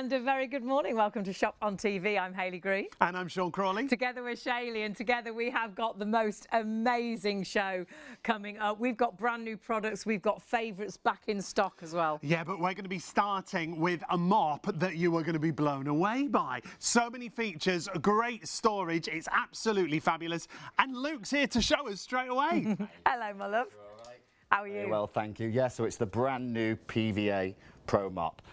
And a very good morning. Welcome to Shop on TV. I'm Hayley Green. And I'm Sean Crawley. Together we're Shaylee, and together we have got the most amazing show coming up. We've got brand new products. We've got favourites back in stock as well. Yeah, but we're going to be starting with a mop that you are going to be blown away by. So many features, great storage. It's absolutely fabulous. And Luke's here to show us straight away. Hello, my love. How are you? Very well, thank you. Yeah, so it's the brand new PVA Pro Mop.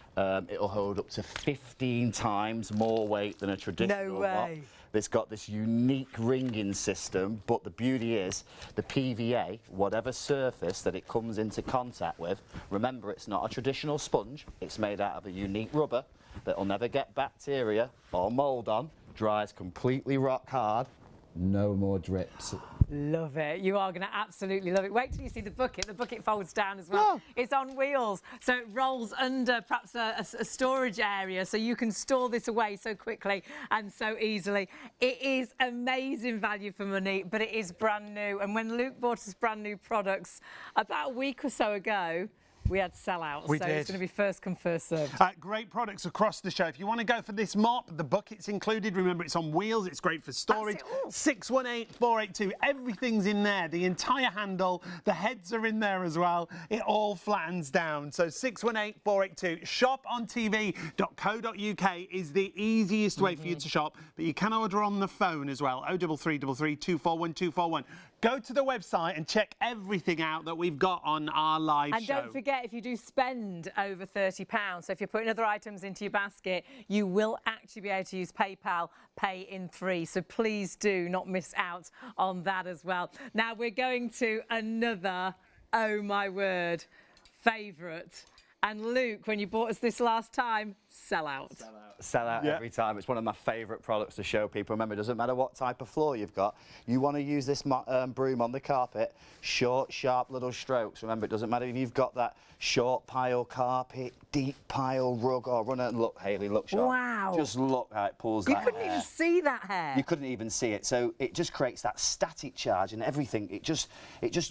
It'll hold up to 15 times more weight than a traditional mop. It's got this unique ringing system, but the beauty is the PVA, whatever surface that it comes into contact with, remember it's not a traditional sponge, it's made out of a unique rubber that'll never get bacteria or mould on, dries completely rock hard, no more drips. Love it. You are going to absolutely love it. Wait till you see the bucket. The bucket folds down as well. Oh. It's on wheels, so it rolls under perhaps a storage area, so you can store this away so quickly and so easily. It is amazing value for money, but it is brand new. And when Luke bought us brand new products about a week or so ago, we had sellouts, so it's going to be first come, first served. Great products across the show. If you want to go for this mop, the bucket's included. Remember, it's on wheels. It's great for storage. 618482. Everything's in there. The entire handle. The heads are in there as well. It all flattens down. So 618482. ShopOnTV.co.uk is the easiest way for you to shop, but you can order on the phone as well. 03333 241 241. Go to the website and check everything out that we've got on our live show. And don't forget, if you do spend over £30, so if you're putting other items into your basket, you will actually be able to use PayPal Pay in 3. So please do not miss out on that as well. Now we're going to another, oh my word, favourite. And Luke, when you bought us this last time, sell out. Sell out every time. It's one of my favourite products to show people. Remember, it doesn't matter what type of floor you've got. You want to use this broom on the carpet, short, sharp little strokes. Remember, it doesn't matter if you've got that short pile carpet, deep pile rug, or run it. Look, Hayley, look, Sean. Wow. Just look how it pulls that hair. You couldn't even see that hair. You couldn't even see it. So it just creates that static charge and everything. It just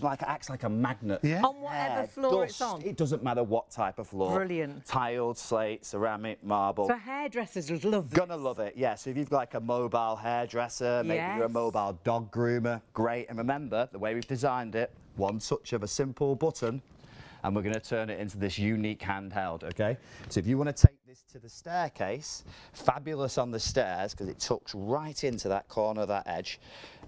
like acts like a magnet. Yeah. On whatever floor it's on. It doesn't matter what type of floor. Brilliant. Tiled, slate, ceramic, marble. So hairdressers would love this. Gonna love it, yeah. So if you've got like a mobile hairdresser, maybe you're a mobile dog groomer, great. And remember, the way we've designed it, one touch of a simple button, and we're going to turn it into this unique handheld, okay? So if you want to take this to the staircase, fabulous on the stairs, because it tucks right into that corner of that edge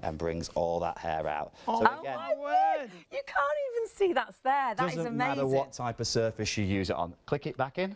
and brings all that hair out. Oh, so again, my word! You can't even see that's there. That is amazing. Doesn't matter what type of surface you use it on. Click it back in,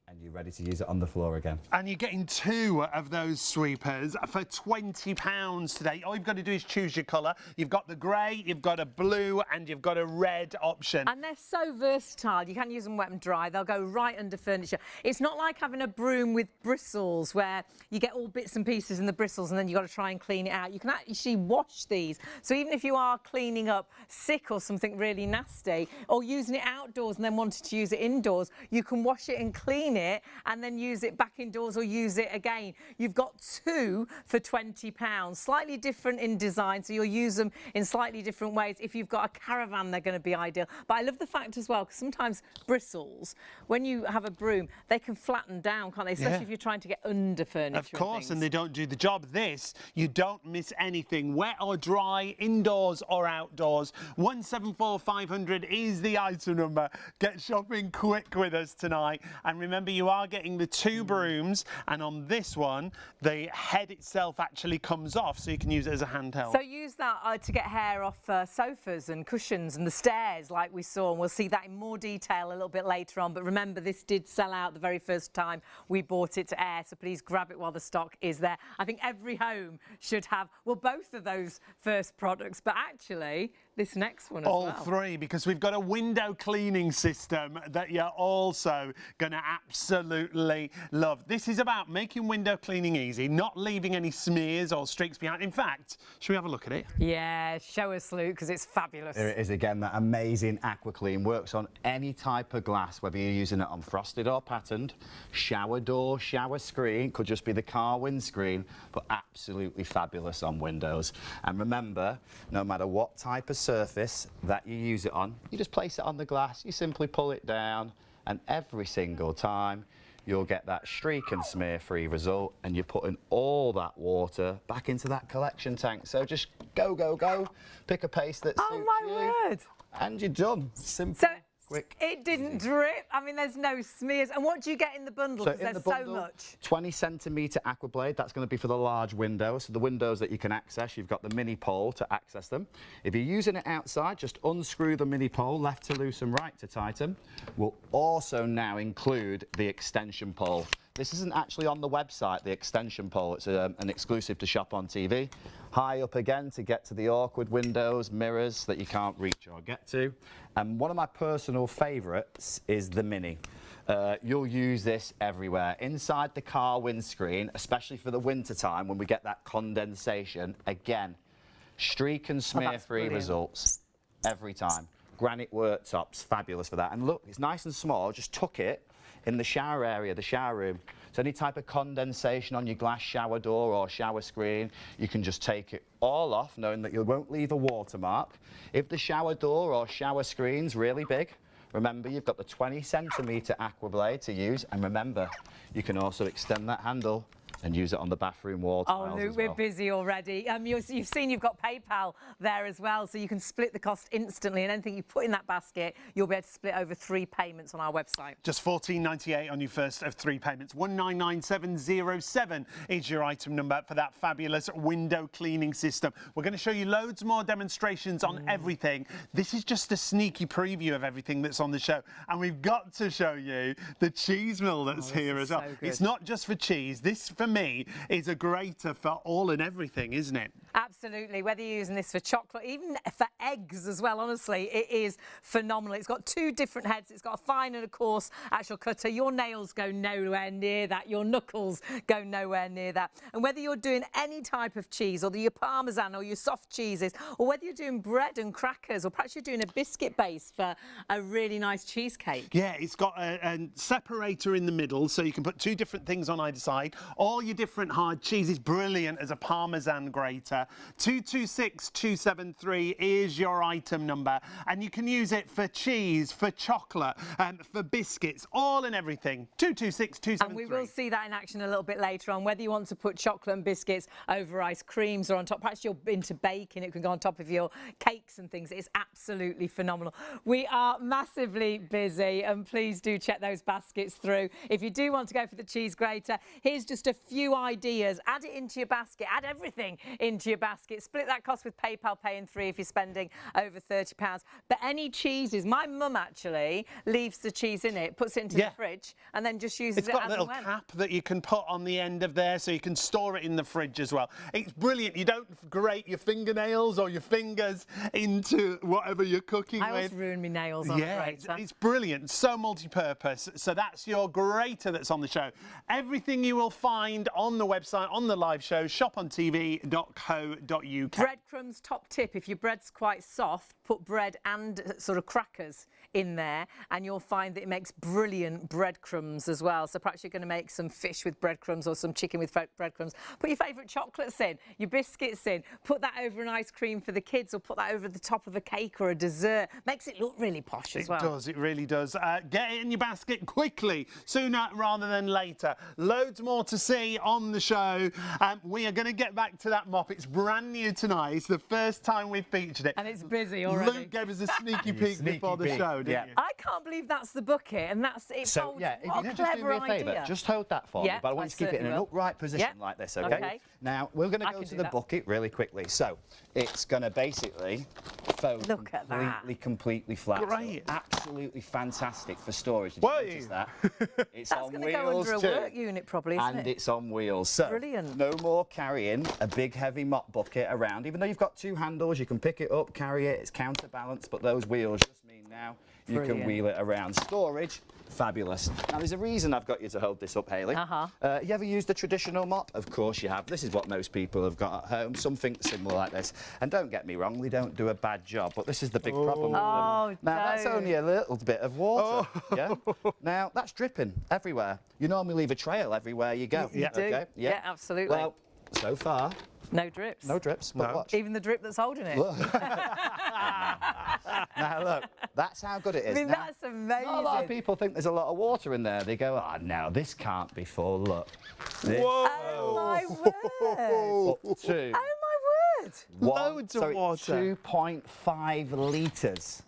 and you're ready to use it on the floor again. And you're getting 2 of those sweepers for £20 today. All you've got to do is choose your colour. You've got the grey, you've got a blue, and you've got a red option. And they're so versatile. You can use them wet and dry. They'll go right under furniture. It's not like having a broom with bristles where you get all bits and pieces in the bristles and then you've got to try and clean it out. You can actually wash these. So even if you are cleaning up sick or something really nasty, or using it outdoors and then wanting to use it indoors, you can wash it and clean it and then use it back indoors or use it again. You've got 2 for £20, slightly different in design, so you'll use them in slightly different ways. If you've got a caravan, they're going to be ideal. But I love the fact as well, because sometimes bristles, when you have a broom, they can flatten down, can't they? Especially if you're trying to get under furniture. Of course, and they don't do the job. This, you don't miss anything, wet or dry, indoors or outdoors. 174500 is the item number. Get shopping quick with us tonight. And remember, you are getting the 2 brooms, and on this one, the head itself actually comes off, so you can use it as a handheld. So use that to get hair off sofas and cushions and the stairs like we saw, and we'll see that in more detail a little bit later on. But remember, this did sell out the very first time we brought it to air, so please grab it while the stock is there. I think every home should have, well, both of those first products, but actually this next one as well. All 3, because we've got a window cleaning system that you're also going to absolutely love. This is about making window cleaning easy, not leaving any smears or streaks behind. In fact, should we have a look at it? Yeah, show us, Luke, because it's fabulous. Here it is again, that amazing Aqua Clean. Works on any type of glass, whether you're using it on frosted or patterned, shower door, shower screen, could just be the car windscreen, but absolutely fabulous on windows. And remember, no matter what type of surface that you use it on, you just place it on the glass, you simply pull it down, and every single time you'll get that streak and smear free result, and you're putting all that water back into that collection tank. So just go, go, go, pick a paste that suits you. Oh my word. And you're done. Simple. So Quick. it didn't drip. I mean, there's no smears. And what do you get in the bundle? Because there's so much. 20 centimetre aqua blade. That's going to be for the large windows. So the windows that you can access, you've got the mini pole to access them. If you're using it outside, just unscrew the mini pole, left to loosen, right to tighten. We'll also now include the extension pole. This isn't actually on the website, the extension pole. It's an exclusive to ShopOnTV. High up again to get to the awkward windows, mirrors that you can't reach or get to. And one of my personal favourites is the Mini. You'll use this everywhere. Inside the car windscreen, especially for the winter time when we get that condensation. Again, streak and smear free results every time. Granite worktops, fabulous for that. And look, it's nice and small, just tuck it in the shower area, the shower room. So any type of condensation on your glass shower door or shower screen, you can just take it all off, knowing that you won't leave a watermark. If the shower door or shower screen's really big, remember you've got the 20 centimetre aqua blade to use, and remember, you can also extend that handle and use it on the bathroom wall tiles. Oh, Luke, we're busy already. You've seen you've got PayPal there as well, so you can split the cost instantly, and anything you put in that basket, you'll be able to split over 3 payments on our website. Just $14.98 on your first of 3 payments. 199707 is your item number for that fabulous window cleaning system. We're going to show you loads more demonstrations on everything. This is just a sneaky preview of everything that's on the show, and we've got to show you the cheese mill that's here as well. So it's not just for cheese. This, for me, is a grater for all and everything, isn't it? Absolutely. Whether you're using this for chocolate, even for eggs as well, honestly, it is phenomenal. It's got 2 different heads. It's got a fine and a coarse actual cutter. Your nails go nowhere near that. Your knuckles go nowhere near that. And whether you're doing any type of cheese, or your Parmesan or your soft cheeses, or whether you're doing bread and crackers, or perhaps you're doing a biscuit base for a really nice cheesecake. Yeah, it's got a separator in the middle, so you can put 2 different things on either side. All your different hard cheeses, brilliant as a Parmesan grater. 226273 is your item number, and you can use it for cheese, for chocolate, for biscuits, all and everything. 226273. And we will see that in action a little bit later on, whether you want to put chocolate and biscuits over ice creams or on top. Perhaps you're into baking, it can go on top of your cakes and things. It's absolutely phenomenal. We are massively busy, and please do check those baskets through. If you do want to go for the cheese grater, here's just a few ideas. Add it into your basket, add everything into your basket. Split that cost with PayPal Pay in 3 if you're spending over £30. But any cheeses, my mum actually leaves the cheese in it, puts it into the fridge, and then just uses it as and when. It's got a little cap that you can put on the end of there, so you can store it in the fridge as well. It's brilliant. You don't grate your fingernails or your fingers into whatever you're cooking with. I always ruin my nails on the grater. It's brilliant. So multi-purpose. So that's your grater that's on the show. Everything you will find on the website, on the live show, shopontv.co.uk. Breadcrumbs, top tip, if your bread's quite soft, put bread and sort of crackers in there, and you'll find that it makes brilliant breadcrumbs as well. So perhaps you're going to make some fish with breadcrumbs or some chicken with breadcrumbs. Put your favourite chocolates in, your biscuits in, put that over an ice cream for the kids, or put that over the top of a cake or a dessert. Makes it look really posh as well. It does, it really does. Get it in your basket quickly, sooner rather than later. Loads more to see on the show. We are going to get back to that mop. It's brand new tonight. It's the first time we've featured it. And it's busy already. Luke gave us a sneaky peek before the show, didn't you? I can't believe that's the bucket, and that's it. So, if you could just do me a favour, just hold that for me, but I want you to keep it in an upright position like this, okay? Now, we're going to go to the bucket really quickly. So, it's going to basically fold completely flat. Great. So absolutely fantastic for storage. Did you notice that? It's that's on wheels go under a work unit probably, isn't it? And it's on wheels. So, brilliant. No more carrying a big heavy mop bucket around. Even though you've got 2 handles, you can pick it up, carry it, it's counterbalanced, but those wheels just mean now you can wheel it around. Storage, fabulous. Now, there's a reason I've got you to hold this up, Hayley. You ever used a traditional mop? Of course you have. This is what most people have got at home, something similar like this. And don't get me wrong, they don't do a bad job, but this is the big problem with them. Now, that's only a little bit of water, yeah? Now, that's dripping everywhere. You normally leave a trail everywhere you go. You do. Okay? Yeah, absolutely. Well, so far, no drips. no drips, but watch. Even the drip that's holding it. Now look, that's how good it is. I mean, Now, that's amazing. not a lot of people think there's a lot of water in there. They go, oh no, this can't be full. Look. This Oh my word! up to Oh my word! Loads of water. It's 2.5 litres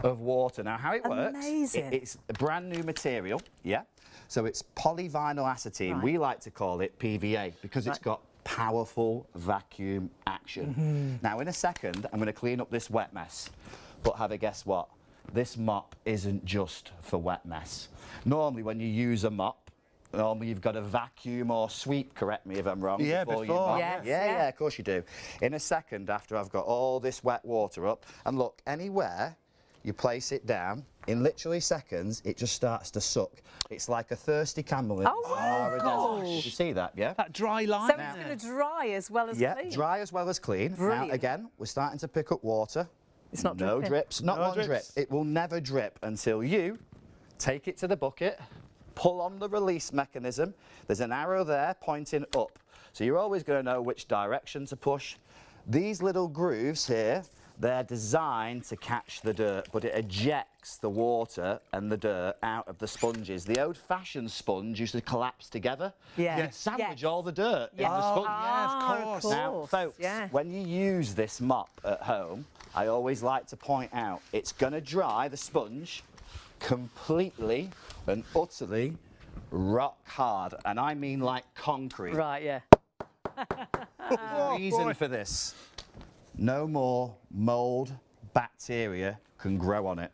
of water. Now, how it works, Amazing. it's a brand new material, yeah? So it's polyvinyl acetylene. Right. We like to call it PVA because it's got powerful vacuum action. Now, in a second, I'm going to clean up this wet mess. But have a guess what? This mop isn't just for wet mess. Normally, when you use a mop, normally you've got a vacuum or sweep, correct me if I'm wrong. Yeah, before you before. mop. Yes, Yeah, yeah. of course you do. In a second, after I've got all this wet water up, and look, anywhere you place it down, in literally seconds, it just starts to suck. It's like a thirsty camel in Oh, the Sahara wow. Desert. You see that, yeah? That dry line. So it's going to dry as well as Yeah, clean. dry as well as clean. Brilliant. Now, again, we're starting to pick up water. It's not No dripping. drips, not No one drip. drips. It will never drip until you take it to the bucket, pull on the release mechanism. There's an arrow there pointing up. So you're always going to know which direction to push. These little grooves here, they're designed to catch the dirt, but it ejects the water and the dirt out of the sponges. The old-fashioned sponge used to collapse together. Yeah. You'd sandwich Yes. all the dirt in Yeah. the sponge. yeah, of course. Now, folks, yeah. when you use this mop at home, I always like to point out it's going to dry the sponge completely and utterly rock hard. And I mean like concrete. Right, yeah. The reason for this, no more mould, bacteria can grow on it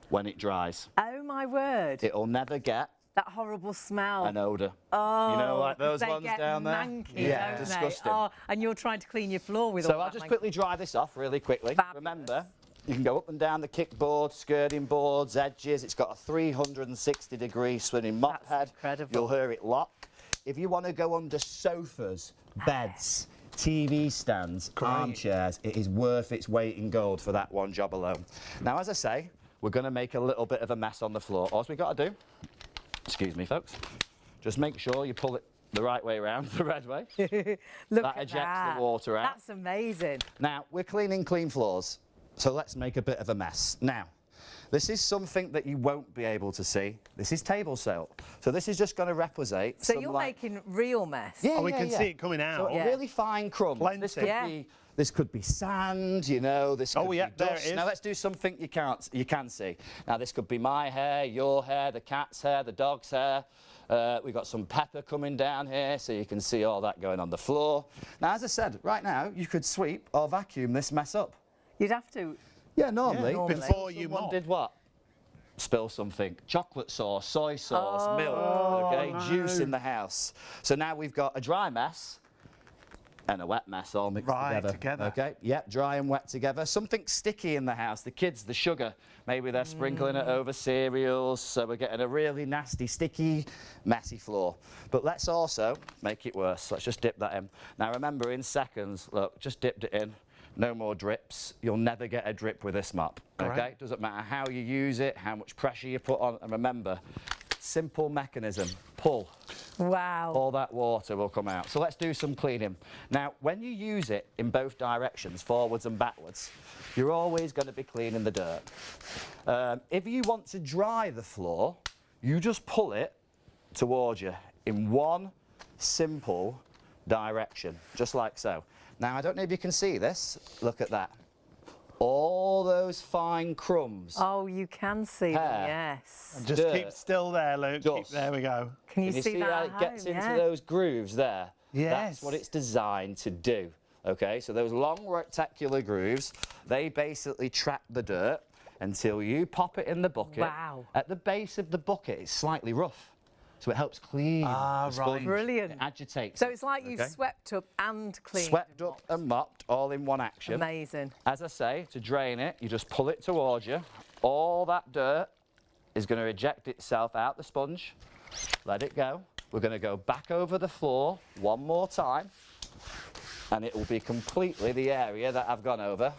when it dries. Oh my word. It'll never get That horrible smell. an odour. Oh, You know, like those they ones get down there? manky, Yeah, don't disgusting. They? Oh, and you're trying to clean your floor with So all I'll that just manky. quickly dry this off really quickly. Fabulous. Remember, you can go up and down the kickboard, skirting boards, edges. It's got a 360-degree swinging mop That's head. incredible. You'll hear it lock. If you want to go under sofas, beds, TV stands, armchairs, it is worth its weight in gold for that one job alone. Now, as I say, we're going to make a little bit of a mess on the floor. All we've got to do, excuse me, folks, just make sure you pull it the right way around, the red way. Look that at ejects that. the water out. That's amazing. Now, we're cleaning clean floors, so let's make a bit of a mess. Now, this is something that you won't be able to see. This is table soap. So this is just going to represent So some, you're like, making real mess. Yeah, Oh, we yeah, can yeah. see it coming So out. Yeah. really fine crumbs. Plenty. This could Yeah. be this could be sand, you know, this could Oh, yeah, be there dust. it is. Now let's do something you can see. Now this could be my hair, your hair, the cat's hair, the dog's hair. We've got some pepper coming down here, so you can see all that going on the floor. Now, as I said, right now, you could sweep or vacuum this mess up. You'd have to. Yeah, normally. normally. Before you Someone mop. did what? Spill something. Chocolate sauce, soy sauce, milk, okay? Juice in the house. So now we've got a dry mess and a wet mess all mixed together. Okay, yep, dry and wet together. Something sticky in the house. The kids, the sugar, maybe they're sprinkling it over cereals, so we're getting a really nasty, sticky, messy floor. But let's also make it worse. Let's just dip that in. Now remember, in seconds, look, just dipped it in. No more drips. You'll never get a drip with this mop, okay? Correct. Doesn't matter how you use it, how much pressure you put on, and remember, simple mechanism, pull. Wow. All that water will come out. So let's do some cleaning. Now, when you use it in both directions, forwards and backwards, you're always going to be cleaning the dirt. If you want to dry the floor, you just pull it towards you in one simple direction, just like so. Now, I don't know if you can see this. Look at that. All those fine crumbs. Oh, you can see them, Hair. yes. Just Dirt. keep still there, Luke. Dust. There we go. Can you Can you see see that how at it gets home? into Yeah. those grooves there? Yes. That's what it's designed to do. Okay, so those long rectangular grooves, they basically trap the dirt until you pop it in the bucket. Wow. At the base of the bucket, it's slightly rough. So it helps clean Ah, the sponge. right. Brilliant. It agitates. So it's like it, you've okay? swept up and cleaned. Swept up and mopped all in one action. Amazing. As I say, to drain it, you just pull it towards you. All that dirt is going to eject itself out the sponge. Let it go. We're going to go back over the floor one more time, and it will be completely the area that I've gone over,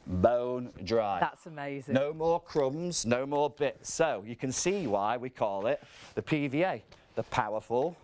bone dry. That's amazing. No more crumbs, no more bits. So you can see why we call it the PVA, the powerful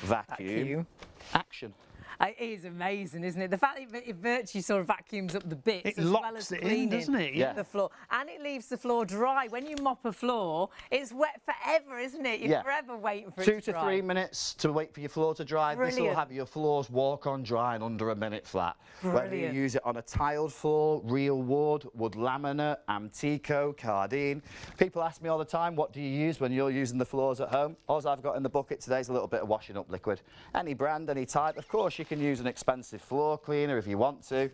vacuum Vacuum. action. It is amazing, isn't it? The fact that it virtually sort of vacuums up the bits It as locks well as it in, cleaning doesn't it? Yeah. the floor. And it leaves the floor dry. When you mop a floor, it's wet forever, isn't it? You're Yeah. forever waiting for it 2 to to dry. 3 minutes to wait for your floor to dry. This will Brilliant. have your floors walk on dry in under a minute flat. Whether you Brilliant. use it on a tiled floor, real wood, wood laminate, Antico, Cardine. People ask me all the time, what do you use when you're using the floors at home? All I've got in the bucket today is a little bit of washing up liquid. Any brand, any type. Of course, you can use an expensive floor cleaner if you want to,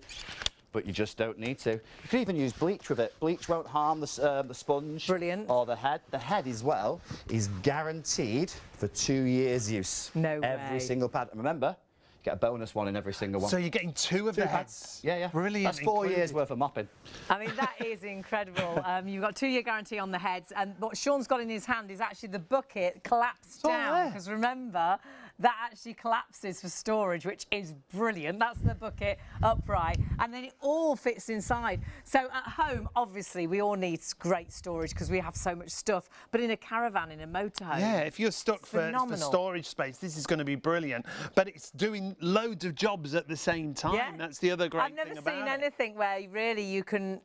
but you just don't need to. You can even use bleach with it. Bleach won't harm the sponge. Brilliant. Or the head. The head as well is guaranteed for 2 years use. No Every way. single pad. And remember, you get a bonus one in every single one. So you're getting 2 of the heads. Yeah, yeah. Brilliant. That's 4 years included. worth of mopping. I mean, that is incredible. You've got 2-year guarantee on the heads, and what Sean's got in his hand is actually the bucket collapsed all down. there. Because remember, that actually collapses for storage, which is brilliant. That's the bucket upright, and then it all fits inside. So at home, obviously, we all need great storage because we have so much stuff. But in a caravan, in a motorhome, Yeah, if you're stuck for phenomenal. storage space, this is going to be brilliant. But it's doing loads of jobs at the same time. Yeah. That's the other great I've never thing about seen it. anything where really you can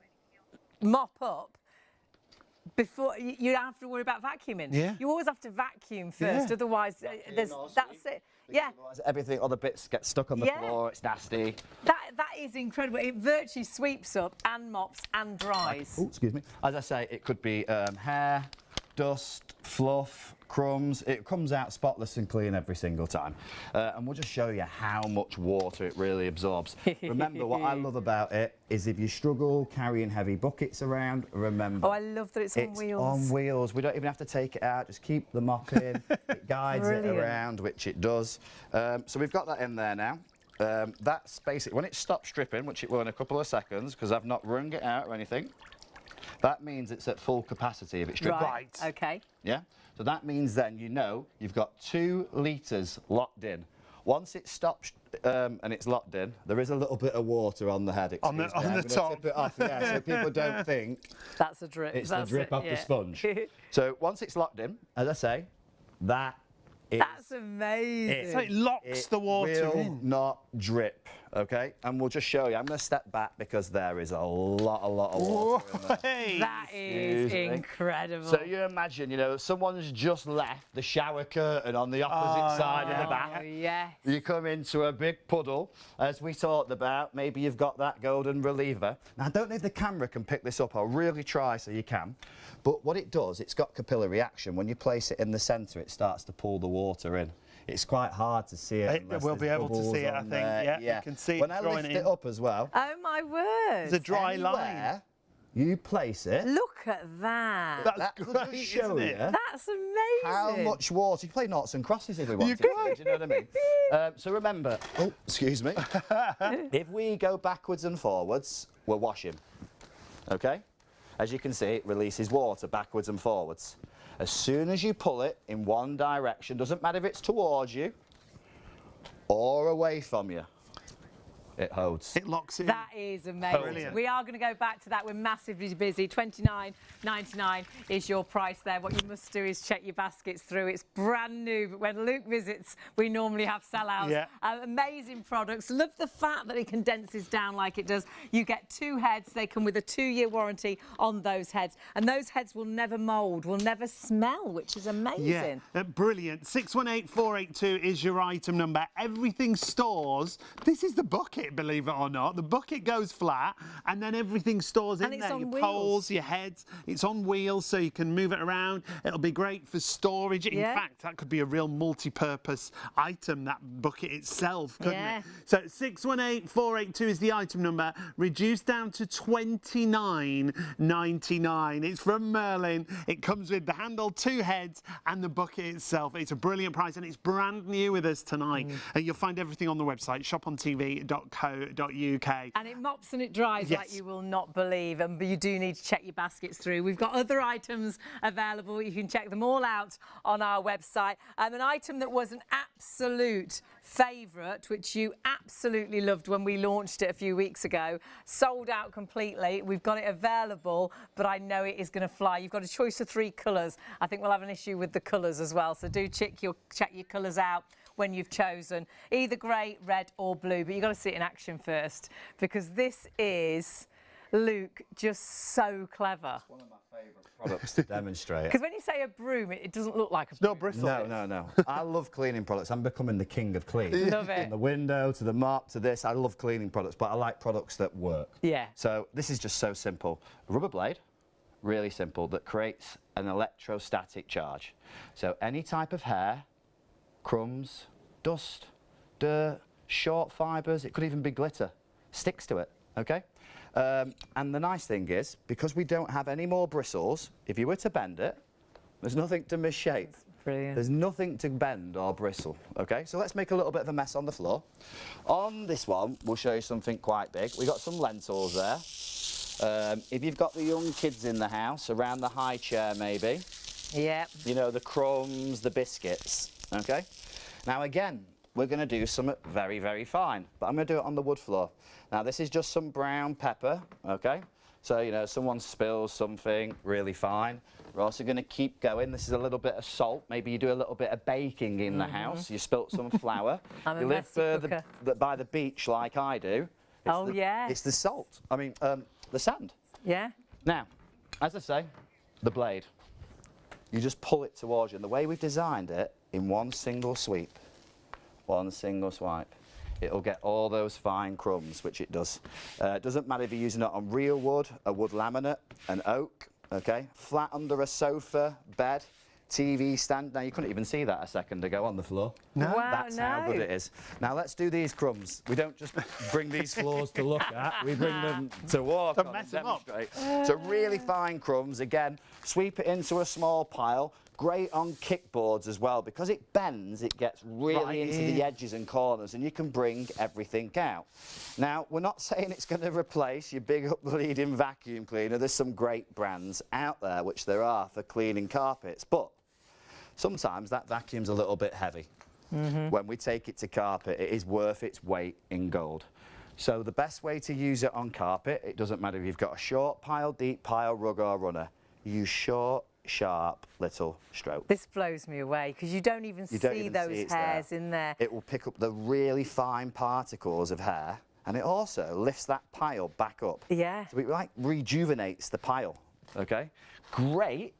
mop up before you don't have to worry about vacuuming. Yeah. You always have to vacuum first, Yeah. otherwise that's it. Yeah. Otherwise, everything, other bits get stuck on the Yeah. floor. It's nasty. That is incredible. It virtually sweeps up and mops and dries. Oh, excuse me. As I say, it could be hair, dust, fluff, crumbs. It comes out spotless and clean every single time. And we'll just show you how much water it really absorbs. Remember, what I love about it is if you struggle carrying heavy buckets around, remember. Oh, I love that it's on wheels. on wheels. We don't even have to take it out. Just keep the mop in. It guides it Brilliant. around, which it does. So we've got that in there now. That's basically, when it stops dripping, which it will in a couple of seconds, because I've not wrung it out or anything, that means it's at full capacity if it's dripping. Right. Okay. Yeah? So that means then you know you've got 2 litres locked in. Once it stops and it's locked in, there is a little bit of water on the head. On the I'm gonna top. tip it off, yeah, so people don't think That's a drip. it's That's the drip it, off the yeah. sponge. So once it's locked in, as I say, that is... That's amazing. So it locks the water will in. not drip, okay? And we'll just show you. I'm going to step back because there is a lot of water in there. Hey. That is Excuse me. incredible. So you imagine, you know, someone's just left the shower curtain on the opposite side of the bath. Oh, yes. You come into a big puddle, as we talked about. Maybe you've got that golden reliever. Now, I don't know if the camera can pick this up. I'll really try so you can. But what it does, it's got capillary action. When you place it in the centre, it starts to pull the water in. It's quite hard to see it. unless We'll be there's able to bubbles see it, I on think. there. Yeah, you can see it When I drawing lift it it in. up as well, Oh, my word. It's a dry line. anywhere you place it, Look at that. That's that will great, just show isn't it? you That's amazing. how much water. You can play noughts and crosses if we want You to. could. Do you know what I mean? So remember, oh, excuse me. If we go backwards and forwards, we're washing. Okay? As you can see, it releases water backwards and forwards. As soon as you pull it in one direction, doesn't matter if it's towards you or away from you, it holds. It locks it in. That is amazing. Brilliant. We are going to go back to that. We're massively busy. $29.99 is your price there. What you must do is check your baskets through. It's brand new, but when Luke visits, we normally have sellouts. Yeah. Amazing products. Love the fact that it condenses down like it does. You get 2 heads. They come with a 2-year warranty on those heads. And those heads will never mould, will never smell, which is amazing. Yeah, brilliant. 618482 is your item number. Everything stores. This is the bucket, believe it or not. The bucket goes flat, and then everything stores in And it's there. on Your wheels. poles, your heads. It's on wheels, so you can move it around. It'll be great for storage. In Yeah. fact, that could be a real multi-purpose item, that bucket itself, couldn't Yeah. it? So 618482 is the item number, reduced down to $29.99. It's from Merlin. It comes with the handle, 2 heads, and the bucket itself. It's a brilliant price, and it's brand new with us tonight. And you'll find everything on the website, ShopOnTV.co.uk. And it mops and it dries like Yes. you will not believe. But you do need to check your baskets through. We've got other items available. You can check them all out on our website. An item that was an absolute favourite, which you absolutely loved when we launched it a few weeks ago, sold out completely. We've got it available, but I know it is going to fly. You've got a choice of 3 colours. I think we'll have an issue with the colours as well, so do check your colours out. when you've chosen either grey, red or blue, but you've got to see it in action first, because this is, Luke, just so clever. It's one of my favourite products to demonstrate. Because when you say a broom, it doesn't look like a broom. No bristle. No. I love cleaning products. I'm becoming the king of clean. Love it. From the window to the mop to this, I love cleaning products, but I like products that work. Yeah. So this is just so simple. A rubber blade, really simple, that creates an electrostatic charge. So any type of hair, crumbs, dust, dirt, short fibres, it could even be glitter, sticks to it, okay? And the nice thing is, because we don't have any more bristles, if you were to bend it, there's nothing to misshape. Brilliant. There's nothing to bend or bristle, okay? So let's make a little bit of a mess on the floor. On this one, we'll show you something quite big. We've got some lentils there. If you've got the young kids in the house, around the high chair maybe, Yeah. you know, the crumbs, the biscuits, okay? Now again, we're going to do something very, very fine, but I'm going to do it on the wood floor. Now this is just some brown pepper, okay? So, you know, someone spills something, really fine. We're also going to keep going. This is a little bit of salt. Maybe you do a little bit of baking in the house. You spilt some flour. I'm a you live messy further cooker. by the beach like I do. Oh, yes. It's the salt. I mean, the sand. Yeah. Now, as I say, the blade. You just pull it towards you. And the way we've designed it, in one single sweep, one single swipe, it'll get all those fine crumbs, which it does. It doesn't matter if you're using it on real wood, a wood laminate, an oak, okay? Flat under a sofa, bed, TV stand. Now, you couldn't even see that a second ago on the floor. No. Wow, That's how good it is. Now, let's do these crumbs. We don't just bring these floors to look at, we bring them to walk To on mess and them up. demonstrate. So really fine crumbs, again, sweep it into a small pile. Great on kickboards as well, because it bends, it gets really Right into in. the edges and corners, and you can bring everything out. Now, we're not saying it's going to replace your big up bleeding vacuum cleaner. There's some great brands out there, which there are for cleaning carpets, but sometimes that vacuum's a little bit heavy. When we take it to carpet, it is worth its weight in gold. So the best way to use it on carpet, it doesn't matter if you've got a short pile, deep pile, rug or runner, use short, sharp little strokes. This blows me away, because you don't even You don't see even those see it's hairs there. in there. It will pick up the really fine particles of hair, and it also lifts that pile back up. Yeah. So it like rejuvenates the pile, okay? Great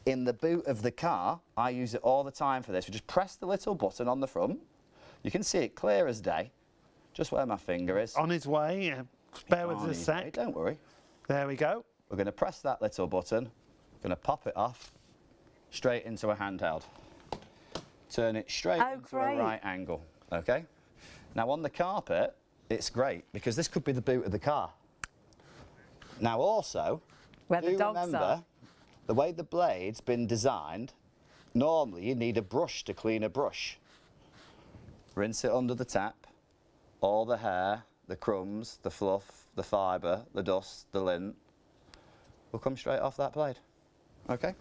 in the boot of the car. I use it all the time for this. We just press the little button on the front. You can see it clear as day, just where my finger is. On his way. Yeah. Bear with us a Hey, sec. don't worry. There we go. We're going to press that little button, going to pop it off, straight into a handheld. Turn it straight Oh, into great. a right angle, okay? Now on the carpet, it's great, because this could be the boot of the car. Now also, Where the do dogs remember, are. the way the blade's been designed, normally you need a brush to clean a brush. Rinse it under the tap, all the hair, the crumbs, the fluff, the fibre, the dust, the lint, will come straight off that blade, okay?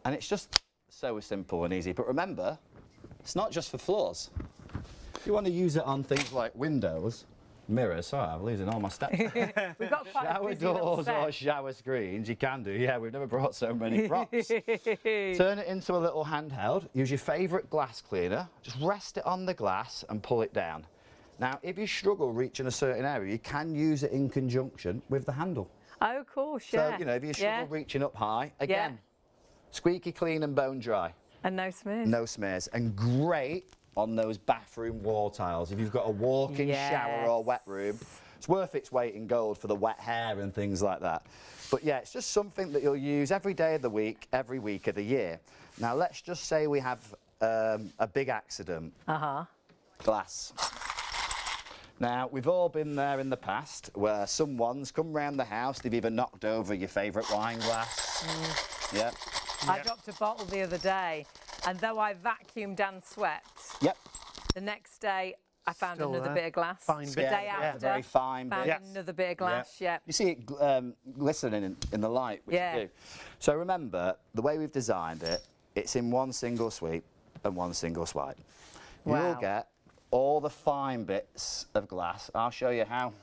And it's just so simple and easy. But remember, it's not just for floors. If you want to use it on things like windows, mirrors, sorry, I'm losing all my steps. We've got quite a Shower busy little doors set. or shower screens, you can do. Yeah, we've never brought so many props. Turn it into a little handheld. Use your favourite glass cleaner. Just rest it on the glass and pull it down. Now, if you struggle reaching a certain area, you can use it in conjunction with the handle. Oh, of course, yeah. So, you know, if you struggle reaching up high, again, Yeah. squeaky clean and bone dry. And no smears. No smears. And great on those bathroom wall tiles. If you've got a walk-in shower or wet room, it's worth its weight in gold for the wet hair and things like that. But yeah, it's just something that you'll use every day of the week, every week of the year. Now, let's just say we have a big accident. Glass. Now, we've all been there in the past where someone's come round the house, they've either knocked over your favourite wine glass. Yep. I dropped a bottle the other day, and though I vacuumed and swept, Yep. the next day I found Still another there. bit of glass. Fine the bit. day Yeah, after, very fine found bit. another bit of glass. Yeah. You see it glistening in the light, which Yeah. you do. So remember, the way we've designed it, it's in one single sweep and one single swipe. You'll Wow. get all the fine bits of glass. I'll show you how.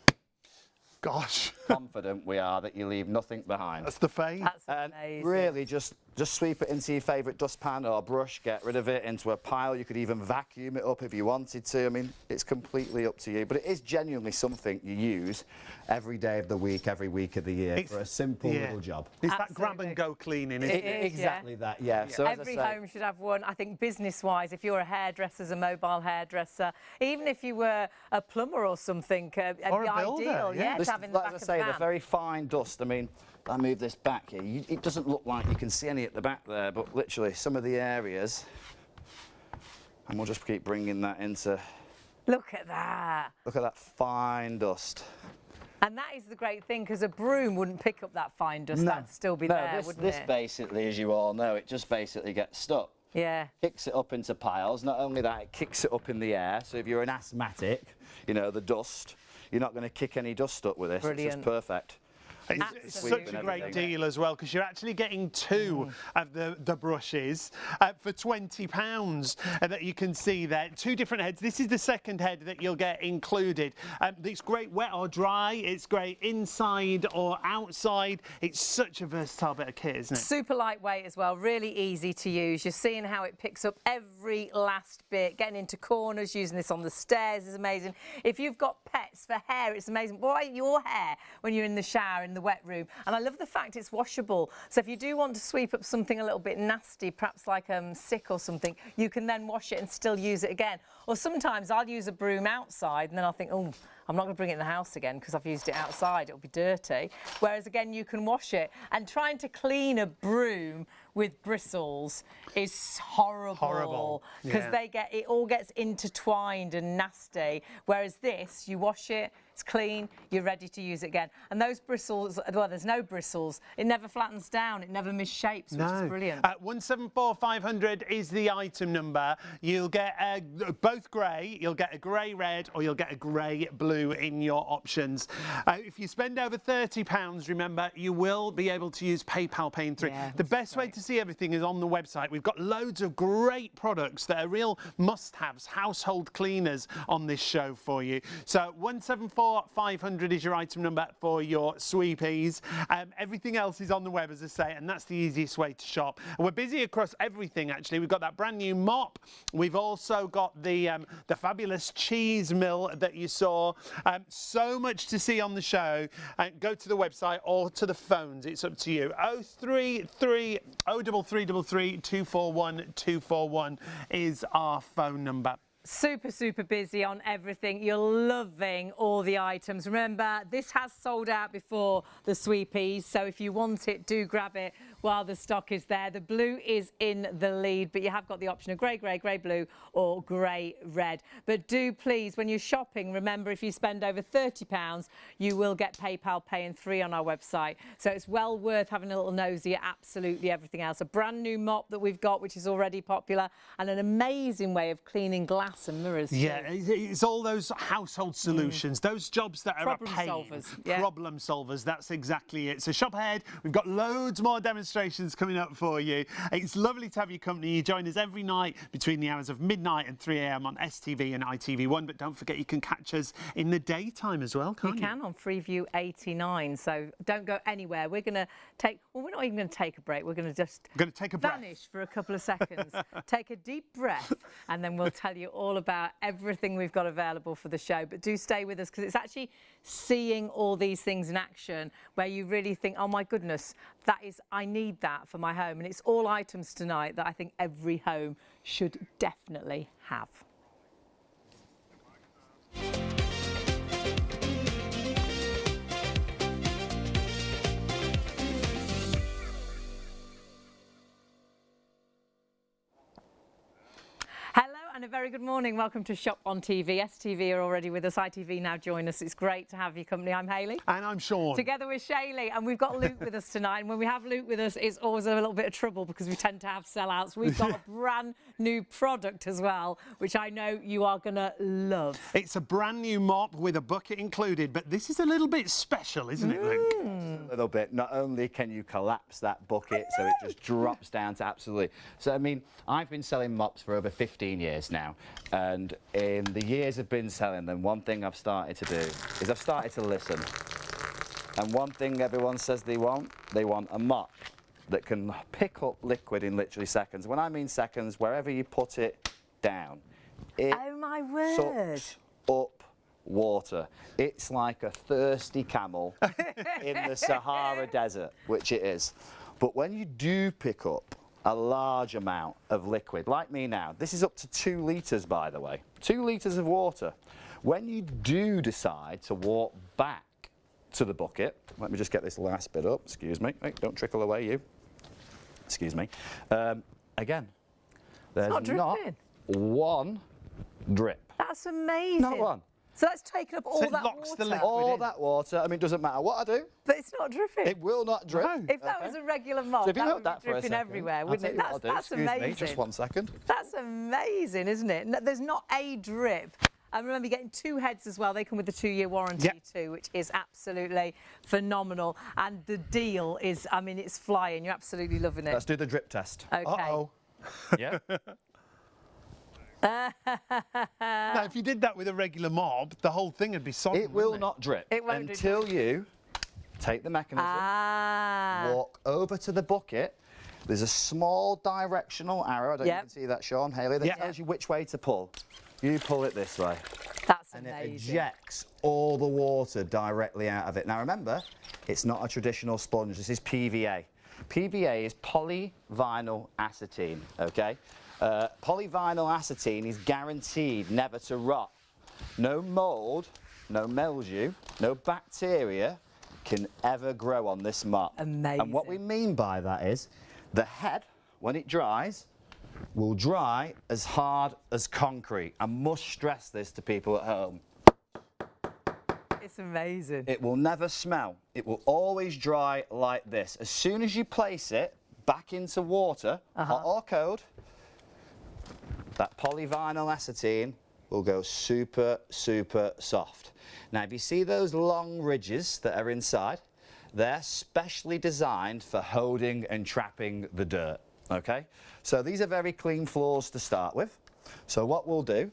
gosh. confident we are that you leave nothing behind. That's the fame. That's And amazing. really, just sweep it into your favourite dustpan or brush, get rid of it into a pile. You could even vacuum it up if you wanted to. I mean, it's completely up to you. But it is genuinely something you use every day of the week, every week of the year for a simple little job. It's that Absolutely. grab-and-go cleaning, isn't it? It is, Exactly that, yeah. So as I Every say, home should have one. I think business-wise, if you're a hairdresser, a mobile hairdresser, even if you were a plumber or something, it'd Or be a builder, ideal, yeah. to this, have in the like back I of say, the the van. very fine dust. I mean, I move this back here. It doesn't look like you can see any at the back there, but literally some of the areas, and we'll just keep bringing that into. Look at that. Look at that fine dust. And that is the great thing, because a broom wouldn't pick up that fine dust. That'd still be there, wouldn't this it? basically, as you all know, it just basically gets stuck. Yeah. Kicks it up into piles. Not only that, it kicks it up in the air. So if you're an asthmatic, you know, the dust, you're not going to kick any dust up with this. It's just Brilliant. perfect. It's such Absolutely. a great Everything. deal as well, because you're actually getting two of the brushes for £20 that you can see there. Two different heads. This is the second head that you'll get included. It's great wet or dry. It's great inside or outside. It's such a versatile bit of kit, isn't it? Super lightweight as well, really easy to use. You're seeing how it picks up every last bit. Getting into corners, using this on the stairs is amazing. If you've got pets for hair, it's amazing. Boy, your hair when you're in the shower, in the wet room. And I love the fact it's washable. So if you do want to sweep up something a little bit nasty, perhaps like sick or something, you can then wash it and still use it again. Or sometimes I'll use a broom outside and then I'll think, oh, I'm not going to bring it in the house again because I've used it outside. It'll be dirty. Whereas again, you can wash it. And trying to clean a broom with bristles is horrible. Because yeah. it all gets intertwined and nasty. Whereas this, you wash it, it's clean, you're ready to use it again. And those bristles, well, there's no bristles. It never flattens down. It never misshapes, which is brilliant. 174500 is the item number. You'll get both grey. You'll get a grey red, or you'll get a grey blue in your options. If you spend over £30, remember, you will be able to use PayPal Pay in 3. Yeah, the best way to see everything is on the website. We've got loads of great products that are real must-haves, household cleaners on this show for you. So 174500 is your item number for your sweepies. Everything else is on the web, as I say, and that's the easiest way to shop. And we're busy across everything, actually. We've got that brand new mop. We've also got the fabulous cheese mill that you saw. So much to see on the show. Go to the website or to the phones. It's up to you. 033 0333 241 241 is our phone number. Super, super busy on everything. You're loving all the items. Remember, this has sold out before the sweepies, so if you want it, do grab it while the stock is there. The blue is in the lead, but you have got the option of grey, grey, grey blue or grey red. But do please, when you're shopping, remember if you spend over £30, you will get PayPal Pay in 3 on our website. So it's well worth having a little nosy at absolutely everything else. A brand new mop that we've got, which is already popular, and an amazing way of cleaning glass and mirrors. Yeah, it's all those household solutions, those jobs that are Problem a pain. solvers, yeah. Problem solvers, that's exactly it. So shop ahead. We've got loads more demonstrations coming up for you. It's lovely to have your company. You join us every night between the hours of midnight and 3 a.m. on STV and ITV1. But don't forget, you can catch us in the daytime as well, can't you? You can on Freeview 89. So don't go anywhere. We're going to take, well, we're not even going to take a break. We're going to just take a breath. vanish for a couple of seconds, take a deep breath, and then we'll tell you all about everything we've got available for the show. But do stay with us, because it's actually seeing all these things in action where you really think, oh my goodness, I need that for my home. And it's all items tonight that I think every home should definitely have. And a very good morning. Welcome to Shop on TV. STV are already with us. ITV now join us. It's great to have your company. I'm Hayley. And I'm Sean. Together with Shaylee. And we've got Luke with us tonight. And when we have Luke with us, it's always a little bit of trouble because we tend to have sellouts. We've got a brand new product as well, which I know you are going to love. It's a brand new mop with a bucket included, but this is a little bit special, isn't it, Luke? A little bit. Not only can you collapse that bucket so it just drops down to absolutely. So, I mean, I've been selling mops for over 15 years now, and in the years I've been selling them, one thing I've started to do is I've started to listen. And one thing everyone says they want a mop that can pick up liquid in literally seconds. When I mean seconds, wherever you put it down, it Oh my word. sucks up water. It's like a thirsty camel in the Sahara Desert, which it is. But when you do pick up a large amount of liquid, like me now, this is up to 2 litres, by the way, 2 litres of water. When you do decide to walk back to the bucket, let me just get this last bit up, excuse me, hey, don't trickle away you, excuse me. Again, there's not one drip. That's amazing. Not one. So that's taken up all it that locks water. the liquid All in. that water, I mean, it doesn't matter what I do, But it's not dripping. it will not drip. No. If that was a regular mop, So if you that note would that be for a dripping second, everywhere, I'll wouldn't tell it? you what I'll do. That's Excuse amazing. me, just 1 second. That's amazing, isn't it? No, there's not a drip. I remember getting 2 heads as well. They come with a 2-year warranty too, which is absolutely phenomenal. And the deal is, I mean, it's flying. You're absolutely loving it. Let's do the drip test. Okay. Uh-oh. Yeah. Now, if you did that with a regular mop, the whole thing would be solid. It will not drip It won't until you take the mechanism, walk over to the bucket. There's a small directional arrow. I don't know if you can see that, Sean, Hayley, that tells you which way to pull. You pull it this way. That's And it amazing. ejects all the water directly out of it. Now remember, it's not a traditional sponge. This is PVA. PVA is polyvinyl acetylene, okay? Polyvinyl acetylene is guaranteed never to rot. No mould, no mildew, no bacteria can ever grow on this mop. Amazing. And what we mean by that is the head, when it dries, will dry as hard as concrete. I must stress this to people at home. It's amazing. It will never smell. It will always dry like this. As soon as you place it back into water, hot or cold, that polyvinyl acetylene will go super, super soft. Now, if you see those long ridges that are inside, they're specially designed for holding and trapping the dirt, okay? So these are very clean floors to start with. So what we'll do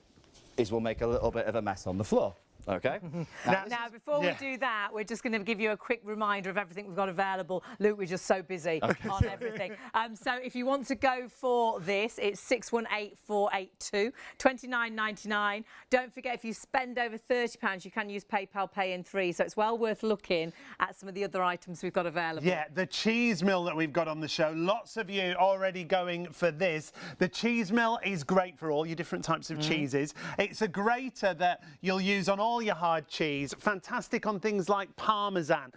is we'll make a little bit of a mess on the floor, okay? Now, before we do that, we're just going to give you a quick reminder of everything we've got available. Luke, we're just so busy on everything. So if you want to go for this, it's 618482, £29.99. Don't forget, if you spend over £30, you can use PayPal Pay in 3. So it's well worth looking at some of the other items we've got available. Yeah, the cheese mill that we've got on the show. Lots of you already going for this. The cheese mill is great for all your different types of cheeses. It's a grater that you'll use on all your hard cheese. Fantastic on things like Parmesan.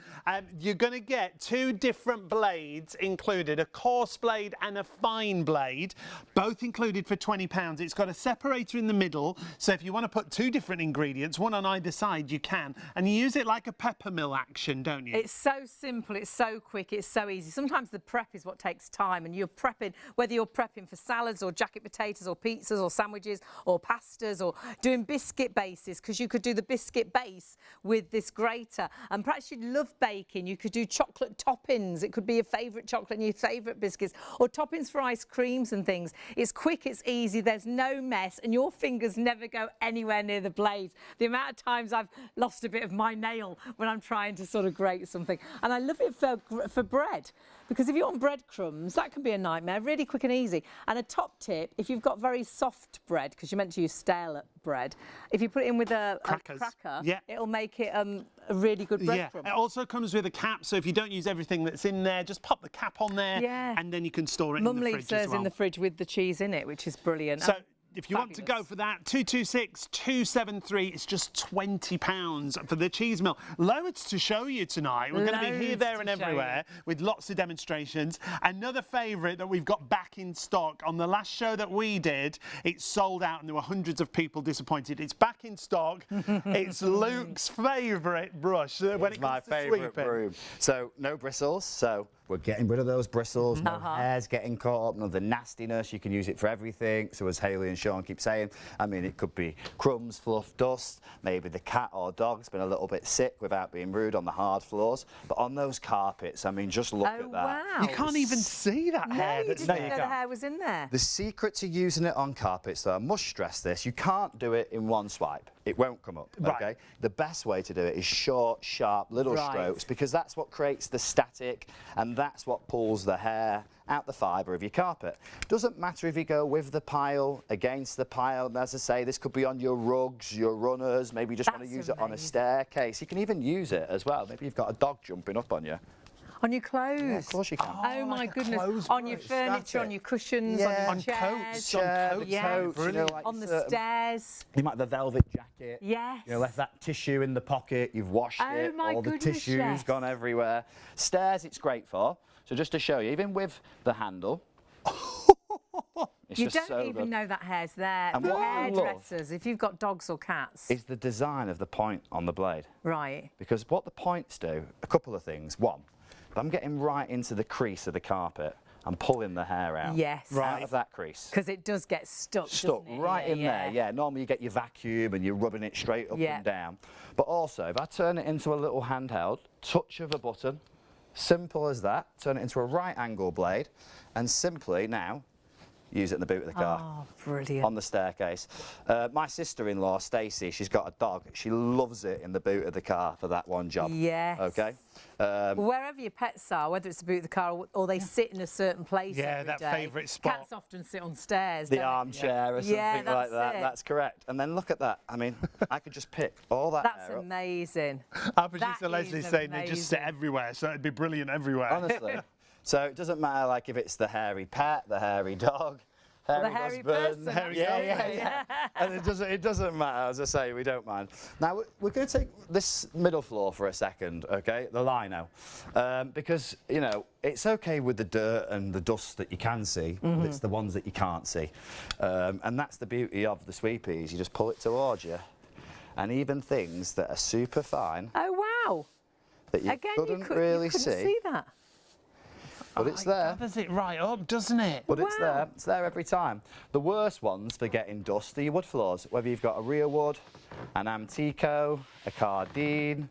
You're going to get 2 different blades included, a coarse blade and a fine blade, both included for £20. It's got a separator in the middle, so if you want to put 2 different ingredients, one on either side, you can. And you use it like a pepper mill action, don't you? It's so simple, it's so quick, it's so easy. Sometimes the prep is what takes time, and you're prepping, whether you're prepping for salads or jacket potatoes or pizzas or sandwiches or pastas or doing biscuit bases, because you could do the biscuit base with this grater. And perhaps you'd love baking. You could do chocolate toppings. It could be your favourite chocolate and your favourite biscuits, or toppings for ice creams and things. It's quick, it's easy, there's no mess, and your fingers never go anywhere near the blade. The amount of times I've lost a bit of my nail when I'm trying to sort of grate something. And I love it for bread, because if you want breadcrumbs, that can be a nightmare, really quick and easy. And a top tip, if you've got very soft bread, because you're meant to use stale bread, if you put it in with a cracker, it'll make it a really good breadcrumb. Yeah, it also comes with a cap, so if you don't use everything that's in there, just pop the cap on there, and then you can store it in the fridge as well. Mum leaves hers in the fridge with the cheese in it, which is brilliant. So if you want to go for that, 226-273, it's just £20 for the cheese mill. Loads to show you tonight. We're going to be here, there and everywhere with lots of demonstrations. Another favourite that we've got back in stock, on the last show that we did, it sold out and there were hundreds of people disappointed. It's back in stock. It's Luke's favourite brush when it comes my to favourite sweeping. broom. So no bristles, so we're getting rid of those bristles, no hairs getting caught up, none of the nastiness. You can use it for everything. So as Hayley and Sean keep saying, I mean, it could be crumbs, fluff, dust. Maybe the cat or dog's been a little bit sick, without being rude, on the hard floors. But on those carpets, I mean, just look at that. Wow. You can't even see that hair. You didn't know the hair was in there. The secret to using it on carpets, though, I must stress this, you can't do it in one swipe. It won't come up, okay? The best way to do it is short, sharp, little strokes, because that's what creates the static, and that's what pulls the hair out the fibre of your carpet. Doesn't matter if you go with the pile, against the pile, and as I say, this could be on your rugs, your runners, maybe you just want to use it on a staircase. You can even use it as well. Maybe you've got a dog jumping up on you. On your clothes? Yeah, of course you can. Oh my goodness. On your furniture, on your cushions, on your chairs. Coats, you know, like on the stairs. You might have the velvet jacket. Yes. You know, left that tissue in the pocket, you've washed it, all the tissue's gone everywhere. Stairs it's great for. So just to show you, even with the handle, it's you just don't even know that hair's there. And For what I love hairdressers, if you've got dogs or cats. is the design of the point on the blade. Right. Because what the points do, a couple of things. One, if I'm getting right into the crease of the carpet, I'm pulling the hair out. Yes. Out of that crease. Because it does get stuck, doesn't it? Right in there, yeah. Normally you get your vacuum and you're rubbing it straight up and down. But also, if I turn it into a little handheld, touch of a button, simple as that, turn it into a right angle blade, and simply now use it in the boot of the car. Oh, brilliant. On the staircase. My sister-in-law, Stacey, she's got a dog. She loves it in the boot of the car for that one job. Yes. Okay? Wherever your pets are, whether it's the boot of the car or they sit in a certain place every that day. favourite spot. Cats often sit on stairs, The don't they? armchair or something like that. it. That's correct. And then look at that. I mean, I could just pick all that That's hair up. amazing. Our producer That Leslie's is saying they just sit amazing. everywhere, so it'd be brilliant everywhere. Honestly. So it doesn't matter like if it's the hairy pet, the hairy dog, the hairy husband, person, hairy yeah. And it doesn't matter, as I say, we don't mind. Now we're going to take this middle floor for a second, okay? The lino, because you know it's okay with the dirt and the dust that you can see. But it's the ones that you can't see, and that's the beauty of the sweepies. You just pull it towards you, and even things that are super fine. Oh wow! That you couldn't really see that. But it's there. It gathers it right up, doesn't it? But it's there. It's there every time. The worst ones for getting dust are your wood floors. Whether you've got a real wood, an Amtico, a Cardine,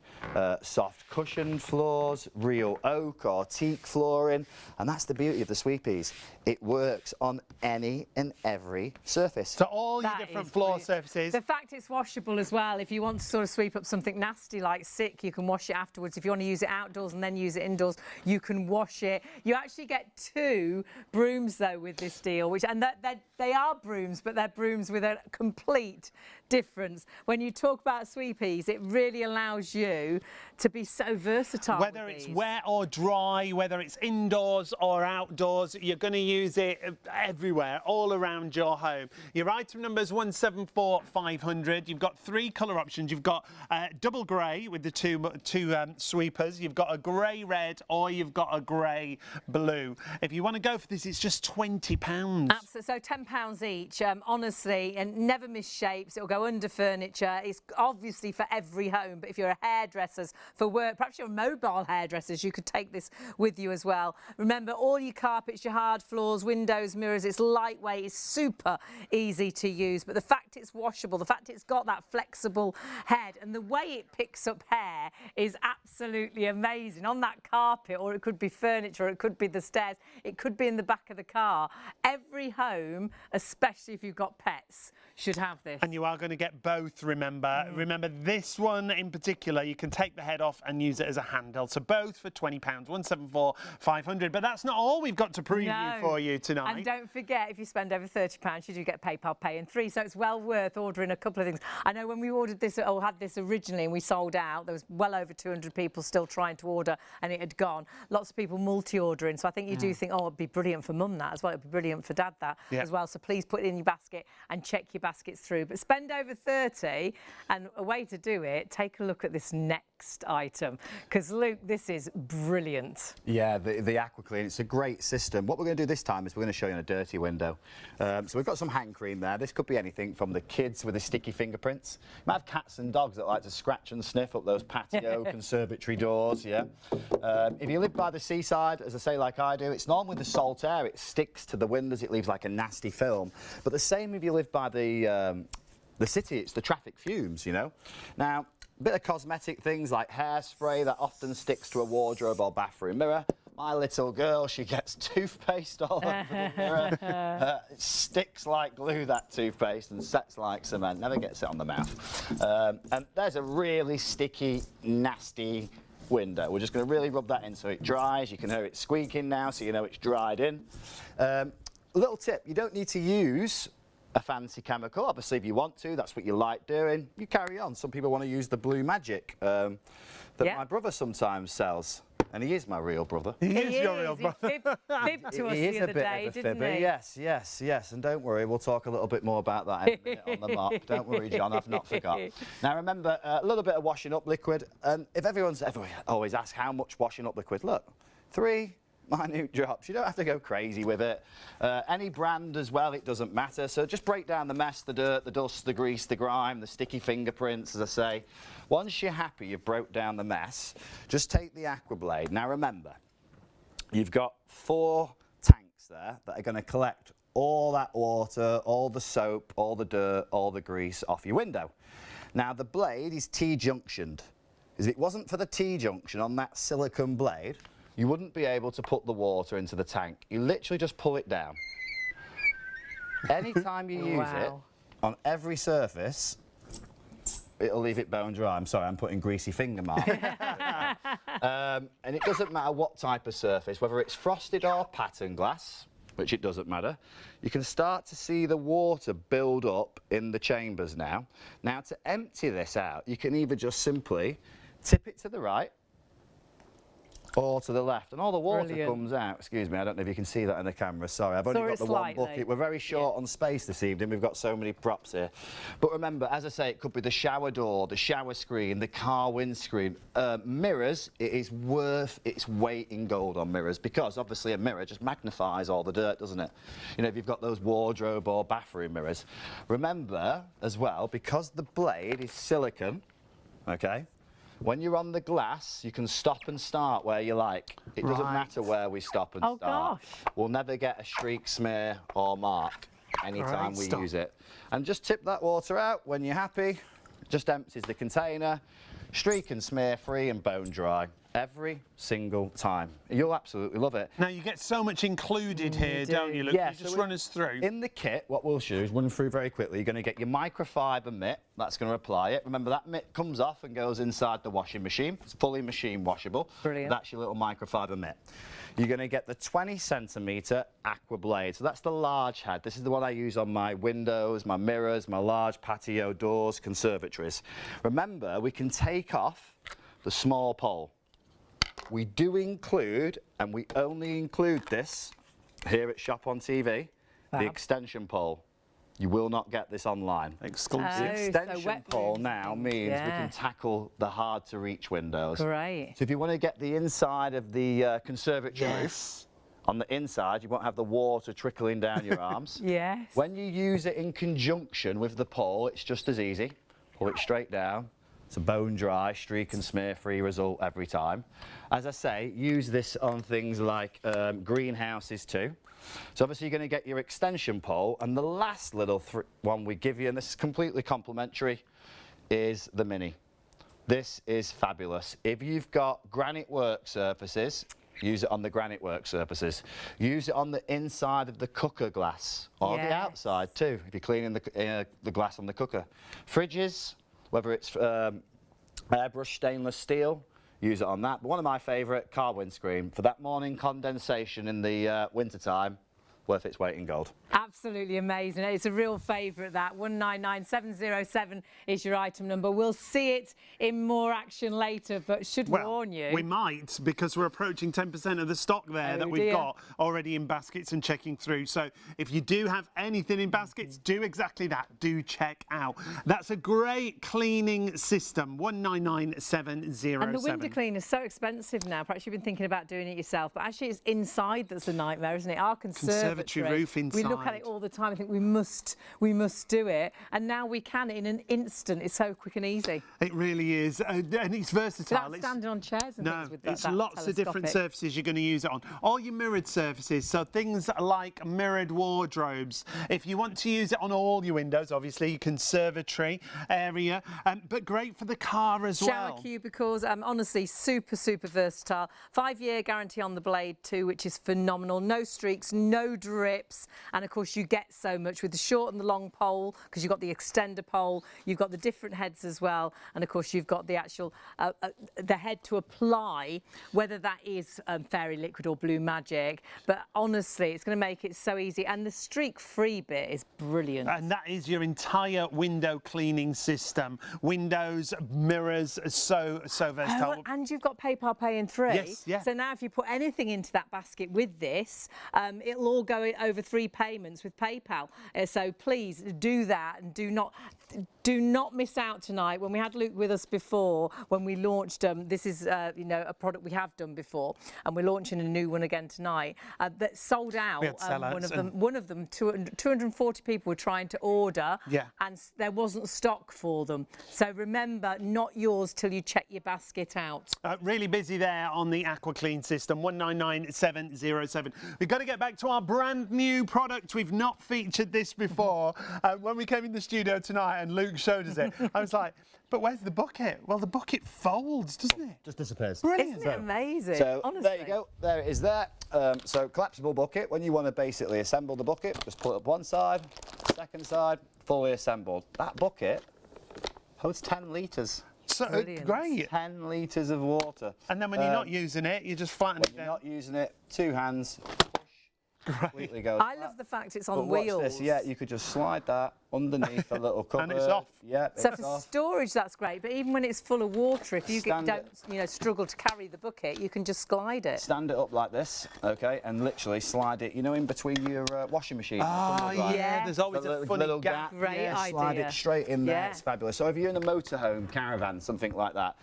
soft cushioned floors, real oak or teak flooring. And that's the beauty of the sweepies. It works on any and every surface. So all your different floor surfaces. The fact it's washable as well. If you want to sort of sweep up something nasty like sick, you can wash it afterwards. If you want to use it outdoors and then use it indoors, you can wash it. You actually get 2 brooms though with this deal, they are brooms, but they're brooms with a complete difference. When you talk about sweepies, it really allows you to be so versatile. Whether it's wet or dry, whether it's indoors or outdoors, you're going to use it everywhere, all around your home. Your item number is 174500. You've got 3 colour options. You've got double grey with the two sweepers. You've got a grey red or you've got a grey blue. If you want to go for this, it's just £20. Absolutely. So £10 each. Honestly, and never miss shapes. It'll go under furniture. It's obviously for every home, but if you're a hairdresser for work, perhaps you're a mobile hairdressers, you could take this with you as well. Remember, all your carpets, your hard floors, windows, mirrors, it's lightweight, it's super easy to use, but the fact it's washable, the fact it's got that flexible head, and the way it picks up hair is absolutely amazing. On that carpet, or it could be furniture, or it could be the stairs, it could be in the back of the car. Every home, especially if you've got pets, should have this. And you are going to get both, remember. Remember, this one in particular, you can take the head off and use it as a handle. So both for £20, 174500. But that's not all we've got to preview for you tonight. And don't forget, if you spend over £30, you do get PayPal Pay in 3. So it's well worth ordering a couple of things. I know when we ordered this, or had this originally, and we sold out, there was well over 200 people still trying to order, and it had gone. Lots of people multi-ordering. So I think you do think, oh, it'd be brilliant for mum that as well. It'd be brilliant for dad that as well. So please put it in your basket and check your baskets through. But spend over 30, and a way to do it, take a look at this neck next item, because Luke, this is brilliant. Yeah, the AquaClean, it's a great system. What we're going to do this time is we're going to show you in a dirty window. So we've got some hand cream there. This could be anything from the kids with the sticky fingerprints. You might have cats and dogs that like to scratch and sniff up those patio conservatory doors, yeah. If you live by the seaside, as I say, like I do, it's normally the salt air. It sticks to the windows. It leaves like a nasty film. But the same if you live by the city, it's the traffic fumes, you know. Now, a bit of cosmetic things like hairspray that often sticks to a wardrobe or bathroom mirror. My little girl, she gets toothpaste all over the mirror. It sticks like glue, that toothpaste, and sets like cement. Never gets it on the mouth. And there's a really sticky, nasty window. We're just going to really rub that in so it dries. You can hear it squeaking now, so you know it's dried in. A little tip, you don't need to use a fancy chemical. Obviously, if you want to, that's what you like doing, you carry on. Some people want to use the blue magic that my brother sometimes sells. And he is my real brother. He is your real brother. He fibbed to us the other day, didn't he? Yes. And don't worry, we'll talk a little bit more about that in a minute on the mop. Don't worry, John, I've not forgot. Now, remember, a little bit of washing up liquid. And if everyone's always asked how much washing up liquid, look, 3 minute drops. You don't have to go crazy with it. Any brand as well, it doesn't matter. So just break down the mess, the dirt, the dust, the grease, the grime, the sticky fingerprints, as I say. Once you're happy you've broke down the mess, just take the AquaBlade. Now remember, you've got 4 tanks there that are going to collect all that water, all the soap, all the dirt, all the grease off your window. Now the blade is T-junctioned. If it wasn't for the T-junction on that silicone blade, you wouldn't be able to put the water into the tank. You literally just pull it down. Anytime you use it, on every surface, it'll leave it bone dry. I'm sorry, I'm putting greasy finger marks. And it doesn't matter what type of surface, whether it's frosted or pattern glass, which it doesn't matter. You can start to see the water build up in the chambers now. Now, to empty this out, you can either just simply tip it to the right or to the left, and all the water comes out. Excuse me, I don't know if you can see that on the camera. Sorry, I've only got the one bucket. We're very short on space this evening. We've got so many props here. But remember, as I say, it could be the shower door, the shower screen, the car windscreen. Mirrors, it is worth its weight in gold on mirrors, because obviously a mirror just magnifies all the dirt, doesn't it? You know, if you've got those wardrobe or bathroom mirrors. Remember, as well, because the blade is silicone, okay? When you're on the glass, you can stop and start where you like. It doesn't matter where we stop and start. Gosh. We'll never get a streak, smear or mark anytime we use it. And just tip that water out when you're happy. It just empties the container. Streak and smear free and bone dry. Every single time. You'll absolutely love it. Now, you get so much included here, don't you, Luke? Yeah, you just run us through. In the kit, what we'll do is run through very quickly. You're going to get your microfiber mitt. That's going to apply it. Remember, that mitt comes off and goes inside the washing machine. It's fully machine washable. Brilliant. That's your little microfiber mitt. You're going to get the 20cm AquaBlade. So that's the large head. This is the one I use on my windows, my mirrors, my large patio doors, conservatories. Remember, we can take off the small pole. We do include, and we only include this here at ShopOnTV, the extension pole. You will not get this online. Exclusive. The extension pole now means we can tackle the hard-to-reach windows. Great. So if you want to get the inside of the conservatory roof, on the inside, you won't have the water trickling down your arms. Yes. When you use it in conjunction with the pole, it's just as easy. Pull it straight down. It's a bone dry, streak and smear free result every time. As I say, use this on things like greenhouses too. So obviously you're going to get your extension pole, and the last little one we give you, and this is completely complimentary, is the Mini. This is fabulous. If you've got granite work surfaces, use it on the granite work surfaces. Use it on the inside of the cooker glass, or the outside too, if you're cleaning the glass on the cooker. Fridges, whether it's airbrush stainless steel, use it on that. But one of my favourite, car windscreen. For that morning condensation in the winter time, worth its weight in gold. Absolutely amazing. It's a real favourite, that. 199707 is your item number. We'll see it in more action later, but should warn you. We might, because we're approaching 10% of the stock there that we've got already in baskets and checking through. So if you do have anything in baskets, do exactly that. Do check out. That's a great cleaning system, 199707. And the window cleaner is so expensive now. Perhaps you've been thinking about doing it yourself, but actually it's inside that's a nightmare, isn't it? Our conservatory roof inside. We look at it all the time. I think we must do it, and now we can in an instant. It's so quick and easy. It really is, and it's versatile. Without standing on chairs and things with that. It's lots of different surfaces you're going to use it on. All your mirrored surfaces, so things like mirrored wardrobes. If you want to use it on all your windows, obviously your conservatory area, but great for the car as well. Shower cubicles, honestly, super versatile. 5-year guarantee on the blade too, which is phenomenal. No streaks, no drips, and of course you get so much with the short and the long pole, because you've got the extender pole, you've got the different heads as well, and of course you've got the actual the head to apply, whether that is Fairy Liquid or Blue Magic. But honestly, it's going to make it so easy, and the streak-free bit is brilliant. And that is your entire window cleaning system. Windows, mirrors, so versatile. Oh, and you've got PayPal Pay in 3. Yes, yeah. So now if you put anything into that basket with this, it'll all go over 3 payments with PayPal. So please do that, and do not miss out tonight. When we had Luke with us before, when we launched, this is you know, a product we have done before, and we're launching a new one again tonight that sold out. We had sellouts, one of them 240 people were trying to order, and there wasn't stock for them. So remember, not yours till you check your basket out. Really busy there on the Aqua Clean system, 199707. We've got to get back to our brand new product. We've not featured this before. When we came in the studio tonight and Luke showed us it, I was like, but where's the bucket? Well, the bucket folds, doesn't it? Just disappears. Brilliant. Isn't it amazing? So honestly. there you go. There it is there. So collapsible bucket. When you want to basically assemble the bucket, just pull it up one side, second side, fully assembled. That bucket holds 10 litres. So great. 10 litres of water. And then when you're not using it, you just flatten it down. When you're not using it, 2 hands, push, completely goes. I love the fact it's on wheels. Watch this, yeah, you could just slide that underneath a little cupboard. And it's off. Yeah, so for storage, that's great. But even when it's full of water, if you don't struggle to carry the bucket, you can just glide it. Stand it up like this, okay, and literally slide it, you know, in between your washing machine. Oh, yeah, there's always a funny little gap. Great idea. Slide it straight in there, it's fabulous. So if you're in a motorhome, caravan, something like that,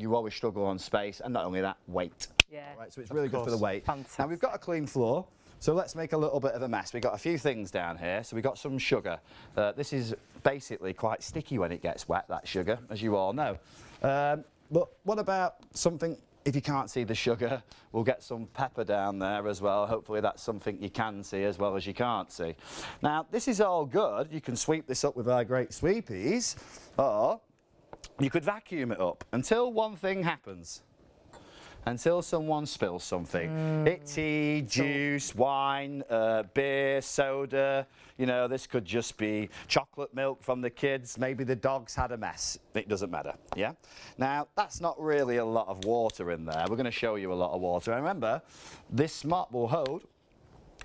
you always struggle on space, and not only that, weight. Yeah. Right, so it's really good for the weight. Fantastic. Now we've got a clean floor. So let's make a little bit of a mess. We've got a few things down here. So we've got some sugar. This is basically quite sticky when it gets wet, that sugar, as you all know. But what about something, if you can't see the sugar, we'll get some pepper down there as well. Hopefully that's something you can see as well as you can't see. Now, this is all good. You can sweep this up with our great sweepies, or you could vacuum it up until one thing happens. Until someone spills something. Tea, juice, wine, beer, soda, you know, this could just be chocolate milk from the kids, maybe the dog's had a mess. It doesn't matter, yeah? Now, that's not really a lot of water in there. We're going to show you a lot of water. And remember, this mop will hold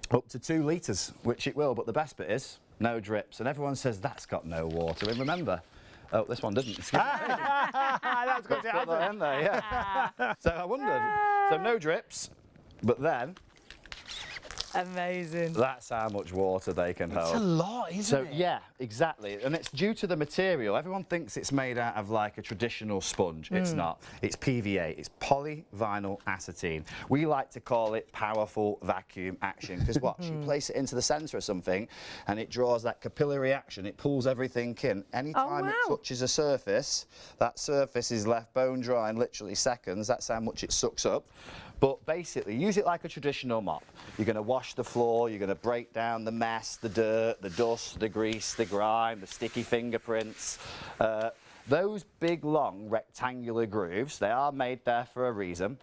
up to 2 litres, which it will, but the best bit is no drips. And everyone says that's got no water. And remember, oh, this one didn't. That's got put that in there, yeah. So I wondered. So no drips, but then Amazing. that's how much water they can hold. It's a lot, isn't it? Yeah, exactly. And it's due to the material. Everyone thinks it's made out of like a traditional sponge. It's not. It's PVA. It's polyvinyl acetylene. We like to call it powerful vacuum action because watch, you place it into the centre of something and it draws that capillary action. It pulls everything in. Anytime it touches a surface, that surface is left bone dry in literally seconds. That's how much it sucks up. But basically, use it like a traditional mop. You're going to wash the floor, you're going to break down the mess, the dirt, the dust, the grease, the grime, the sticky fingerprints. Those big, long, rectangular grooves, they are made there for a reason,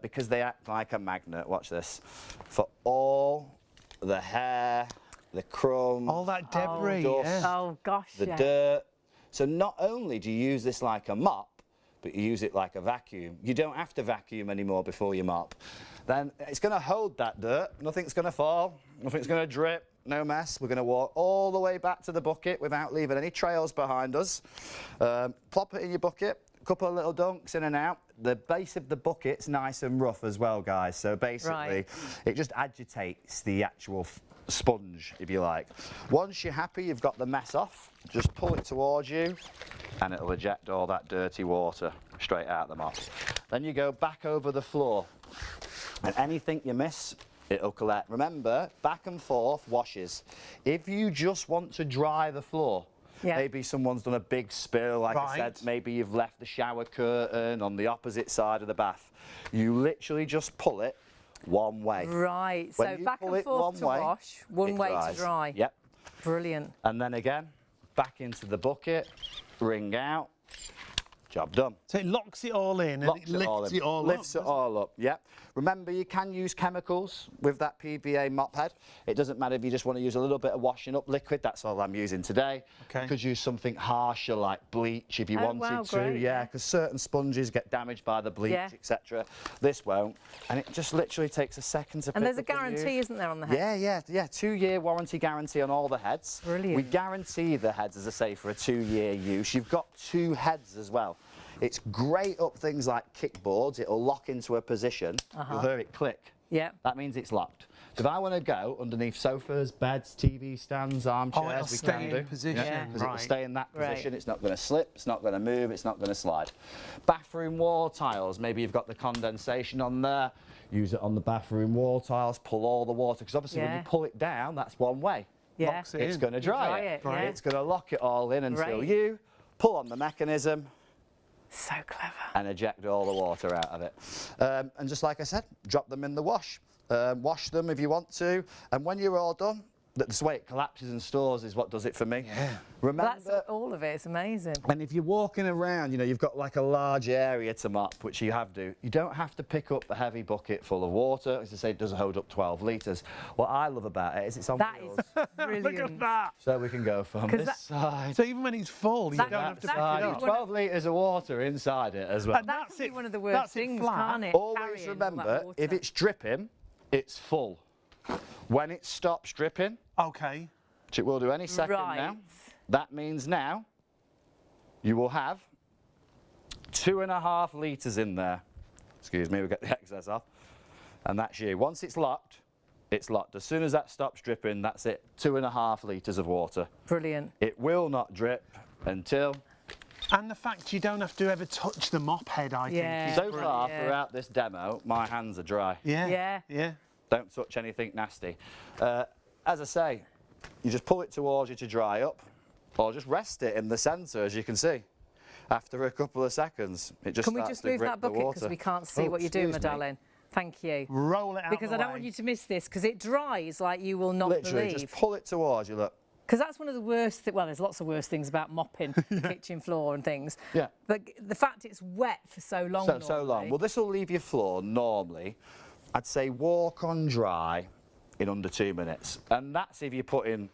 because they act like a magnet, watch this, for all the hair, the crumbs, all that debris, dust, the dirt. So not only do you use this like a mop, but you use it like a vacuum. You don't have to vacuum anymore before you mop. Then it's going to hold that dirt. Nothing's going to fall. Nothing's going to drip. No mess. We're going to walk all the way back to the bucket without leaving any trails behind us. Plop it in your bucket. Couple of little dunks in and out. The base of the bucket's nice and rough as well, guys. So basically, it just agitates the actual sponge, if you like. Once you're happy, you've got the mess off, just pull it towards you, and it'll eject all that dirty water straight out the mop. Then you go back over the floor, and anything you miss, it'll collect. Remember, back and forth washes. If you just want to dry the floor, maybe someone's done a big spill, like I said, maybe you've left the shower curtain on the opposite side of the bath. You literally just pull it one way. Right, so back and forth to wash, one way to dry. Yep. Brilliant. And then again, back into the bucket, wring out, job done. So it locks it all in and it lifts it all up. Lifts it all up, yep. Remember, you can use chemicals with that PVA mop head. It doesn't matter if you just want to use a little bit of washing up liquid. That's all I'm using today. Okay. You could use something harsher like bleach if you wanted to. Great, yeah, because certain sponges get damaged by the bleach, etc. This won't. And it just literally takes a second to pick up. And there's a guarantee, isn't there, on the head? Yeah. 2-year warranty guarantee on all the heads. Brilliant. We guarantee the heads, as I say, for a 2-year use. You've got 2 heads as well. It's great up things like kickboards. It'll lock into a position. You'll hear it click. Yeah. That means it's locked. So if I want to go underneath sofas, beds, TV stands, armchairs, we can do. Position. Because it'll stay in that position. It's not going to slip. It's not going to move. It's not going to slide. Bathroom wall tiles. Maybe you've got the condensation on there. Use it on the bathroom wall tiles. Pull all the water. Because obviously when you pull it down, that's one way. Yeah. It's going to dry it. It's going to lock it all in until you pull on the mechanism. So clever. And eject all the water out of it. And just like I said, drop them in the wash. Wash them if you want to. And when you're all done, this way it collapses and stores is what does it for me. Yeah. Remember, that's all of it. It's amazing. And if you're walking around, you know, you've got like a large area to mop, which you have to. You don't have to pick up a heavy bucket full of water. As I say, it does hold up 12 litres. What I love about it is it's on wheels. That is brilliant. Look at that. So we can go from this side. So even when it's full, you don't have to pick it up. 12 litres of water inside it as well. That could be one of the worst things, can't it? Always remember, if it's dripping, it's full. When it stops dripping, which it will do any second now, that means now you will have 2.5 litres in there. Excuse me, we'll get the excess off. And that's you. Once it's locked, it's locked. As soon as that stops dripping, that's it. 2.5 litres of water. Brilliant. It will not drip until... And the fact you don't have to ever touch the mop head, I think. Is so far, throughout this demo, my hands are dry. Yeah. Don't touch anything nasty. As I say, you just pull it towards you to dry up, or just rest it in the centre, as you can see. After a couple of seconds, it just Can we just move that bucket because we can't see what you're doing, my darling? Thank you. Roll it out because I don't want you to miss this, because it dries like you will not Literally, believe. just pull it towards you, look. Because that's one of the worst things. Well, there's lots of worse things about mopping the kitchen floor and things. Yeah. But the fact it's wet for so long. So long. Well, this will leave your floor normally, I'd say walk on dry in under 2 minutes. And that's if you put in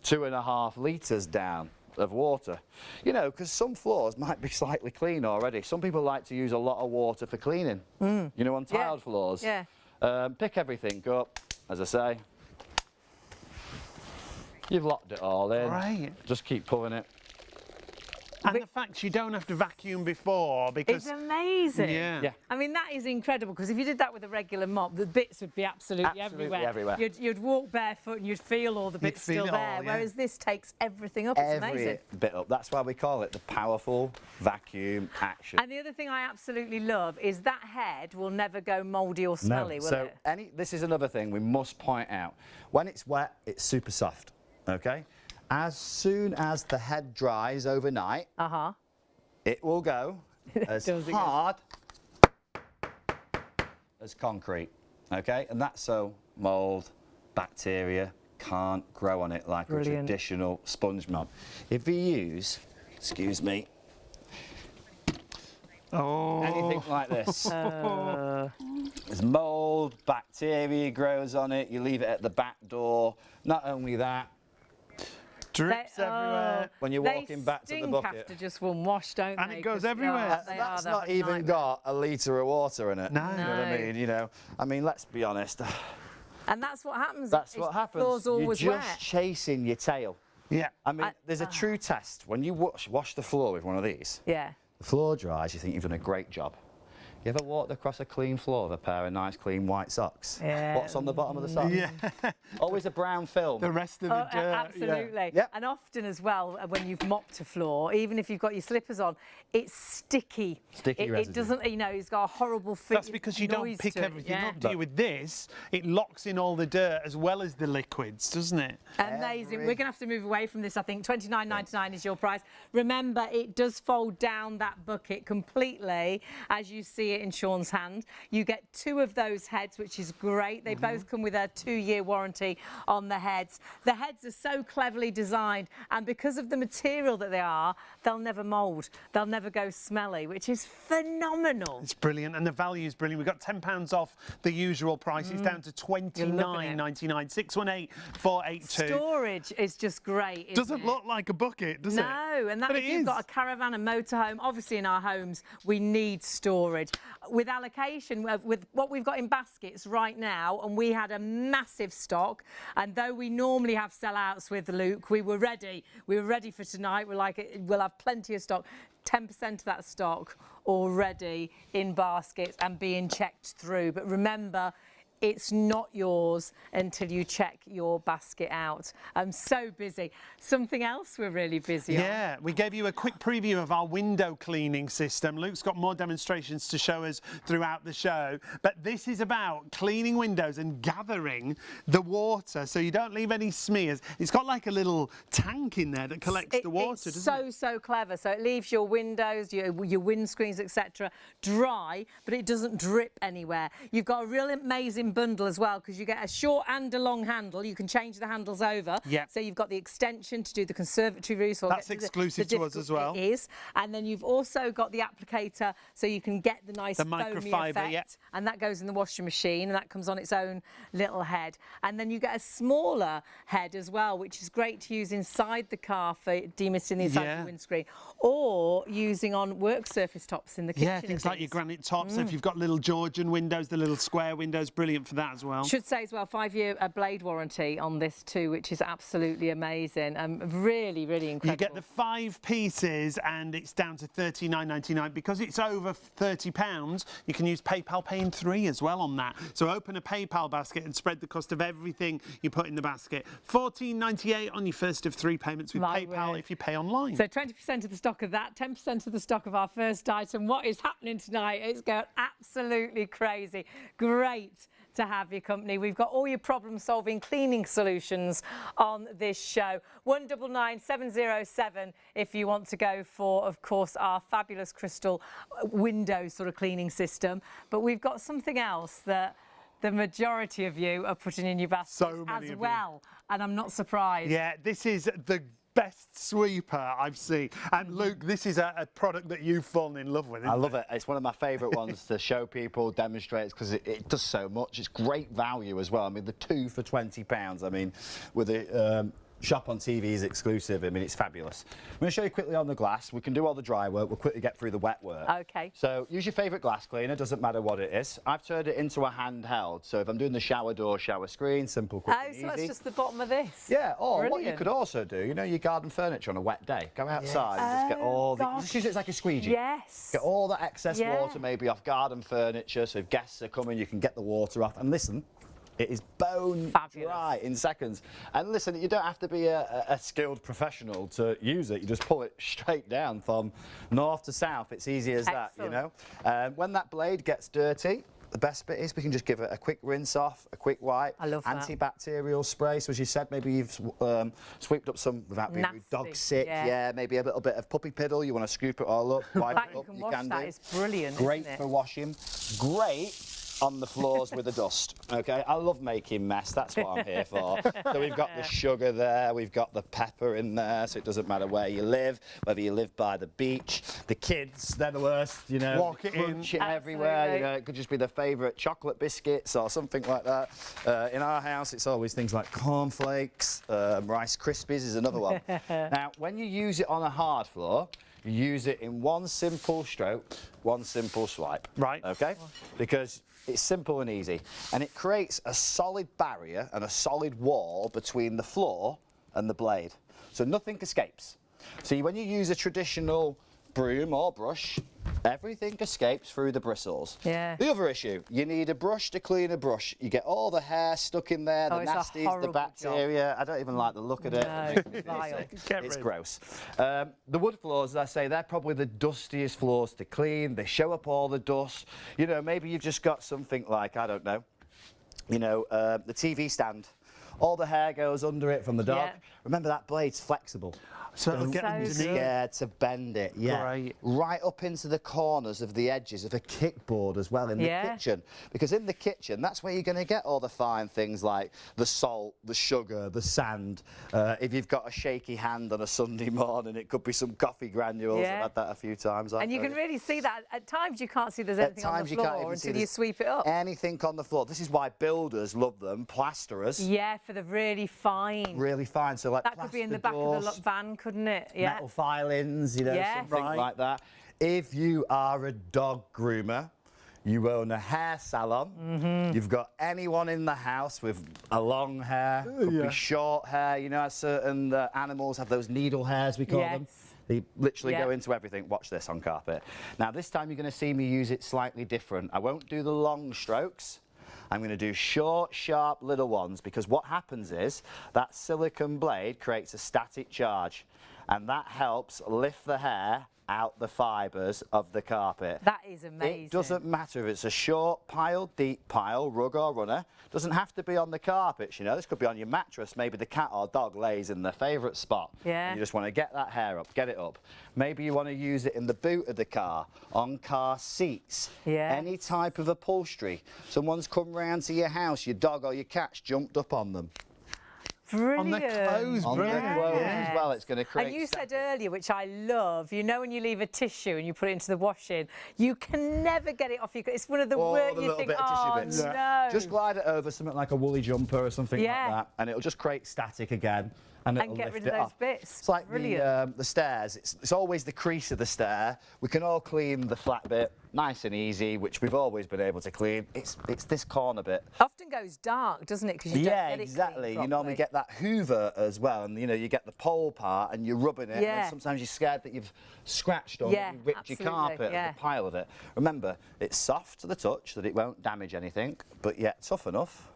2.5 litres down of water. You know, because some floors might be slightly clean already. Some people like to use a lot of water for cleaning. You know, on tiled floors. Yeah. Pick everything up, as I say. You've locked it all in. Right. Just keep pulling it. And the fact you don't have to vacuum before because... It's amazing. Yeah. I mean, that is incredible, because if you did that with a regular mop, the bits would be absolutely everywhere. You'd walk barefoot and you'd feel all the bits still there, whereas this takes everything up. It's amazing. Every bit up. That's why we call it the powerful vacuum action. And the other thing I absolutely love is that head will never go mouldy or smelly, will it? This is another thing we must point out. When it's wet, it's super soft, okay? As soon as the head dries overnight, it will go as hard as concrete, okay? And that's so mould, bacteria can't grow on it like a traditional sponge mop. If you use, excuse me, anything like this, there's mould, bacteria grows on it, you leave it at the back door. Not only that, Drips everywhere. When you're walking back to the bucket. After just one wash, don't they? And it goes 'Cause, everywhere. That's not even got a litre of water in it. No. You know what I mean? You know, I mean, let's be honest. And that's what happens. That's what happens. Floor's always You're just wet. chasing your tail. Yeah. I mean, there's a true test. When you wash the floor with one of these, Yeah. the floor dries, you think you've done a great job. You ever walked across a clean floor with a pair of nice, clean white socks? Yeah. What's on the bottom of the socks? Yeah. Always a brown film. The rest of the dirt. Absolutely. Yeah. And often as well, when you've mopped a floor, even if you've got your slippers on, it's sticky. Sticky It residue. doesn't, you know, it's got a horrible That's because you don't pick everything up, do you? With this, it locks in all the dirt as well as the liquids, doesn't it? Amazing. We're going to have to move away from this, I think. $29.99 is your price. Remember, it does fold down that bucket completely, as you see it in Sean's hand. You get 2 of those heads, which is great. They both come with a 2-year warranty on the heads. The heads are so cleverly designed, and because of the material that they are, they'll never mould. They'll never go smelly, which is phenomenal. It's brilliant, and the value is brilliant. We've got £10 off the usual price. It's down to $29.99. 618-482. Storage is just great. Isn't Doesn't it? look like a bucket, does it? No, and that But if it you've is. got a caravan and motorhome, obviously in our homes we need storage. With allocation, with what we've got in baskets right now, and we had a massive stock, and though we normally have sellouts with Luke, we were ready. We were ready for tonight. We're like, we'll have plenty of stock. 10% of that stock already in baskets and being checked through. But remember, it's not yours until you check your basket out. I'm so busy. Something else we're really busy on. Yeah, we gave you a quick preview of our window cleaning system. Luke's got more demonstrations to show us throughout the show, but this is about cleaning windows and gathering the water so you don't leave any smears. It's got like a little tank in there that collects the water, doesn't it? It's so clever. So it leaves your windows, your windscreens, etc., dry, but it doesn't drip anywhere. You've got a real amazing bundle as well, because you get a short and a long handle. You can change the handles over. Yeah. So you've got the extension to do the conservatory roofs. Or That's get to exclusive to us as well. It is. And then you've also got the applicator, so you can get the nice foamy microfiber, effect. yeah. And that goes in the washing machine, and that comes on its own little head. And then you get a smaller head as well, which is great to use inside the car for demisting the inside of the windscreen, or using on work surface tops in the kitchen. Yeah, things like your granite tops. If you've got little Georgian windows, the little square windows, brilliant for that as well. Should say as well, 5-year blade warranty on this too, which is absolutely amazing and really, really incredible. You get the 5 pieces and it's down to $39.99. Because it's over £30, you can use PayPal Pay in 3 as well on that. So open a PayPal basket and spread the cost of everything you put in the basket. $14.98 on your first of 3 payments with PayPal if you pay online. So 20% of the stock of that, 10% of the stock of our first item. What is happening tonight? It's going absolutely crazy. Great to have your company. We've got all your problem-solving cleaning solutions on this show. 199707 if you want to go for, of course, our fabulous crystal window sort of cleaning system. But we've got something else that the majority of you are putting in your basket as well, and I'm not surprised. Yeah, this is the best sweeper I've seen. And Luke, this is a product that you've fallen in love with. I love it. It's one of my favourite ones to show people, demonstrate, because it does so much. It's great value as well. I mean, the 2 for £20. I mean, with the ShopOnTV's exclusive. I mean, it's fabulous. I'm going to show you quickly on the glass. We can do all the dry work. We'll quickly get through the wet work. OK. So use your favourite glass cleaner. Doesn't matter what it is. I've turned it into a handheld. So if I'm doing the shower door, shower screen, simple, quick and easy. So that's just the bottom of this? Yeah, or Brilliant. what you could also do, you know, your garden furniture on a wet day. Go outside and just get all the... Just use it as like a squeegee. Yes. Get all that excess water maybe off garden furniture, so if guests are coming, you can get the water off. And listen, it is bone dry in seconds. And listen, you don't have to be a skilled professional to use it. You just pull it straight down from north to south. It's easy as that, you know. When that blade gets dirty, the best bit is we can just give it a quick rinse off, a quick wipe. I love that. Antibacterial spray. So as you said, maybe you've swept up some without being dog sick. Yeah, maybe a little bit of puppy piddle. You want to scoop it all up, wipe it up. You can wash that. It's brilliant. Great for washing. Great on the floors with the dust. Okay, I love making mess. That's what I'm here for. So we've got the sugar there, we've got the pepper in there, so it doesn't matter where you live, whether you live by the beach. The kids, they're the worst, you know. Walk it in. Everywhere, you know. It could just be their favourite chocolate biscuits or something like that. In our house, it's always things like cornflakes, Rice Krispies is another one. Now, when you use it on a hard floor, you use it in one simple stroke, one simple swipe. Right. Okay? Because it's simple and easy. And it creates a solid barrier and a solid wall between the floor and the blade. So nothing escapes. See, when you use a traditional broom or brush, everything escapes through the bristles. Yeah. The other issue, you need a brush to clean a brush. You get all the hair stuck in there, the nasties, the bacteria. I don't even like the look of it. No, it's vile. It's gross. The wood floors, as I say, they're probably the dustiest floors to clean. They show up all the dust. You know, maybe you've just got something like, I don't know, you know, the TV stand. All the hair goes under it from the dog. Yeah. Remember, that blade's flexible. So it'll get underneath. Scared to bend it, yeah. Right. Right up into the corners of the edges of a kickboard as well in the kitchen. Because in the kitchen, that's where you're going to get all the fine things like the salt, the sugar, the sand. If you've got a shaky hand on a Sunday morning, it could be some coffee granules. Yeah. I've had that a few times. And you can really see that. At times you can't see there's anything on the floor until you sweep it up. Anything on the floor. This is why builders love them, plasterers. Yeah, for the really fine. Really fine. So like that could be in the back of the van, couldn't it? Yeah. Metal filings, you know, something Right. like that. If you are a dog groomer, you own a hair salon, you've got anyone in the house with a long hair, could be short hair, you know, certain animals have those needle hairs, we call them. They literally go into everything. Watch this on carpet. Now, this time you're going to see me use it slightly different. I won't do the long strokes. I'm going to do short, sharp little ones, because what happens is that silicone blade creates a static charge, and that helps lift the hair out the fibres of the carpet. That is amazing. It doesn't matter if it's a short pile, deep pile, rug or runner. It doesn't have to be on the carpets, you know. This could be on your mattress. Maybe the cat or dog lays in their favourite spot. Yeah. And you just want to get that hair up, get it up. Maybe you want to use it in the boot of the car, on car seats, any type of upholstery. Someone's come round to your house, your dog or your cat's jumped up on them. Brilliant. On the clothes, on brilliant. the clothes as well, it's going to create. And you said earlier, which I love, you know, when you leave a tissue and you put it into the washing, you can never get it off your. It's one of the worst. You think, oh no. Just glide it over something like a woolly jumper or something like that, and it'll just create static again. And get rid of those bits. It's like the stairs. It's always the crease of the stair. We can all clean the flat bit, nice and easy, which we've always been able to clean. It's this corner bit. Often goes dark, doesn't it? Because you don't get it exactly. clean You normally get that Hoover as well, and you know you get the pole part, and you're rubbing it. And sometimes you're scared that you've scratched or you've ripped your carpet, the pile of it. Remember, it's soft to the touch, that it won't damage anything, but yet tough enough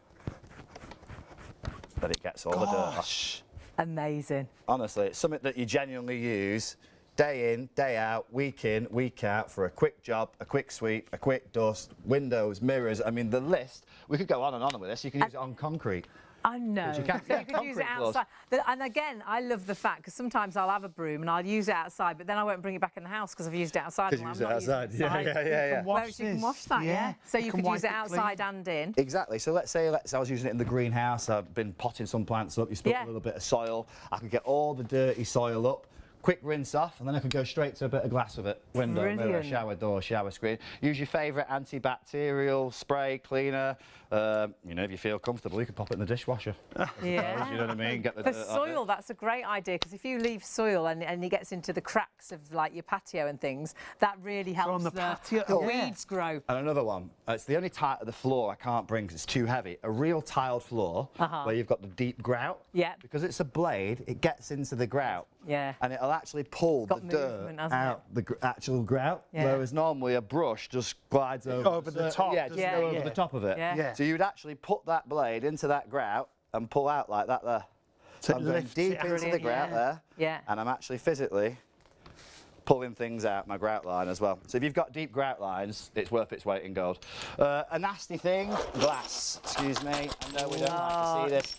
that it gets all the dirt off. Amazing. Honestly, it's something that you genuinely use day in, day out, week in, week out for a quick job, a quick sweep, a quick dust, windows, mirrors. I mean, the list, we could go on and on with this. You can use it on concrete. I know. You can, so you could use it outside. And again, I love the fact, because sometimes I'll have a broom and I'll use it outside, but then I won't bring it back in the house because I've used it outside. Because you use it outside. Yeah. Whereas you can wash that, So you could use it outside and in. Exactly. So let's say I was using it in the greenhouse. I've been potting some plants up. You spilt a little bit of soil. I could get all the dirty soil up. Quick rinse off, and then I could go straight to a bit of glass with it. Window, mirror, shower door, shower screen. Use your favourite antibacterial spray cleaner. You know, if you feel comfortable, you can pop it in the dishwasher. Yeah. You know what I mean? Get the For soil, that's a great idea, because if you leave soil and it gets into the cracks of like your patio and things, that really helps the weeds grow. And another one, it's the only type of the floor I can't bring because it's too heavy. A real tiled floor where you've got the deep grout. Yeah. Because it's a blade, it gets into the grout. Yeah. And it'll actually pull the dirt out the actual grout, whereas normally a brush just glides over the top. Yeah, just go over the top of it. Yeah. So you'd actually put that blade into that grout and pull out like that there. So I'm going deep into the grout there, and I'm actually physically pulling things out my grout line as well. So if you've got deep grout lines, it's worth its weight in gold. A nasty thing, glass. Excuse me, I know we don't like to see this.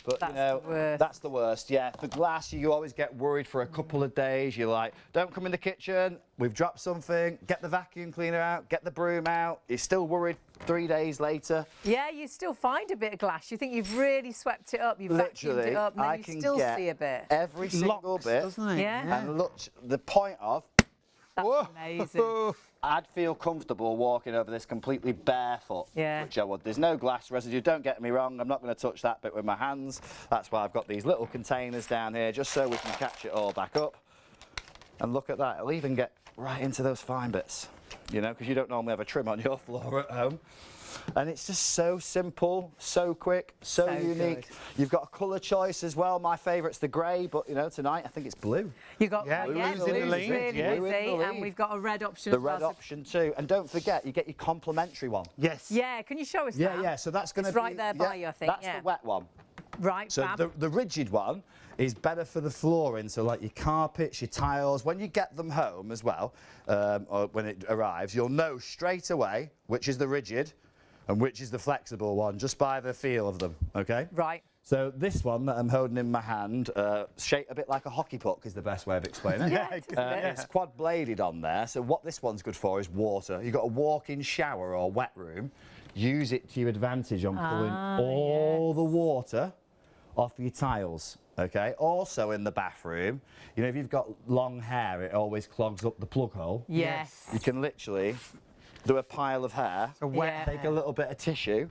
But That's you know, the worst. that's the worst. Yeah, for glass, you always get worried for a couple of days. You're like, don't come in the kitchen. We've dropped something. Get the vacuum cleaner out. Get the broom out. You're still worried 3 days later. Yeah, you still find a bit of glass. You think you've really swept it up, you've vacuumed it up, and then I you can still get see a bit. every single Locks, bit. doesn't it? Yeah. And look, the point of. That's Whoa. amazing. I'd feel comfortable walking over this completely barefoot, Yeah. which I would. There's no glass residue, don't get me wrong, I'm not going to touch that bit with my hands. That's why I've got these little containers down here, just so we can catch it all back up. And look at that, it'll even get right into those fine bits, you know, because you don't normally have a trim on your floor at home. And it's just so simple, so quick, so unique. good. You've got a colour choice as well. My favourite's the grey, but you know, tonight I think it's blue. You got Yeah, yeah, blue's in the blue's lead, really yeah. Blue in busy, the and lead. we've got a red option The as well. red so- option too. And don't forget, you get your complimentary one. Yes. Yeah, can you show us Yeah, that? yeah, so that's going to It's be... right there by you, I think, That's yeah. the wet one. Right, So fab. the rigid one is better for the flooring, so like your carpets, your tiles. When you get them home as well, or when it arrives, you'll know straight away which is the rigid and which is the flexible one, just by the feel of them, okay? Right. So this one that I'm holding in my hand, shaped a bit like a hockey puck is the best way of explaining it. Yeah, it is a bit. It's quad bladed on there, so what this one's good for is water. You've got a walk-in shower or wet room, use it to your advantage on pulling all the water off your tiles, okay? Also in the bathroom, you know, if you've got long hair, it always clogs up the plug hole. Yes. You can literally do a pile of hair, Yeah. take a little bit of tissue,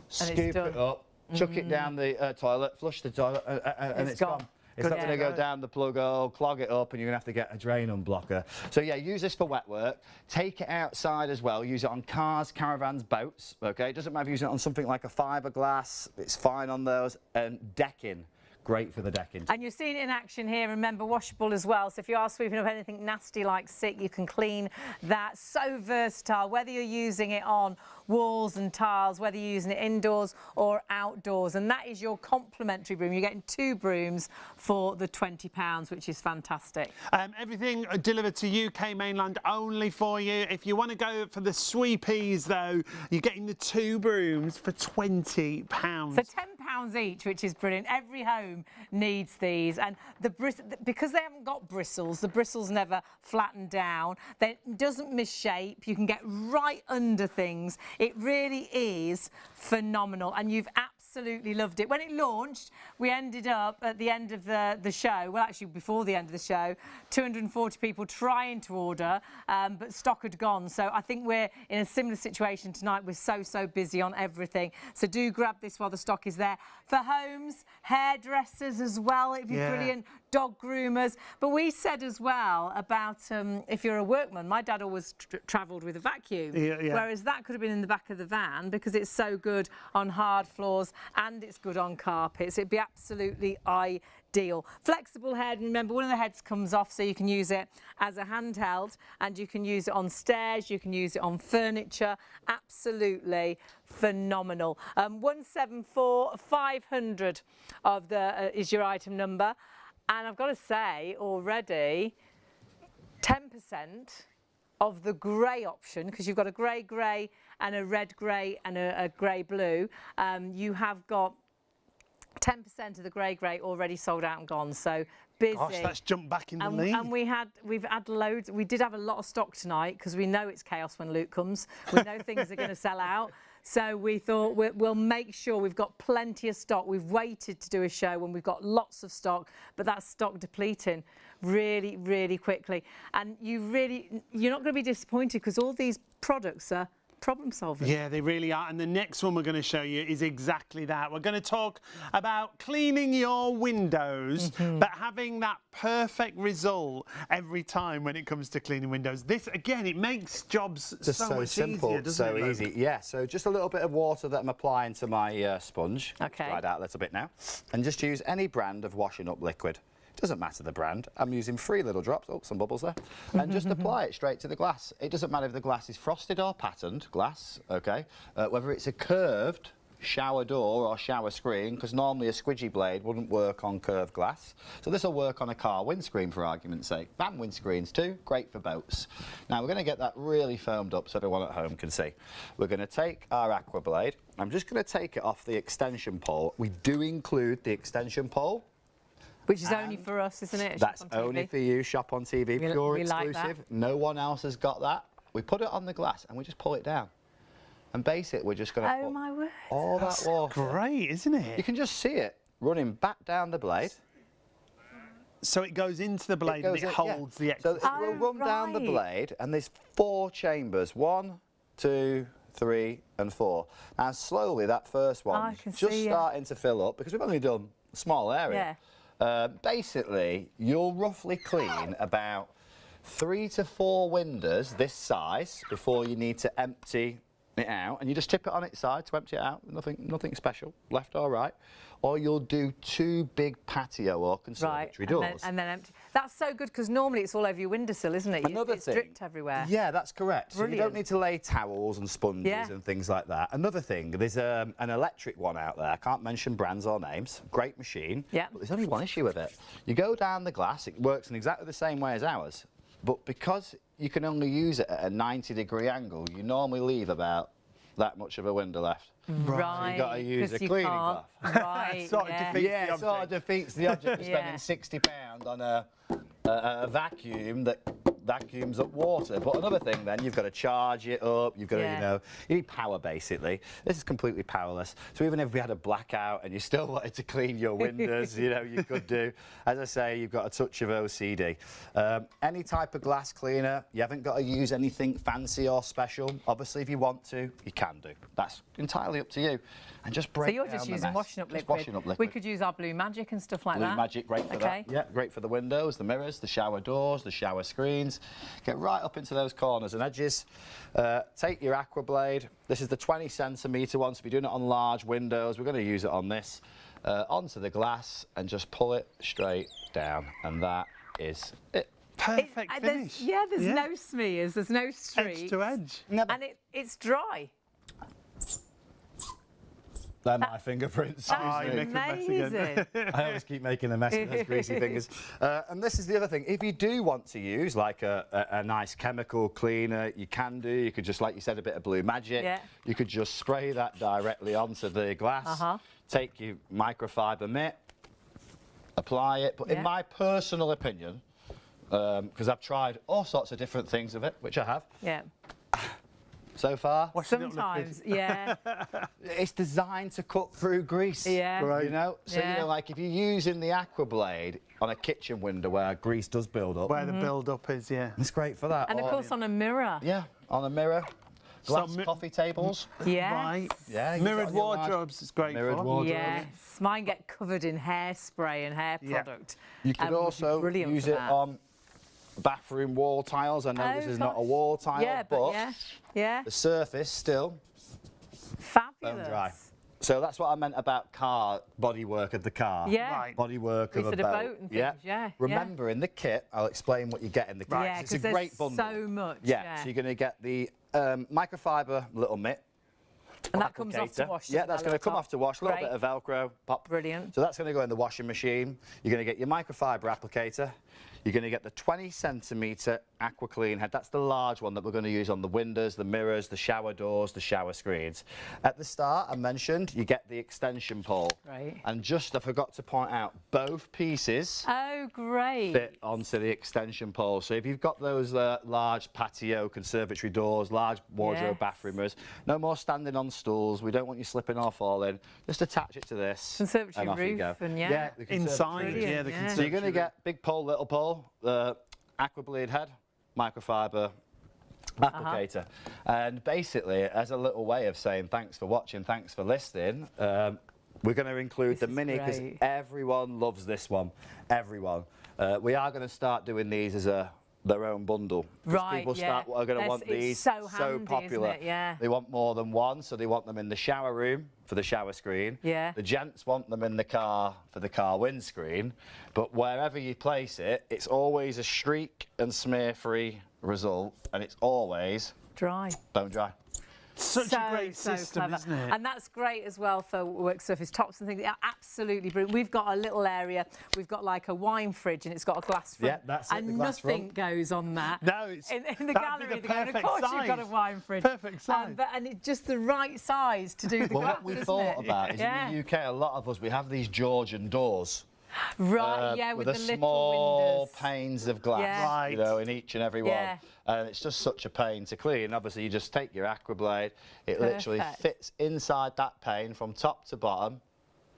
scoop done. it up, chuck it down the toilet, flush the toilet, and It's it's gone. gone. It's not Yeah. going to go down the plug hole, clog it up, and you're going to have to get a drain unblocker. So yeah, use this for wet work. Take it outside as well. Use it on cars, caravans, boats. Okay, it doesn't matter if you use it on something like a fiberglass. It's fine on those. And decking, great for the decking. And you're seeing it in action here. Remember, washable as well. So if you are sweeping up anything nasty like sick, you can clean that. So versatile, whether you're using it on walls and tiles, whether you're using it indoors or outdoors. And that is your complimentary broom. You're getting 2 brooms for the £20, which is fantastic. Everything delivered to UK mainland only for you. If you want to go for the sweepies, though, you're getting the 2 brooms for £20. So £10 each, which is brilliant. Every home needs these, and because they haven't got bristles, the bristles never flatten down. It doesn't misshape. You can get right under things. It really is phenomenal, and you've absolutely loved it. When it launched, we ended up at the end of the show, well, actually before the end of the show, 240 people trying to order, but stock had gone. So I think we're in a similar situation tonight. We're so busy on everything. So do grab this while the stock is there. For homes, hairdressers as well, it'd be brilliant. Dog groomers. But we said as well about if you're a workman, my dad always travelled with a vacuum, whereas that could have been in the back of the van because it's so good on hard floors and it's good on carpets. It'd be absolutely ideal. Flexible head, remember one of the heads comes off so you can use it as a handheld, and you can use it on stairs, you can use it on furniture. Absolutely phenomenal. 174500 of the is your item number. And I've got to say already 10% of the grey option, because you've got a grey and a red grey and a grey blue, you have got 10% of the grey already sold out and gone. So busy. Gosh, that's jumped back in the lead. And we've had loads. We did have a lot of stock tonight because we know it's chaos when Luke comes. We know things are going to sell out. So we thought we'll make sure we've got plenty of stock. We've waited to do a show when we've got lots of stock, but that's stock depleting really quickly. And you're not going to be disappointed because all these products are problem solvers. Yeah, they really are. And the next one we're going to show you is exactly that. We're going to talk about cleaning your windows, but having that perfect result every time when it comes to cleaning windows. This, again, it makes jobs Just so much simple, easier, doesn't so it, Luke? easy. Yeah, so just a little bit of water that I'm applying to my sponge. Okay. Dried out a little bit now. And just use any brand of washing up liquid. Doesn't matter the brand. I'm using 3 little drops. Oh, some bubbles there. And just apply it straight to the glass. It doesn't matter if the glass is frosted or patterned glass, okay? Whether it's a curved shower door or shower screen, because normally a squidgy blade wouldn't work on curved glass. So this will work on a car windscreen, for argument's sake. Van windscreens too, great for boats. Now we're going to get that really foamed up so everyone at home can see. We're going to take our aqua blade. I'm just going to take it off the extension pole. We do include the extension pole. Which is only for us, isn't it? That's only for you, Shop on TV, pure we like exclusive. that. No one else has got that. We put it on the glass and we just pull it down. And basically, we're just going to put my word. all that water. Great, isn't it? You can just see it running back down the blade. So it goes into the blade and it holds the So extra. it will run down the blade, and there's 4 chambers. 1, 2, 3, and 4. And slowly, that first one can just see, starting to fill up, because we've only done a small area. Basically, you'll roughly clean about 3 to 4 windows this size before you need to empty it out, and you just tip it on its side to empty it out. Nothing special, left or right. Or you'll do 2 big patio or conservatory doors. And then empty. That's so good, because normally it's all over your windowsill, isn't it? It's dripped everywhere. Yeah, that's correct. So you don't need to lay towels and sponges and things like that. Another thing, there's an electric one out there. I can't mention brands or names. Great machine. Yeah. But there's only one issue with it. You go down the glass, it works in exactly the same way as ours. But because you can only use it at a 90-degree angle, you normally leave about that much of a window left. Right. So you've got to use a cleaning cloth. Right. Sort of defeats the It object. sort of defeats the object of spending £60 on a vacuum that vacuums up water. But another thing, then, you've got to charge it up. You've got to, you need power, basically. This is completely powerless. So even if we had a blackout and you still wanted to clean your windows, you could do. As I say, you've got a touch of OCD. Any type of glass cleaner, you haven't got to use anything fancy or special. Obviously, if you want to, you can do. That's entirely up to you. And just break So you're down just the using mess. washing up Just liquid. washing up liquid. We could use our Blue Magic and stuff like that. Blue Magic, great for that. Yeah, great for the windows, the mirrors, the shower doors, the shower screens. Get right up into those corners and edges. Take your aqua blade. This is the 20cm one, so if you're doing it on large windows, we're going to use it on this. Onto the glass and just pull it straight down. And that is it. Perfect finish. There's no smears, there's no streaks. Edge to edge. And it's dry. They're my fingerprints. That's you make a mess again. amazing. I always keep making a mess with those greasy fingers. And this is the other thing. If you do want to use like a nice chemical cleaner, you can do. You could just, like you said, a bit of Blue Magic. Yeah. You could just spray that directly onto the glass. Take your microfiber mitt, apply it. But in my personal opinion, because I've tried all sorts of different things of it, which I have. Yeah. So far, Sometimes, yeah. it's designed to cut through grease. Yeah. Right. You know, so like if you're using the aqua blade on a kitchen window where grease does build up, Where the build-up is, it's great for that. And of course on a mirror. Yeah, on a mirror, glass coffee tables. Yes. Right. Yeah, you Mirrored got your wardrobes is great mirrored for. wardrobes. Yes. Mine get covered in hairspray and hair product. You could would be also brilliant use for it that. on bathroom wall tiles. I know this is not a wall tile, Yeah, but yeah. the surface still Fabulous. bone dry. So that's what I meant about car bodywork of the car. Yeah. Right. Bodywork We of a said a boat. boat and things, yeah. Remember, in the kit, I'll explain what you get in the kit. Yeah, It's a because great there's bundle. so much. Yeah, so you're going to get the microfiber little mitt. And that comes off to applicator. wash. Yeah, that's going to come off to wash. A little Great. bit of Velcro, pop. Brilliant. So that's going to go in the washing machine. You're going to get your microfiber applicator. You're going to get the 20cm aqua clean head. That's the large one that we're going to use on the windows, the mirrors, the shower doors, the shower screens. At the start, I mentioned you get the extension pole. Right. And just, I forgot to point out, both pieces Oh, great. fit onto the extension pole. So if you've got those large patio conservatory doors, large wardrobe Yes. bathroom mirrors, no more standing on stools. We don't want you slipping or falling. Just attach it to this. Conservatory and off you roof go. and the conservatory Inside, roof. Brilliant, yeah, the yeah. conservatory. So you're going to get big pole, little pole, aqua bleed head, microfiber applicator. And basically, as a little way of saying thanks for watching, thanks for listening, we're going to include the is mini because great. everyone loves this one. Everyone. We are going to start doing these as their own bundle. 'Cause Right, people yeah. are going to want It's these so handy, popular. isn't it? Yeah. They want more than one, so they want them in the shower room for the shower screen. Yeah. The gents want them in the car for the car windscreen. But wherever you place it, it's always a streak and smear-free result, and it's always Dry. bone dry. Such a great system, clever. isn't it? And that's great as well for work surface tops and things. They are absolutely brilliant. We've got a little area. We've got like a wine fridge, and it's got a glass front. Yeah, that's it, and the glass nothing front. goes on that. No, it's in the that'd be gallery. the They're going, of perfect course, you've got a size. wine fridge. Perfect size. And it's just the right size to do the Well, glass. what we isn't thought it? about is Yeah. in the UK, a lot of us, we have these Georgian doors. Right, yeah, with the the little small windows. panes of glass, Yeah. Right. you know, in each and every Yeah. one. And it's just such a pain to clean. Obviously, you just take your aqua blade, it literally Perfect. fits inside that pane from top to bottom,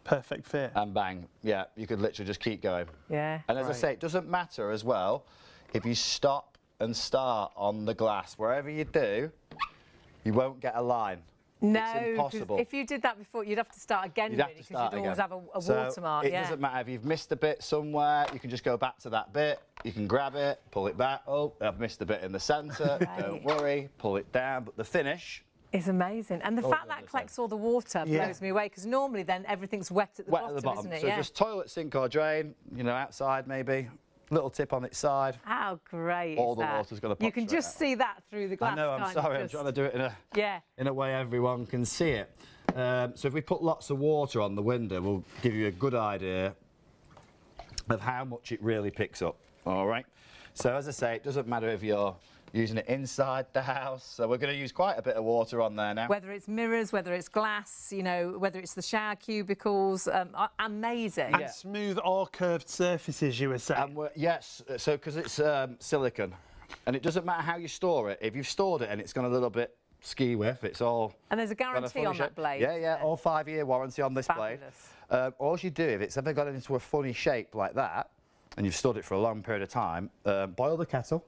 Perfect fit. and bang, yeah, you could literally just keep going. Yeah. And as I Right. say, it doesn't matter as well if you stop and start on the glass. Wherever you do, you won't get a line. No, It's 'cause impossible. if you did that before, you'd have to start again, You'd have really, to because start you'd always again. have a So watermark. it Yeah. doesn't matter if you've missed a bit somewhere, you can just go back to that bit, you can grab it, pull it back. Oh, I've missed a bit in the centre, don't worry, pull it down. But the finish, It's amazing. And the fact that lovely collects all the water Yeah. blows me away, because normally then everything's wet at the wet bottom, at the bottom. isn't it? So Yeah. just toilet, sink or drain, you know, outside maybe, little tip on its side. How great All is the that? water's gonna You pop can straight just out. see that through the glass. I know, I'm can't you? sorry, I'm Just- trying to do it Yeah. in a way everyone can see it. So if we put lots of water on the window, we'll give you a good idea of how much it really picks up. All right. So as I say, it doesn't matter if you're using it inside the house. So we're going to use quite a bit of water on there now. Whether it's mirrors, whether it's glass, you know, whether it's the shower cubicles, amazing. And smooth or curved surfaces, you were saying. And yes, so because it's silicone, and it doesn't matter how you store it. If you've stored it and it's gone a little bit ski whiff, it's all. And there's a got guarantee funny on that shape. blade. Yeah, yeah, isn't there? all 5-year warranty on this Fabulous. blade. All you do, if it's ever got into a funny shape like that, and you've stored it for a long period of time, boil the kettle.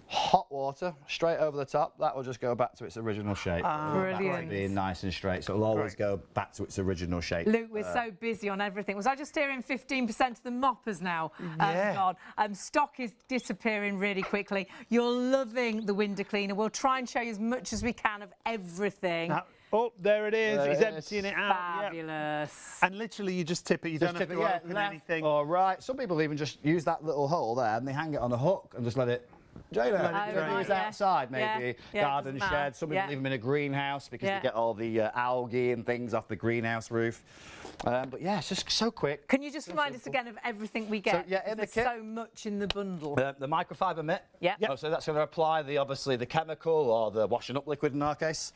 Hot water straight over the top, that will just go back to its original shape. Brilliant. Being nice and straight, so it'll always go back to its original shape. Luke, we're so busy on everything. Was I just hearing 15% of the moppers now Yeah. gone? Stock is disappearing really quickly. You're loving the window cleaner. We'll try and show you as much as we can of everything. Oh, there it is. There He's it is. emptying it out. Yep. Fabulous. And literally, you just tip it. You don't have to open anything. All right. Some people even just use that little hole there and they hang it on a hook and just let it drain out. Let it drain. Use Yeah. outside, maybe Yeah. Yeah, garden doesn't matter. shed. Some people Yeah. leave them in a greenhouse because Yeah. they get all the algae and things off the greenhouse roof. But yeah, it's just so quick. Can you just remind us again of everything we get? yeah, in the There's kit- so much in the bundle. The microfiber mitt. Yeah. Yep. Oh, so that's going to apply obviously the chemical or the washing up liquid in our case.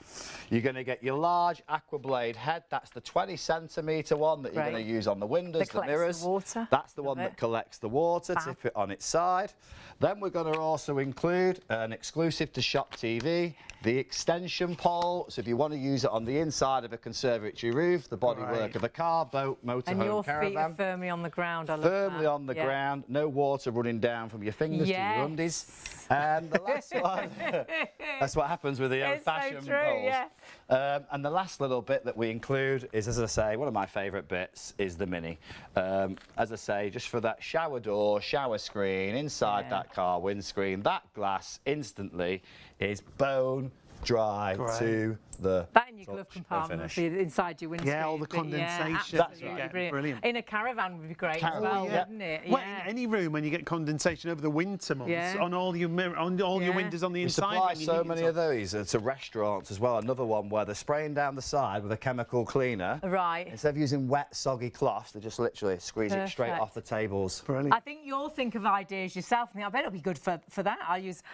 You're going to get your large aqua blade head. That's the 20cm one that you're Great. going to use on the windows, That the collects mirrors. the water. That's the Love one it. that collects the water. Fab. Tip it on its side. Then we're going to also include an exclusive to ShopTV, the extension pole. So if you want to use it on the inside of a conservatory roof, the bodywork Right. of a car, boat, And motorhome, your feet are caravan. firmly on the ground. I love Firmly that. on the Yeah. ground, no water running down from your fingers to your undies. And the last one, that's what happens with the It's so old-fashioned true, poles. yeah. And the last little bit that we include is, as I say, one of my favourite bits is the Mini. As I say, just for that shower door, shower screen, inside Yeah. that car windscreen, that glass instantly is bone dry Great. to the That in your touch glove and compartment finish. for inside your windscreen. Yeah, all the condensation. That's absolutely right. brilliant. Brilliant. In a caravan would be great as Caravan, well, yeah. wouldn't it? Well, in any room when you get condensation over the winter months Yeah. on all your on all your Yeah. windows on the We inside. supply when you so heat many it of up. those to restaurants as well. Another one where they're spraying down the side with a chemical cleaner. Right. Instead of using wet, soggy cloths, they just literally squeeze it straight Perfect. off the tables. Brilliant. I think you'll think of ideas yourself and think, I bet it'll be good for that.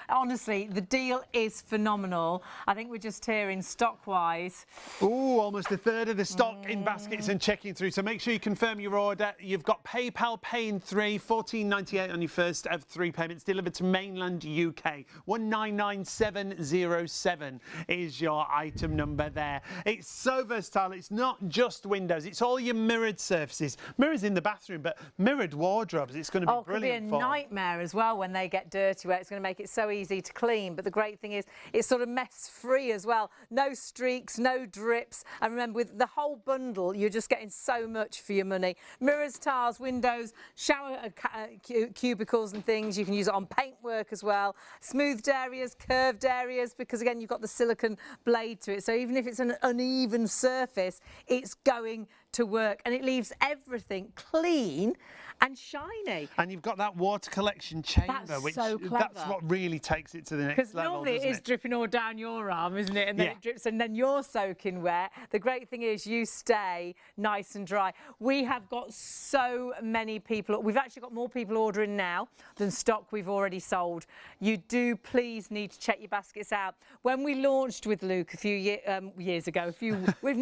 Honestly, the deal is phenomenal. I think we're just hearing stock-wise. Ooh, almost a third of the stock in baskets and checking through. So make sure you confirm your order. You've got PayPal Pay in 3, £14.98 on your first of 3 payments, delivered to mainland UK. 199707 is your item number there. It's so versatile. It's not just windows. It's all your mirrored surfaces. Mirrors in the bathroom, but mirrored wardrobes. It's going to be It could be a brilliant for. nightmare as well when they get dirty, where it's going to make it so easy to clean. But the great thing is it's sort of mess-free as well. No streaks, no drips. And remember, with the whole bundle, you're just getting so much for your money. Mirrors, tiles, windows, shower cubicles and things. You can use it on paintwork as well. Smoothed areas, curved areas, because again, you've got the silicone blade to it. So even if it's an uneven surface, it's going to work, and it leaves everything clean and shiny. And you've got that water collection chamber, That's which so clever. that's what really takes it to the next Because level. normally it is dripping all down your arm, isn't it? And then Yeah. it drips and then you're soaking wet. The great thing is you stay nice and dry. We have got so many people. We've actually got more people ordering now than stock we've already sold. You do please need to check your baskets out. When we launched with Luke a few years ago, we've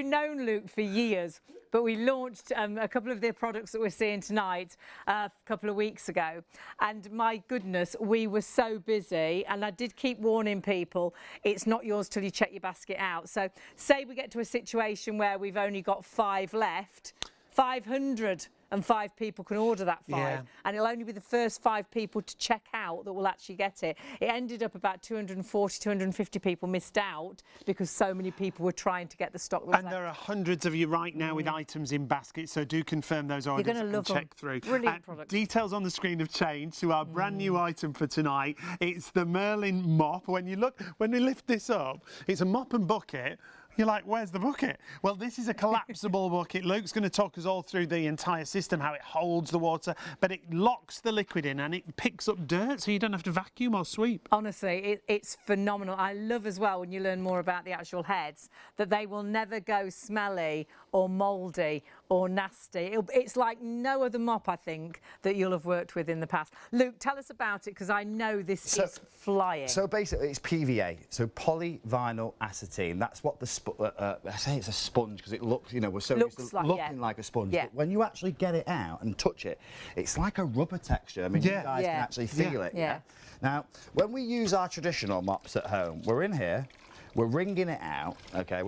known Luke for years, but we launched a couple of the products that we're seeing tonight a couple of weeks ago. And my goodness, we were so busy. And I did keep warning people, it's not yours till you check your basket out. So say we get to a situation where we've only got 5 left, 505 people can order that 5, Yeah. and it'll only be the first 5 people to check out that will actually get it. It ended up about 240, 250 people missed out because so many people were trying to get the stock that was And left. there are hundreds of you right now with items in baskets, so do confirm those orders gonna and love them. check through. Brilliant product. Details on the screen have changed to our brand new item for tonight. It's the Merlin mop. When we lift this up, it's a mop and bucket. You're like, where's the bucket? Well, this is a collapsible bucket. Luke's going to talk us all through the entire system, how it holds the water, but it locks the liquid in and it picks up dirt, so you don't have to vacuum or sweep. Honestly, it's phenomenal. I love as well when you learn more about the actual heads that they will never go smelly or mouldy or nasty. It's like no other mop, I think, that you'll have worked with in the past. Luke, tell us about it, because I know this is flying. So basically, it's PVA, so polyvinyl acetate. That's what the I say it's a sponge because it looks, you know, we're so used to looking like a sponge. Yeah. But when you actually get it out and touch it, it's like a rubber texture. I mean, you guys can actually feel it. Yeah. Now, when we use our traditional mops at home, we're in here, we're wringing it out. Okay,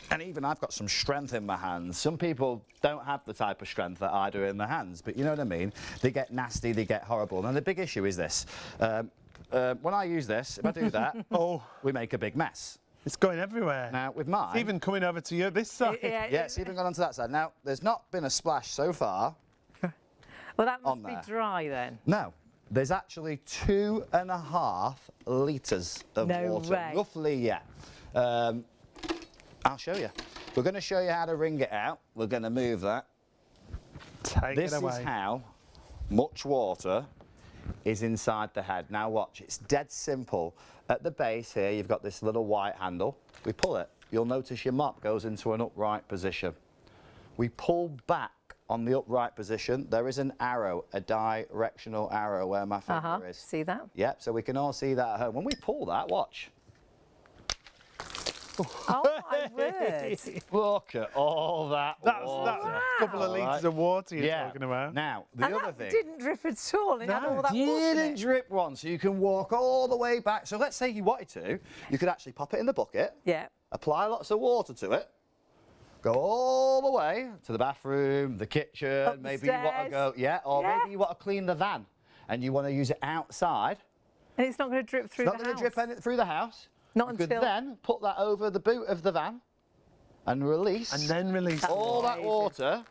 and even I've got some strength in my hands. Some people don't have the type of strength that I do in my hands, but you know what I mean? They get nasty, they get horrible. And the big issue is this. When I use this, if I do that, we make a big mess. It's going everywhere. Now, with mine... It's even coming over to you this side. Yeah, it's even gone onto that side. Now, there's not been a splash so far. Well, that must be dry then. No. There's actually 2.5 litres of water. No way. Roughly, yeah. I'll show you. We're going to show you how to wring it out. We're going to move that. This is how much water is inside the head. Now watch, it's dead simple. At the base here, you've got this little white handle. We pull it, you'll notice your mop goes into an upright position. We pull back on the upright position. There is an arrow, a directional arrow where my finger is. See that? Yep, so we can all see that at home. When we pull that, watch. Oh my word. Look at all that water. That's a couple of litres of water you're talking about. Now, the other that thing... didn't drip at all. It had all that water in didn't it. drip one, so you can walk all the way back. So let's say you wanted to, you could actually pop it in the bucket, apply lots of water to it, go all the way to the bathroom, the kitchen, Up the maybe you want to go, maybe you want to clean the van and you want to use it outside. And it's not going to drip through the house. It's not going to drip anything through the house. Not You until... could then put that over the boot of the van and release. And then release all that water.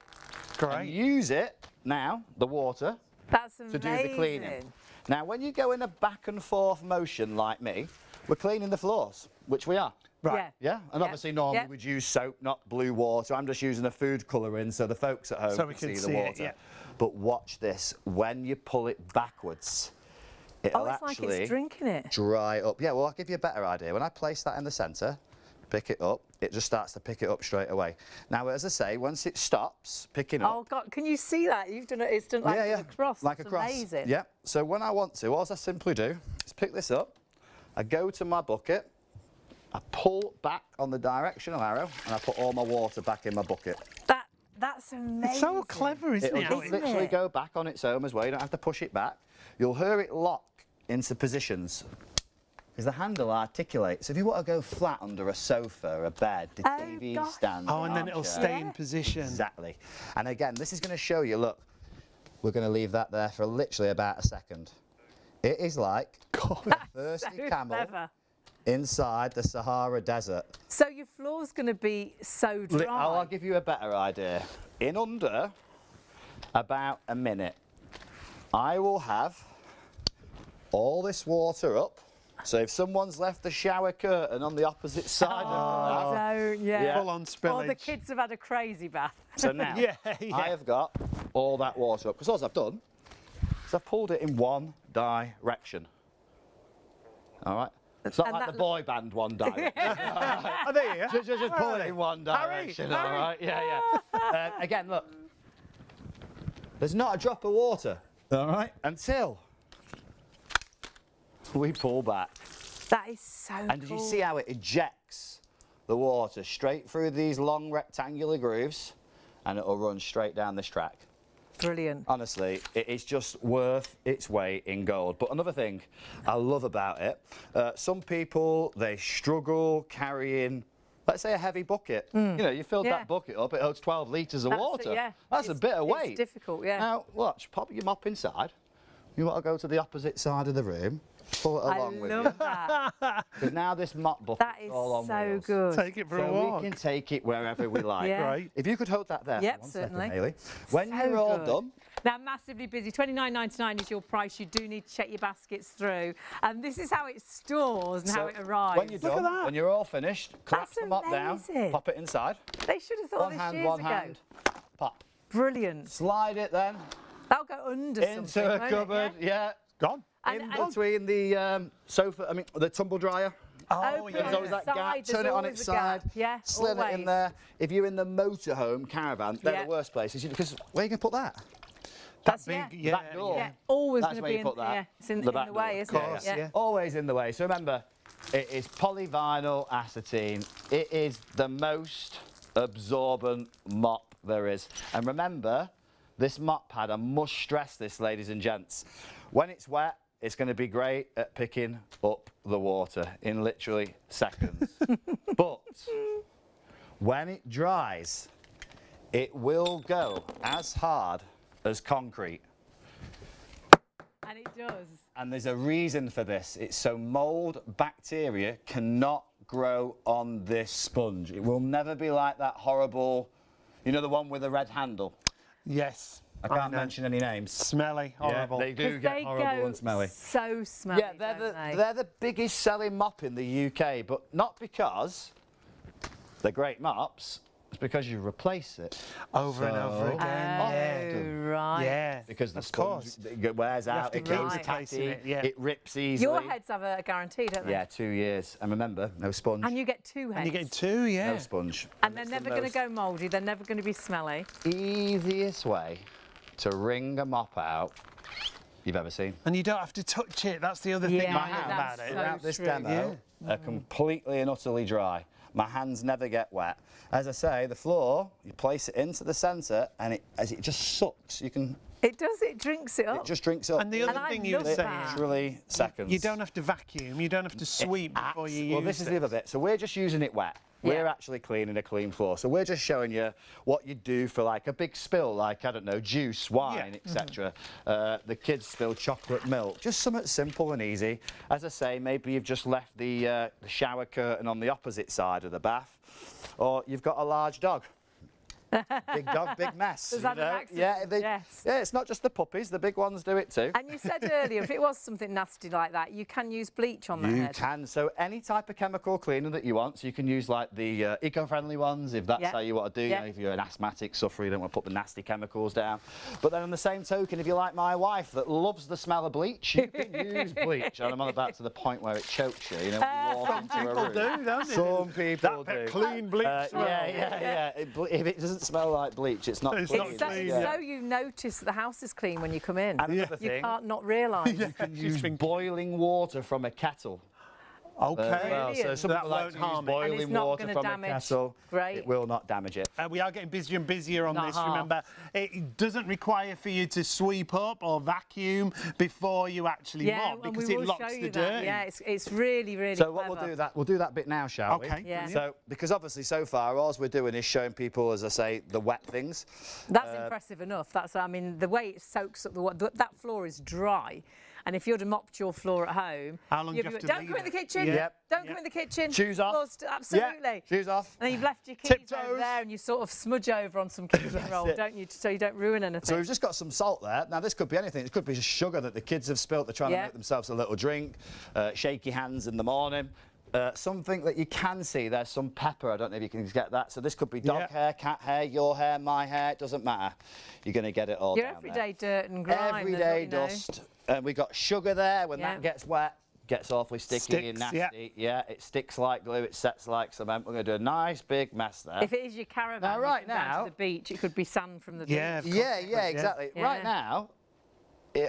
Great. And use it now, the water, That's amazing. to do the cleaning. Now, when you go in a back and forth motion like me, we're cleaning the floors, which we are. Right. Yeah, and obviously normally we'd use soap, not blue water. I'm just using a food colour in so the folks at home can see the water. But watch this, when you pull it backwards, it'll it's actually like it's drinking it. dry up. Yeah, well, I'll give you a better idea. When I place that in the centre, pick it up, it just starts to pick it up straight away. Now, as I say, once it stops picking up... Oh, God, can you see that? You've done it, it's done like a cross. Like That's a cross. amazing. Yeah, so when I want to, all I simply do is pick this up, I go to my bucket, I pull back on the directional arrow, and I put all my water back in my bucket. That's amazing. It's so clever, isn't it? It'll just literally go back on its own as well. You don't have to push it back. You'll hear it lock into positions because the handle articulates. If you want to go flat under a sofa, a bed, a TV stand... Oh, and then it'll stay in position. Exactly. And again, this is going to show you, look, we're going to leave that there for literally about a second. It is like a thirsty camel inside the Sahara Desert. So your floor's going to be so dry. I'll give you a better idea. In under about a minute, I will have all this water up So if someone's left the shower curtain on the opposite side of the bath, So, yeah. Full on spillage. Or the kids have had a crazy bath. so now Yeah. I have got all that water up. Because all I've done is I've pulled it in one direction. All right? It's not And like that the boy band one direction. Oh, there you go. just pull it in one direction, all right? Yeah, yeah. Again, look. There's not a drop of water, all right, until we pull back. That is so And did you cool. see how it ejects the water straight through these long rectangular grooves, and it'll run straight down this track? Brilliant. Honestly, it is just worth its weight in gold. But another thing I love about it, some people, they struggle carrying, let's say, a heavy bucket. You know, you filled Yeah. that bucket up, it holds 12 litres of That's it, water. yeah. That's a It's- bit of weight. It's difficult, yeah. Now, watch, pop your mop inside. You want to go to the opposite side of the room, pull it I along with love you. that. Because now this mop bucket That is is all on so wheels. good. Take it for a So walk. we can take it wherever we like. Yeah. Right. If you could hold that there Yep, for one second, certainly. Hayley. When So you're all good. done, Now, massively busy. $29.99 is your price. You do need to check your baskets through. And this is how it stores and how so it arrives. when you're done, when you're all finished, collapse That's the mop down, amazing. pop it inside. They should have thought One this hand, years one ago. hand, pop. Brilliant. Slide it then That'll go under into something, a won't it? cupboard. Yeah. Gone. And- In and- between the sofa, the tumble dryer. Oh, Open yeah. There's always that side, gap, there's turn it on always its a gap. side, Yeah, sling it in always. there. If you're in the motorhome caravan, they're Yeah. the worst places because where are you going to put that? That's, Big, yeah. yeah. Back door. Yeah, always That's going to where be you in, put that. yeah, it's in back the door. way, isn't Of course, it? yeah. Always in the way. So remember, it is polyvinyl acetine. It is the most absorbent mop there is. And remember, this mop pad, I must stress this, ladies and gents, when it's wet, it's going to be great at picking up the water in literally seconds. But when it dries, it will go as hard as concrete. And it does. And there's a reason for this. It's so mold bacteria cannot grow on this sponge. It will never be like that horrible, you know, the one with the red handle. Yes. I can't know. mention any names. Smelly, horrible. Yeah, they do 'Cause get they horrible go and smelly. so smelly, Yeah, don't they're the biggest selling mop in the UK, but not because they're great mops. It's because you replace it Over and over So- again. Oh, Yeah. right. Yeah. because the of sponge course. it wears out, to it goes keep tatty, replacing it, yeah. it rips easily. Your heads have a guarantee, don't they? Yeah, 2 years. And remember, no sponge. And you get two heads. And you get two, yeah. No sponge. And they're it's the never going to most go mouldy. They're never going to be smelly. easiest way to wring a mop out you've ever seen. And you don't have to touch it. That's the other thing Yeah, I love that's about it. so Throughout this true. demo, are completely and utterly dry. My hands never get wet. As I say, the floor, you place it into the centre, and as it just sucks, you can. It does. It drinks it up. It just drinks up. And the other I thing you were love saying, that. Literally seconds. you don't have to vacuum. You don't have to sweep before you use Well, this is it. the other bit. So we're just using it wet. We're Yeah. actually cleaning a clean floor. So we're just showing you what you do for like a big spill, like, I don't know, juice, wine, Yeah. etc. The kids spill chocolate milk. Just something simple and easy. As I say, maybe you've just left the shower curtain on the opposite side of the bath, or you've got a large dog. Big dog, big mess. Does you that an know? accident? Yeah, Yes. yeah, it's not just the puppies, the big ones do it too. And you said earlier, if it was something nasty like that, you can use bleach on the You head. can. So any type of chemical cleaner that you want, so you can use like the eco-friendly ones if that's Yeah. how you want to do. Yeah. You know, if you're an asthmatic sufferer, you don't want to put the nasty chemicals down. But then on the same token, if you're like my wife that loves the smell of bleach, you can use bleach. And I'm on about to the point where it chokes you. You know, when you walk into a People room. do, don't they? Some people That do. clean bleach smell. Yeah. If it doesn't smell like bleach, it's not It's clean. not It's so, clean, it's yeah. so you notice that the house is clean when you come in. And another You thing, can't not realise. you can use boiling water from a kettle. Okay. Well, so Brilliant. some That people like won't to use harm it. And boiling it's not water gonna from a damage. kettle. Great. It will not damage it. We are getting busier and busier on Not this. half. Remember, it doesn't require for you to sweep up or vacuum before you actually mop and because we it will locks show the you dirt. that. Yeah, it's really, really So what clever. we'll do that bit now, shall we? Okay. Yeah. So, because obviously so far all we're doing is showing people, as I say, the wet things. That's impressive enough. I mean, the way it soaks up the water, that floor is dry. And if you'd have mopped your floor at home, How long do you have to don't leave come in the it? kitchen. Yeah. Don't come in the kitchen. Shoes off. Absolutely. Yeah. Shoes off. And then you've left your keys over Tiptoes. there, and you sort of smudge over on some kitchen roll, it. don't you? So you don't ruin anything. So we've just got some salt there. Now this could be anything. It could be just sugar that the kids have spilt. They're trying to make themselves a little drink. Shaky hands in the morning. Something that you can see, there's some pepper. I don't know if you can get that. So this could be dog hair, cat hair, your hair, my hair. It doesn't matter. You're going to get it all Your down everyday there. dirt and grime. Everyday dust. And we got sugar there. When that gets wet, gets awfully sticky and Sticks, nasty. Yeah, it sticks like glue. It sets like cement. We're going to do a nice big mess there. If it is your caravan, Now, right you come down now- to the beach, it could be sand from the beach. Yeah, of course. Yeah, exactly. Yeah. Right now,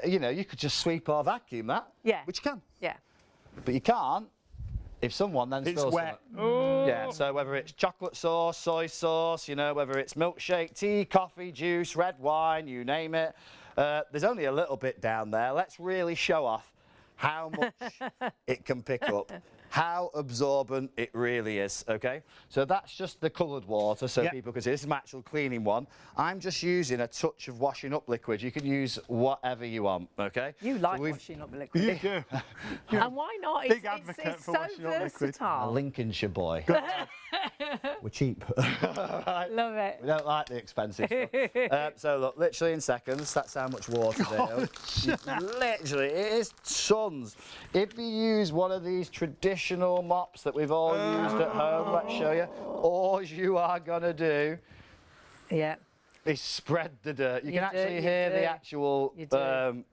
you know, you could just sweep or vacuum that. Yeah. Which you can. Yeah. But you can't if someone then It's spills wet. something. Yeah, so whether it's chocolate sauce, soy sauce, you know, whether it's milkshake, tea, coffee, juice, red wine, you name it. There's only a little bit down there. Let's really show off how much it can pick up, how absorbent it really is, okay? So that's just the coloured water, so people can see. This is my actual cleaning one. I'm just using a touch of washing up liquid. You can use whatever you want, okay? You like washing up liquid. You do. And why not? Big It's advocate for so washing up liquid. A versatile. Lincolnshire boy. We're cheap. Love it. We don't like the expensive stuff. So look, literally in seconds, that's how much water there. Literally, it is tons. If you use one of these traditional mops that we've all used at home, let's show you, all you are gonna do Yeah. is spread the dirt. You You can do, actually you hear do. the actual You do.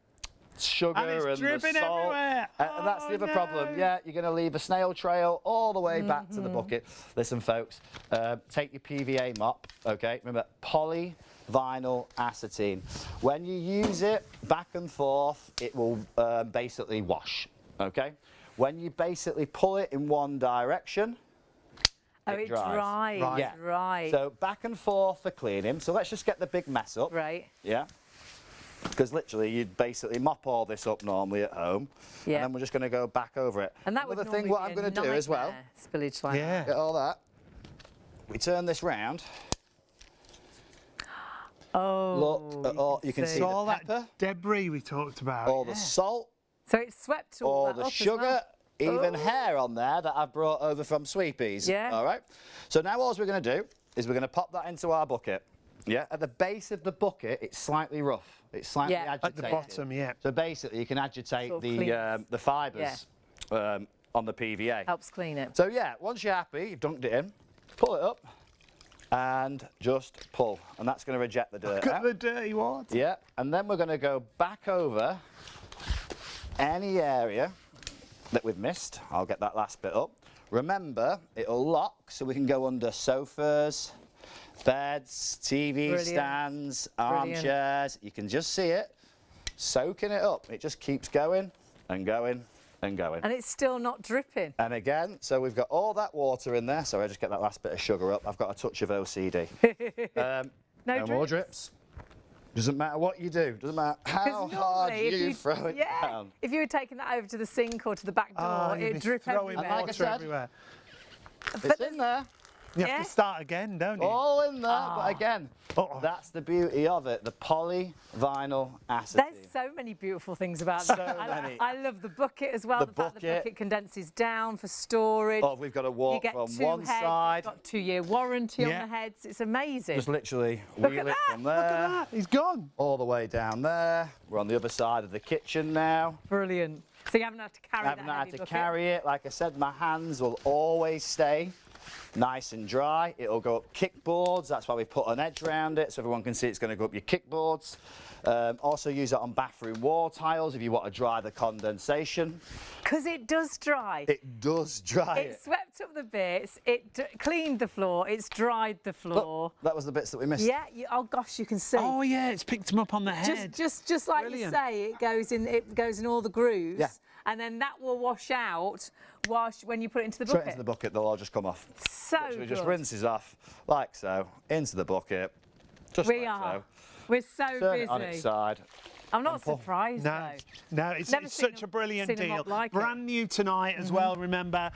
sugar And it's the dripping salt. everywhere. And that's the Oh, other no. problem. Yeah, you're going to leave a snail trail all the way back to the bucket. Listen, folks, take your PVA mop, okay? Remember, polyvinyl acetylene. When you use it back and forth, it will basically wash, okay? When you basically pull it in one direction, Oh, it it dries. dries. Yeah. Right. So back and forth for cleaning. So let's just get the big mess up. Right. Yeah. Because literally you'd basically mop all this up normally at home. Yeah. And then we're just going to go back over it. And that would Another thing, normally what be I'm a going to do as well, nightmare, spillage like Yeah. get all that. We turn this round. that. Oh. Look at all, you can see So the all pepper, that debris we talked about. all the salt, So it swept all all that the up as sugar, well. even hair on there that I've brought over from Sweepies. Yeah. All right. So now all we're going to do is we're going to pop that into our bucket. Yeah. At the base of the bucket, it's slightly rough. It's slightly Yeah. agitated. At the bottom, yeah. So basically, you can agitate Sort of the fibres on the PVA. Helps clean it. So yeah, once you're happy, you've dunked it in, pull it up, and just pull, and that's going to reject the dirt Look at out. the dirty water. Yeah, and then we're going to go back over any area that we've missed. I'll get that last bit up. Remember, it'll lock, so we can go under sofas, beds, TV Brilliant. stands, Brilliant. armchairs. You can just see it soaking it up. It just keeps going and going and going. And it's still not dripping. And again, so we've got all that water in there. Sorry, I just get that last bit of sugar up. I've got a touch of OCD. No more drips. Doesn't matter what you do. Doesn't matter how 'Cause hard normally if you throw it yeah, down. if you were taking that over to the sink or to the back door, Oh, you'd it'd be drip throwing everywhere. Like I water said, everywhere. It's in there. You Yeah. have to start again, don't you? All in there. But again, Uh-oh. that's the beauty of it. The polyvinyl acetylene. There's so many beautiful things about So that. many. I love the bucket as well. The The fact the bucket. bucket condenses down for storage. Oh, we've got to you walk get from two one heads. side. It's got 2-year warranty Yeah. on the heads. It's amazing. Just literally Look wheel at it that, from look there. at Ah, he's gone. All the way down there. We're on the other side of the kitchen now. Brilliant. So you haven't had to carry I haven't that had heavy to bucket. carry it. Like I said, my hands will always stay nice and dry. It'll go up kickboards. That's why we put an edge around it so everyone can see it's going to go up your kickboards. Also use it on bathroom wall tiles if you want to dry the condensation. Because it does dry. It does dry It it. swept up the bits, it cleaned the floor, it's dried the floor. Look, that was the bits that we missed. Yeah, oh gosh, you can see. Oh yeah, it's picked him up on the head. Just like Brilliant. you say, it goes in all the grooves, Yeah. and then that will wash out when you put it into the Straight bucket. into the bucket, they'll all just come off. So Literally good. just rinses off, like so, into the bucket, just We like are. so. We're so Turn busy. it on its side, I'm not surprised, No, though. no, it's Never seen such a brilliant seen a deal. mop like it. Brand new tonight as well, remember.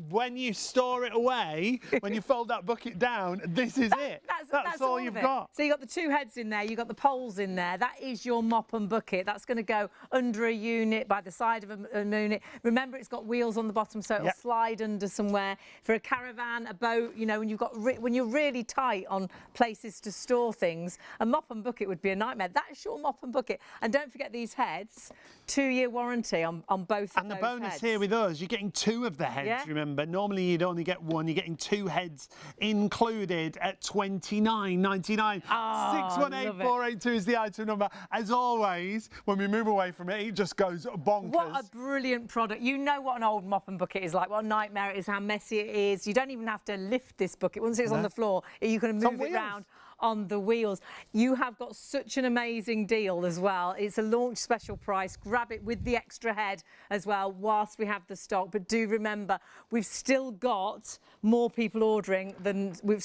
When you store it away, when you fold that bucket down, this is it. That's all you've got. So you've got the two heads in there, you've got the poles in there. That is your mop and bucket. That's going to go under a unit, by the side of a unit. Remember, it's got wheels on the bottom, so it'll slide under somewhere. For a caravan, a boat, you know, when you're really tight on places to store things, a mop and bucket would be a nightmare. That's your mop and bucket. And don't forget these heads, 2-year warranty on both of those And the bonus heads. here with us, you're getting 2 of the heads, remember. Normally you'd only get 1. You're getting 2 heads included at $29.99. 618-482 is the item number. As always, when we move away from it, it just goes bonkers. What a brilliant product. You know what an old mop and bucket is like, what a nightmare it is, how messy it is. You don't even have to lift this bucket. Once it's on the floor, you can move it around on the wheels. You have got such an amazing deal as well. It's a launch special price. Grab it with the extra head as well whilst we have the stock. But do remember, we've still got more people ordering than we've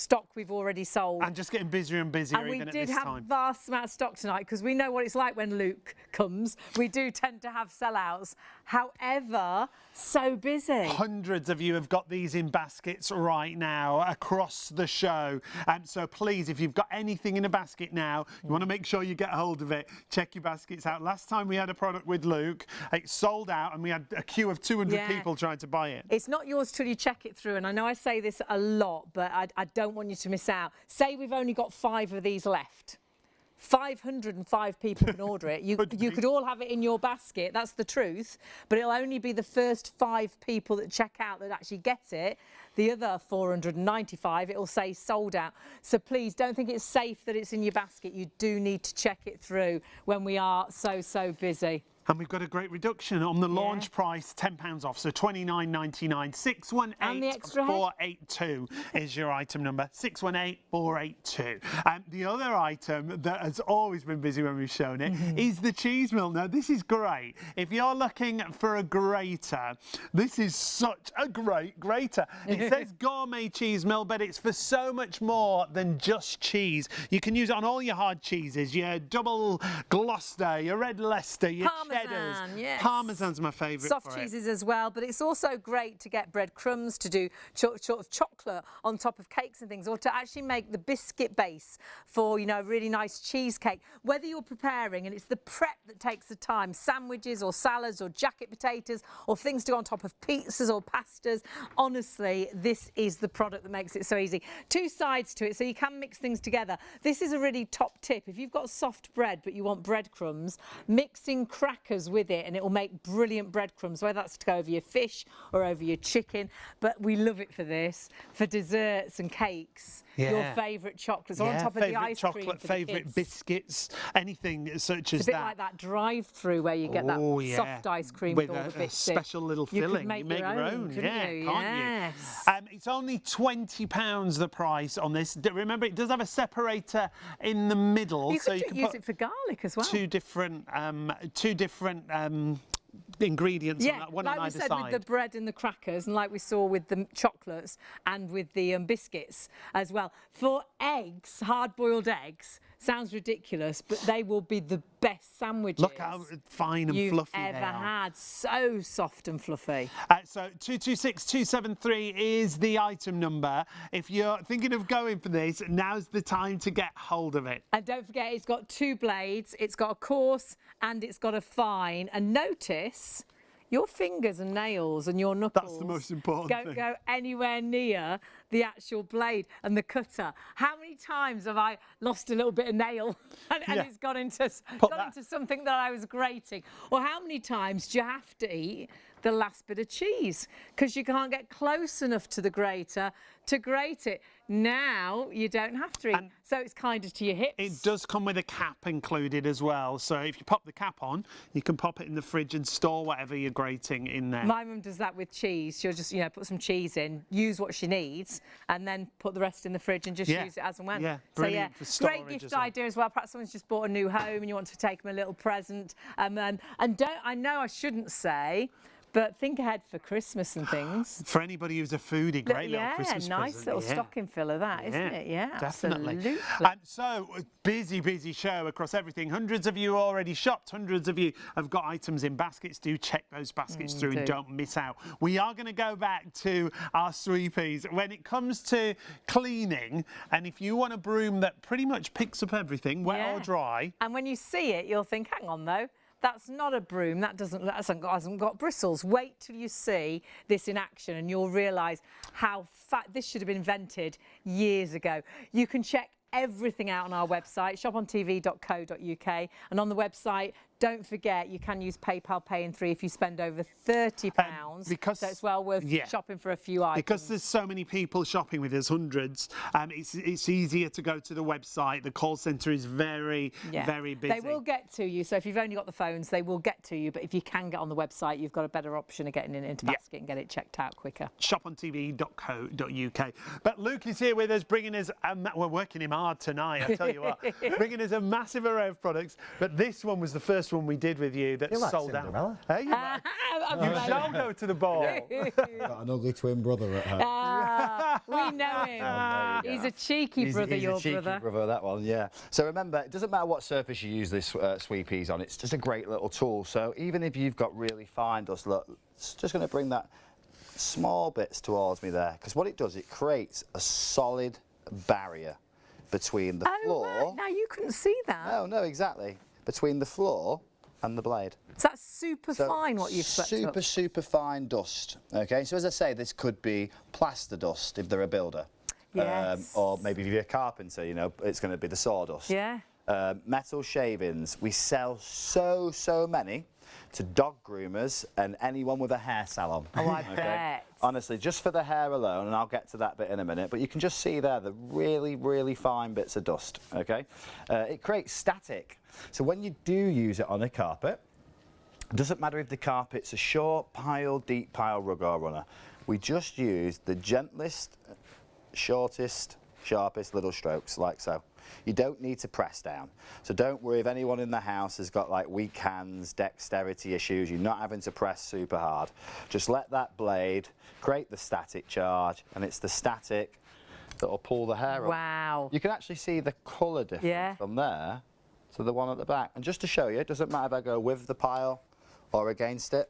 already sold. And just getting busier and busier even at this time. And we did have a vast amount of stock tonight because we know what it's like when Luke comes. We do tend to have sellouts. However, so busy. Hundreds of you have got these in baskets right now across the show. So please, if you've got anything in a basket now, you want to make sure you get hold of it. Check your baskets out. Last time we had a product with Luke, it sold out and we had a queue of 200 people trying to buy it. It's not yours till you check it through, and I know I say this a lot, but I don't want you to miss out. Say we've only got 5 of these left. 505 people can order it. You could all have it in your basket, that's the truth, but it'll only be the first 5 people that check out that actually get it. The other 495, it'll say sold out. So please don't think it's safe that it's in your basket. You do need to check it through when we are so busy. And we've got a great reduction on the launch price, £10 off, so $29.99. 618-482 is your item number, 618-482. The other item that has always been busy when we've shown it is the cheese mill. Now, this is great. If you're looking for a grater, this is such a great grater. It says gourmet cheese mill, but it's for so much more than just cheese. You can use it on all your hard cheeses, your double Gloucester, your red Leicester, your Parmesan, yes. Parmesan's my favourite. Soft cheeses as well, but it's also great to get breadcrumbs, to do sort of chocolate on top of cakes and things, or to actually make the biscuit base for, you know, a really nice cheesecake. Whether you're preparing, and it's the prep that takes the time, sandwiches or salads or jacket potatoes or things to go on top of pizzas or pastas, honestly, this is the product that makes it so easy. 2 sides to it, so you can mix things together. This is a really top tip. If you've got soft bread but you want breadcrumbs, mixing crackers with it and it will make brilliant breadcrumbs, whether that's to go over your fish or over your chicken. But we love it for this, for desserts and cakes. Your favourite chocolates, or on top of the ice cream. Chocolate, favourite biscuits, anything such as it's a bit like that drive-through where you get that soft ice cream with all the bits. Special little filling. You make your own, can't you? Yes. It's only £20 the price on this. Remember, it does have a separator in the middle, you so could you can use put it for garlic as well. two different ingredients on that, one on either side. Like we said with the bread and the crackers, and like we saw with the chocolates and with the biscuits as well. For eggs, hard-boiled eggs, sounds ridiculous, but they will be the best sandwiches. Look how fine and fluffy they are. You've ever had. So soft and fluffy. So 226273 is the item number. If you're thinking of going for this, now's the time to get hold of it. And don't forget, it's got 2 blades, it's got a coarse and it's got a fine. And notice your fingers and nails and your knuckles. That's the most important thing. Don't go anywhere near the actual blade and the cutter. How many times have I lost a little bit of nail and it's gone into something that I was grating? Or how many times do you have to eat the last bit of cheese because you can't get close enough to the grater to grate it? Now you don't have to eat, so it's kinder to your hips. It does come with a cap included as well, so if you pop the cap on, you can pop it in the fridge and store whatever you're grating in there. My mum does that with cheese. She'll just, put some cheese in, use what she needs, and then put the rest in the fridge and just use it as and when. Yeah, so brilliant for storage. Great gift idea as well. Perhaps someone's just bought a new home and you want to take them a little present. And I know I shouldn't say, But think ahead for Christmas and things. For anybody who's a foodie, great little Christmas nice present. little stocking filler, that, isn't it? Yeah, definitely. Absolutely. And so, busy show across everything. Hundreds of you already shopped. Hundreds of you have got items in baskets. Do check those baskets through and don't miss out. We are going to go back to our sweepies. When it comes to cleaning, and if you want a broom that pretty much picks up everything, wet or dry. And when you see it, you'll think, hang on though, that's not a broom, that hasn't got bristles. Wait till you see this in action and you'll realise how this should have been invented years ago. You can check everything out on our website, ShopOnTV.co.uk, and on the website, don't forget you can use PayPal Pay in 3 if you spend over £30, so it's well worth shopping for a few items. Because there's so many people shopping with us, hundreds, it's easier to go to the website. The call centre is very busy. They will get to you, so if you've only got the phones, they will get to you, but if you can get on the website, you've got a better option of getting it into basket and get it checked out quicker. ShopOnTV.co.uk. But Luke is here with us, bringing us, we're working him hard tonight, I tell you what, bringing us a massive array of products, but this one was the first one we did with you that sold out. Hey, you shall go to the ball. Got an ugly twin brother at home. We know him. He's a cheeky brother, your cheeky brother, that one, yeah. So remember, it doesn't matter what surface you use this sweepies on, it's just a great little tool. So even if you've got really fine dust, look, it's just going to bring that small bits towards me there, because what it does, it creates a solid barrier between the floor. Right. Now you couldn't see that. No, exactly. Between the floor and the blade. So that's super fine what you've swept up. Super fine dust. Okay, so as I say, this could be plaster dust if they're a builder. Yes. Or maybe if you're a carpenter, you know, it's going to be the sawdust. Yeah. Metal shavings. We sell so many to dog groomers and anyone with a hair salon. Oh, I bet. Honestly, just for the hair alone, and I'll get to that bit in a minute, but you can just see there the really fine bits of dust, okay? It creates static. So when you do use it on a carpet, it doesn't matter if the carpet's a short pile, deep pile, rug or runner. We just use the gentlest, shortest, sharpest little strokes, like so. You don't need to press down. So don't worry if anyone in the house has got like weak hands, dexterity issues, you're not having to press super hard. Just let that blade create the static charge, and it's the static that will pull the hair up. Wow. You can actually see the colour difference from there to the one at the back. And just to show you, it doesn't matter if I go with the pile or against it.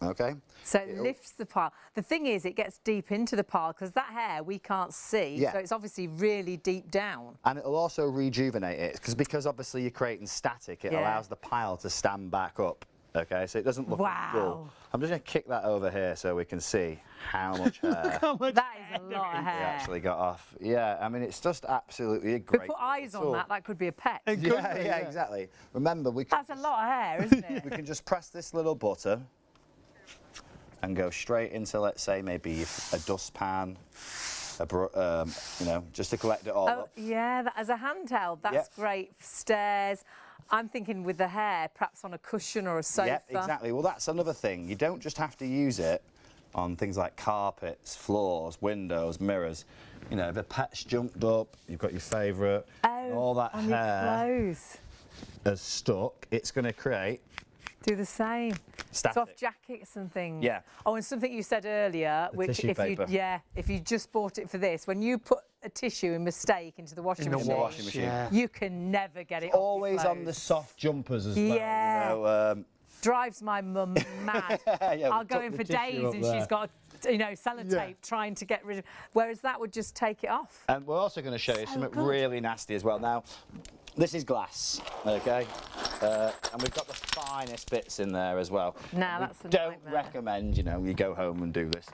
Okay. So it lifts the pile. The thing is, it gets deep into the pile because that hair we can't see, so it's obviously really deep down. And it'll also rejuvenate it because obviously you're creating static. It allows the pile to stand back up. Okay, so it doesn't look dull. I'm just going to kick that over here so we can see how much hair. That is a lot of hair. We actually got off. Yeah, I mean, it's just absolutely a great. We put eyes on that could be a pet. Yeah, exactly. Remember, that's a lot of hair, isn't it? We can just press this little button and go straight into, let's say, maybe a dustpan, you know, just to collect it all up. Yeah, as a handheld, that's great for stairs. I'm thinking with the hair, perhaps on a cushion or a sofa. Yeah, exactly. Well, that's another thing. You don't just have to use it on things like carpets, floors, windows, mirrors. You know, if a pet's jumped up, you've got your favourite, all that on hair your clothes has stuck, it's going to create... Do the same. Static. Soft jackets and things. Yeah. Oh, and something you said earlier, which if you just bought it for this, when you put a tissue in mistake into the washing machine, you can never get it always off your on the soft jumpers as well. Yeah. You know, drives my mum mad. I'll go in for days and she's got, you know, sellotape trying to get rid of. Whereas that would just take it off. And we're also going to show you something really nasty as well. Now, this is glass, okay? And we've got the finest bits in there as well. Now that's a don't recommend, you know, you go home and do this.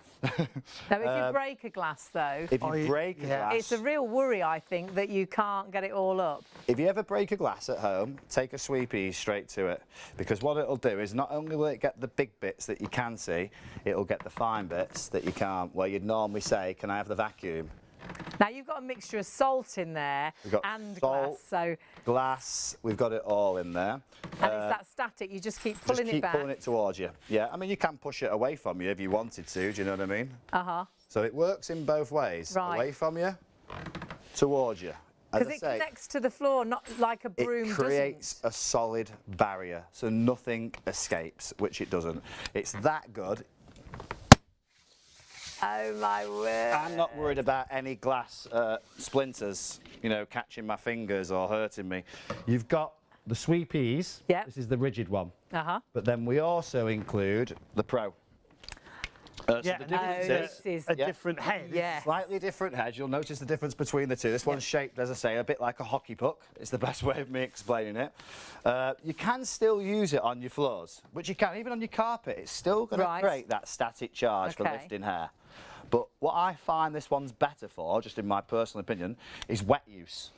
Now, if you break a glass, though, if you break a glass, it's a real worry, I think, that you can't get it all up. If you ever break a glass at home, take a sweepie straight to it, because what it'll do is not only will it get the big bits that you can see, it'll get the fine bits that you can't, where you'd normally say, can I have the vacuum? Now you've got a mixture of salt in there and glass, so glass, we've got it all in there. And it's that static, you just keep pulling it back. Pulling it towards you. Yeah, I mean, you can push it away from you if you wanted to, do you know what I mean? Uh-huh. So it works in both ways. Away from you, towards you. as Because I it say, connects to the floor, not like a broom it creates doesn't. a solid barrier, so nothing escapes, which it doesn't. It's that good. Oh my word. I'm not worried about any glass splinters, you know, catching my fingers or hurting me. You've got the sweepies. Yep. This is the rigid one. Uh-huh. But then we also include the Pro. So Yeah, the and difference this is is a different head. Yeah. slightly different head. You'll notice the difference between the two. This one's shaped, as I say, a bit like a hockey puck. It's the best way of me explaining it. You can still use it on your floors, which you can even on your carpet. It's still going to create that static charge for lifting hair. But what I find this one's better for, just in my personal opinion, is wet use.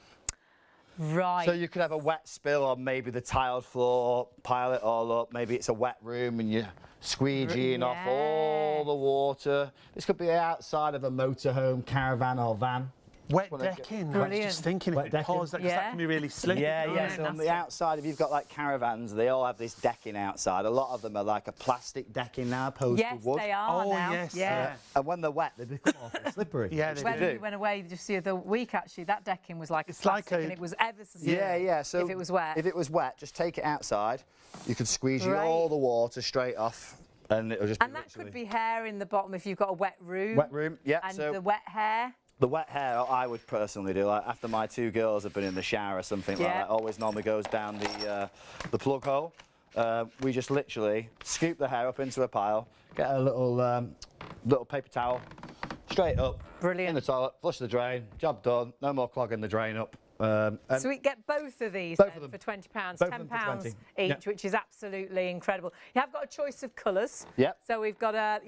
Right. So you could have a wet spill on maybe the tiled floor, pile it all up. Maybe it's a wet room and you're squeegeeing off all the water. This could be outside of a motorhome, caravan or van. Wet decking. I was just thinking if it pours, that, 'cause that can be really slippy. Yeah. So on the outside, if you've got like caravans, they all have this decking outside. A lot of them are like a plastic decking now, opposed to wood. Yes, they are now. Yes. Yeah. And when they're wet, they become awfully slippery. Yeah, they When do. we went away just the other week, actually, that decking was like It's plastic like a- and it was ever so smooth. Yeah. So if it was wet. if it was wet, just take it outside. You could squeeze Right. all the water straight off, and it'll just. And that could be hair in the bottom if you've got a wet room. Wet room, yeah. And So the wet hair. the wet hair, I would personally do, like after my two girls have been in the shower or something like that, always normally goes down the plug hole. We just literally scoop the hair up into a pile, get a little paper towel, straight up, Brilliant. in the toilet, flush the drain, job done, no more clogging the drain up. And So we get both of these Both then of them. for £20, Both of them for £10 20. each, Yeah. which is absolutely incredible. You have got a choice of colours. Yep. So we've got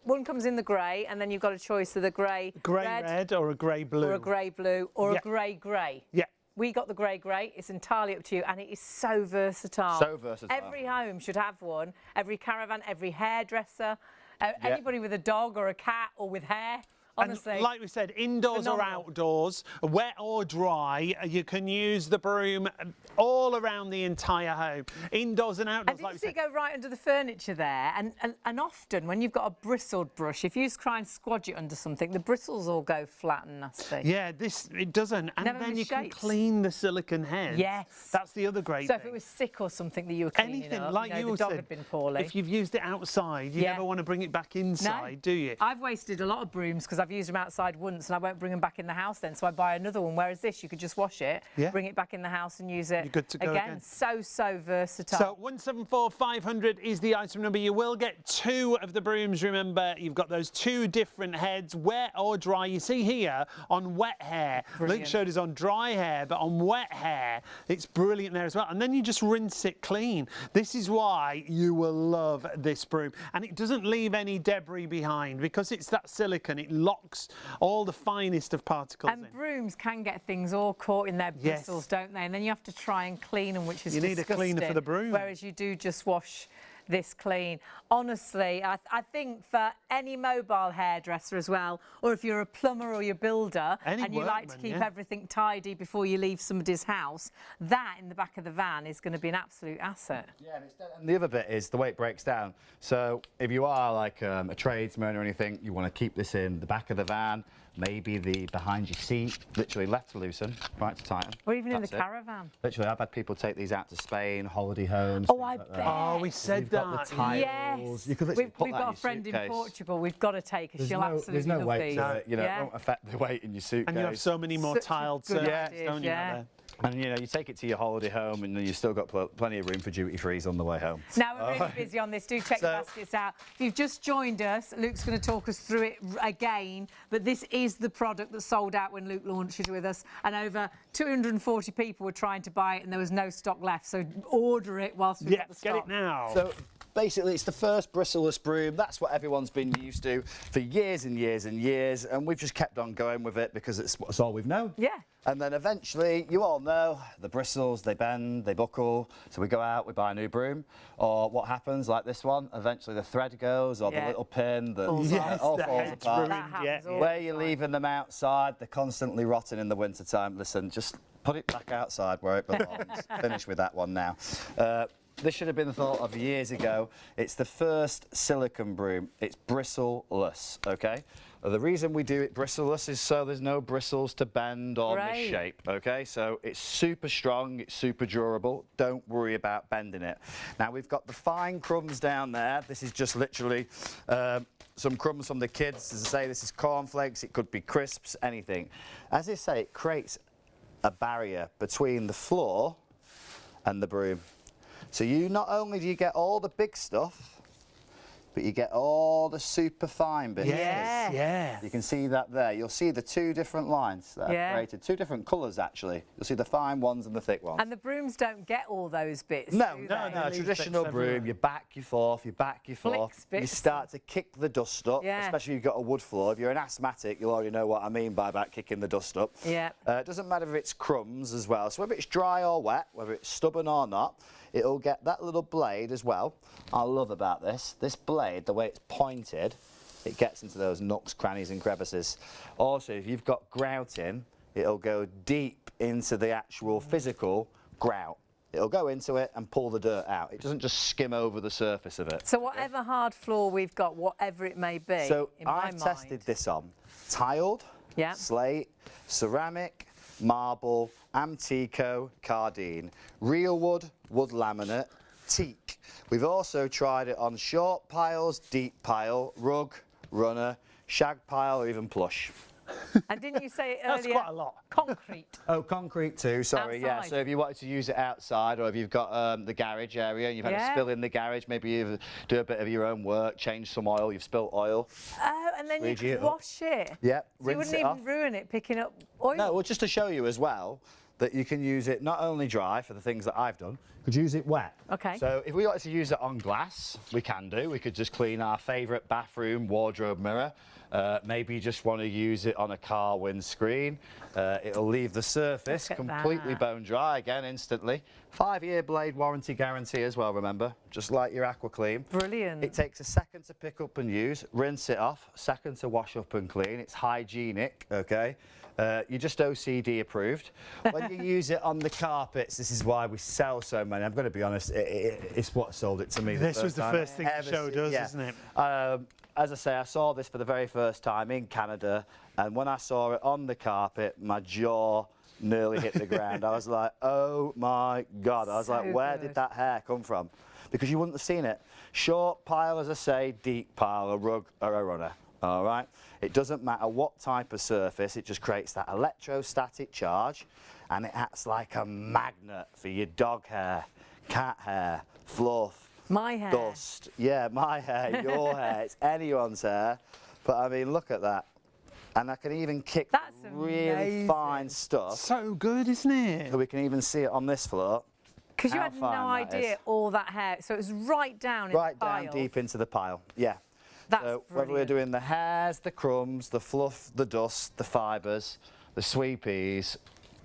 one comes in the grey, and then you've got a choice of the grey Red or a grey blue. or a grey blue or Yeah. a grey. Yeah. We got the grey. It's entirely up to you, and it is so versatile. So versatile. Every home should have one. Every caravan, every hairdresser, anybody with a dog or a cat or with hair. Honestly. And like we said, indoors or Phenomenal. outdoors, wet or dry, you can use the broom all around the entire home. Indoors and outdoors, And did like you we see said. it go right under the furniture there? And often when you've got a bristled brush, if you just try and squodge it under something, the bristles all go flat and nasty. Yeah, it doesn't. And Never then you can misshapes. clean the silicone heads. Yes. That's the other great So thing. if it was sick or something that you were cleaning Anything, up, like you know, you the dog said, had been poorly. if you've used it outside, you Yeah. never want to bring it back inside, do you? I've wasted a lot of brooms because I've used them outside once and I won't bring them back in the house then, so I buy another one. Whereas this, you could just wash it, Yeah. bring it back in the house and use it You're good to go again. So versatile. So 174,500 is the item number. You will get two of the brooms. Remember, you've got those two different heads, wet or dry. You see here on wet hair. Brilliant. Luke showed us on dry hair, but on wet hair, it's brilliant there as well. And then you just rinse it clean. This is why you will love this broom. And it doesn't leave any debris behind because it's that silicone. It locks all the finest of particles in. And brooms can get things all caught in their Yes. bristles, don't they? And then you have to try and clean them, which is You need a cleaner for disgusting, the broom. Whereas you do just wash this clean. Honestly, I think for any mobile hairdresser as well, or if you're a plumber or you're a builder Any and you like to workman, keep yeah. everything tidy before you leave somebody's house, that in the back of the van is going to be an absolute asset. Yeah, and the other bit is the way it breaks down. So if you are like a tradesman or anything, you want to keep this in the back of the van, maybe the behind your seat, literally left to loosen, right to tighten. Or even in That's the it. caravan. Literally, I've had people take these out to Spain, holiday homes. Oh, things I like that. bet. Oh, we said You've got that. the tiles. Yes. You could literally We've put that got in a friend your in suitcase. Portugal. We've got to take her. There's She'll no, absolutely there's no love weight these. to it, you know, Yeah. it won't affect the weight in your suitcase. And you have so many more Such a tiled good surfaces, idea, don't you, yeah. out there? And you know, you take it to your holiday home and then you've still got plenty of room for duty frees on the way home. Now, we're really busy on this. Do check the baskets out. If you've just joined us, Luke's going to talk us through it again. But this is the product that sold out when Luke launched it with us. And over 240 people were trying to buy it and there was no stock left. So order it whilst we've Yeah, got the get stock. it now. So basically, it's the first bristleless broom. That's what everyone's been used to for years and years and years. And we've just kept on going with it because it's all we've known. Yeah. And then eventually, you all know, the bristles, they bend, they buckle. So we go out, we buy a new broom. Or what happens, like this one, eventually the thread goes or the Yeah. little pin, Falls Yes, all the falls head's apart. ruined, That happens yeah. all Where the you're time. leaving them outside, they're constantly rotting in the winter time. Listen, just put it back outside where it belongs. Finish with that one now. This should have been thought of years ago. It's the first silicone broom. It's bristleless, okay? The reason we do it bristleless is so there's no bristles to bend or misshape, okay? So it's super strong, it's super durable. Don't worry about bending it. Now we've got the fine crumbs down there. This is just literally some crumbs from the kids. As I say, this is cornflakes, it could be crisps, anything. As I say, it creates a barrier between the floor and the broom. So you not only do you get all the big stuff, but you get all the super fine bits. Yes, yeah. You can see that there. You'll see the two different lines that are created, two different colours actually. You'll see the fine ones and the thick ones. And the brooms don't get all those bits. No, do no, they? no. A traditional broom, you back, you forth, you back, you forth. Flicks bits. You start to kick the dust up, especially if you've got a wood floor. If you're an asthmatic, you'll already know what I mean by that, kicking the dust up. Yeah. It doesn't matter if it's crumbs as well. So whether it's dry or wet, whether it's stubborn or not, it'll get that little blade as well. I love about this blade, the way it's pointed, it gets into those nooks, crannies and crevices. Also, if you've got grouting, it'll go deep into the actual physical grout. It'll go into it and pull the dirt out. It doesn't just skim over the surface of it. So whatever hard floor we've got, whatever it may be, So in my I've mind, tested this on tiled, slate, ceramic, marble, Amtico, Cardine, real wood, wood laminate, teak. We've also tried it on short piles, deep pile, rug, runner, shag pile or even plush. And didn't you say earlier? That's quite a lot. Concrete. Oh, concrete too, sorry, yeah. Outside. So if you wanted to use it outside or if you've got the garage area and you've had a spill in the garage, maybe you do a bit of your own work, change some oil, you've spilt oil. Oh, and then you can wash it. Yep, So you wouldn't even ruin it picking up oil. No, well, just to show you as well that you can use it not only dry for the things that I've done, you could use it wet. Okay. So if we wanted to use it on glass, we can do. We could just clean our favourite bathroom wardrobe mirror. Maybe you just want to use it on a car windscreen. It'll leave the surface completely bone dry again instantly. 5-year blade warranty guarantee as well, remember, just like your AquaClean. Brilliant. It takes a second to pick up and use, rinse it off, second to wash up and clean. It's hygienic, okay? You're just OCD approved. When you use it on the carpets, this is why we sell so many. I'm going to be honest, it's what sold it to me. This was the first thing you showed us, isn't it? As I say, I saw this for the very first time in Canada, and when I saw it on the carpet, my jaw nearly hit the ground. I was like, oh my God. I was like, where did that hair come from? Because you wouldn't have seen it. Short pile, as I say, deep pile, a rug or a runner. All right? It doesn't matter what type of surface, it just creates that electrostatic charge, and it acts like a magnet for your dog hair, cat hair, fluff, my hair, dust. Yeah, my hair, your hair, it's anyone's hair. But I mean, look at that. And I can even kick really fine stuff. So good, isn't it? So we can even see it on this floor. Because you had no idea all that hair, so it was right down in the pile. Down deep into the pile, yeah. That's so whether we're doing the hairs, the crumbs, the fluff, the dust, the fibres, the sweepies,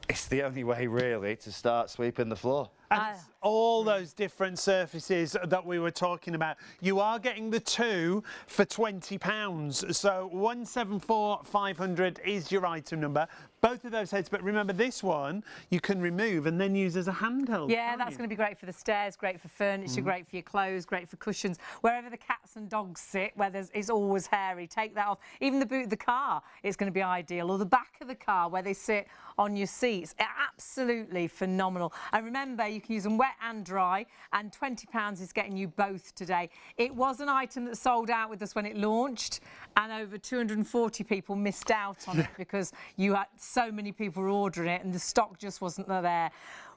it's the only way really to start sweeping the floor. And it's all those different surfaces that we were talking about. You are getting the two for £20. So 174500 is your item number. Both of those heads, but remember this one you can remove and then use as a handheld. Yeah, that's going to be great for the stairs, great for furniture, great for your clothes, great for cushions. Wherever the cats and dogs sit, where it's always hairy, take that off. Even the boot of the car is going to be ideal, or the back of the car where they sit on your seats. Absolutely phenomenal. And remember, you can use them wet and dry, and £20 is getting you both today. It was an item that sold out with us when it launched, and over 240 people missed out on it because you had so many people were ordering it and the stock just wasn't there.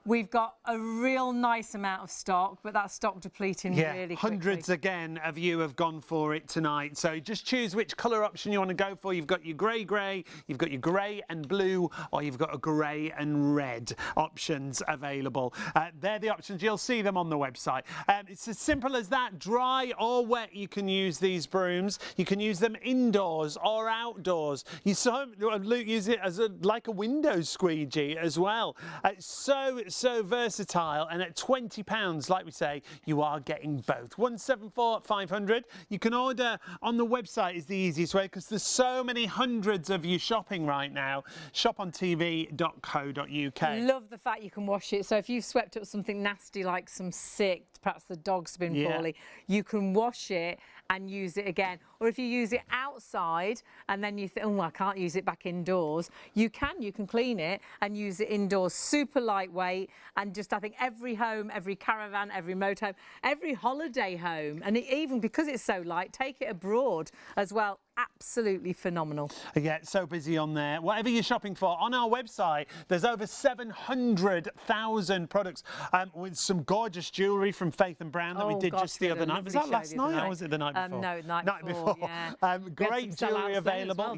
We've got a real nice amount of stock, but that stock depleting really quickly. Hundreds again of you have gone for it tonight. So just choose which colour option you want to go for. You've got your grey, you've got your grey and blue, or you've got a grey and red options available. They're the options. You'll see them on the website. It's as simple as that. Dry or wet, you can use these brooms. You can use them indoors or outdoors. You saw Luke use it as like a window squeegee as well. So so versatile, and at £20, like we say, you are getting both. 174,500. You can order on the website is the easiest way because there's so many hundreds of you shopping right now. ShopOnTV.co.uk. Love the fact you can wash it. So if you've swept up something nasty like some sick, perhaps the dog's been poorly, you can wash it and use it again. Or if you use it outside and then you think, oh, I can't use it back indoors, you can clean it and use it indoors. Super lightweight, and just, I think every home, every caravan, every motorhome, every holiday home, and even because it's so light, take it abroad as well. Absolutely phenomenal. Yeah, it's so busy on there. Whatever you're shopping for, on our website, there's over 700,000 products with some gorgeous jewellery from Faith and Brown that we did just the other night. Was that last night or was it the night before? No, the night before. Yeah. Great jewellery available.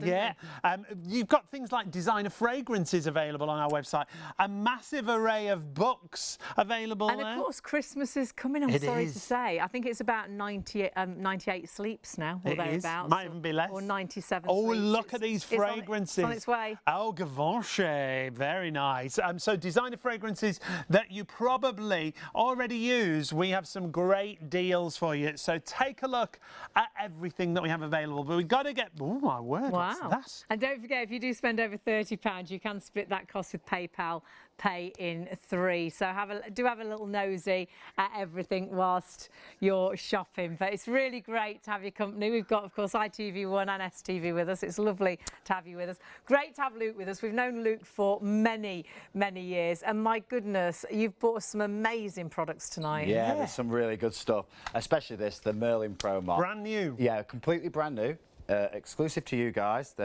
You've got things like designer fragrances available on our website. A massive array of books available and there. Of course, Christmas is coming, I'm sorry to say. I think it's about 98 sleeps now, or thereabouts. Might even be less. Or 97 Oh, sleeps. look at these fragrances. It's on its way. Oh, Givenchy, very nice. So designer fragrances that you probably already use. We have some great deals for you. So take a look at everything that we have available. But we've got to get, oh my word, wow. What's that? And don't forget, if you do spend over £30, you can split that cost with PayPal. Pay in 3. So do have a little nosy at everything whilst you're shopping. But it's really great to have your company. We've got, of course, ITV1 and STV with us. It's lovely to have you with us. Great to have Luke with us. We've known Luke for many, many years. And my goodness, you've brought us some amazing products tonight. Yeah, there's some really good stuff. Especially this, the Merlin Pro Mop. Brand new. Yeah, completely brand new. Exclusive to you guys.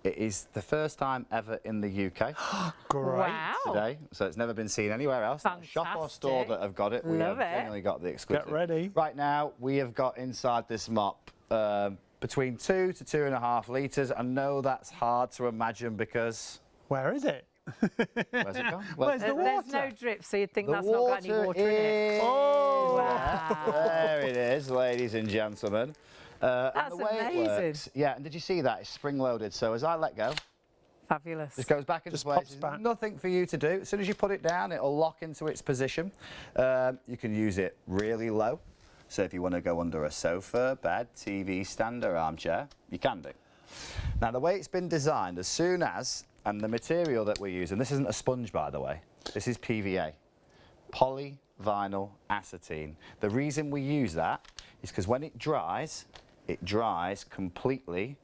It is the first time ever in the UK. Great. Wow. Today, so it's never been seen anywhere else. Fantastic. Shop or store that have got it. We have genuinely got the exclusive. Get ready. Right now, we have got inside this mop between 2 to 2.5 litres. I know that's hard to imagine because... Where is it? Where's it gone? Where's the water? There's no drip, so you'd think that's not got any water in it. Oh! Wow. There it is, ladies and gentlemen. That's and the way amazing. It works, yeah, and did you see that? It's spring-loaded, so as I let go, Fabulous. it goes back into Just place. pops back. Nothing for you to do. As soon as you put it down, it'll lock into its position. You can use it really low. So if you want to go under a sofa, bed, TV stand or armchair, you can do. Now, the way it's been designed, as soon as, and the material that we're using, this isn't a sponge, by the way. This is PVA, polyvinyl acetate. The reason we use that is because when it dries completely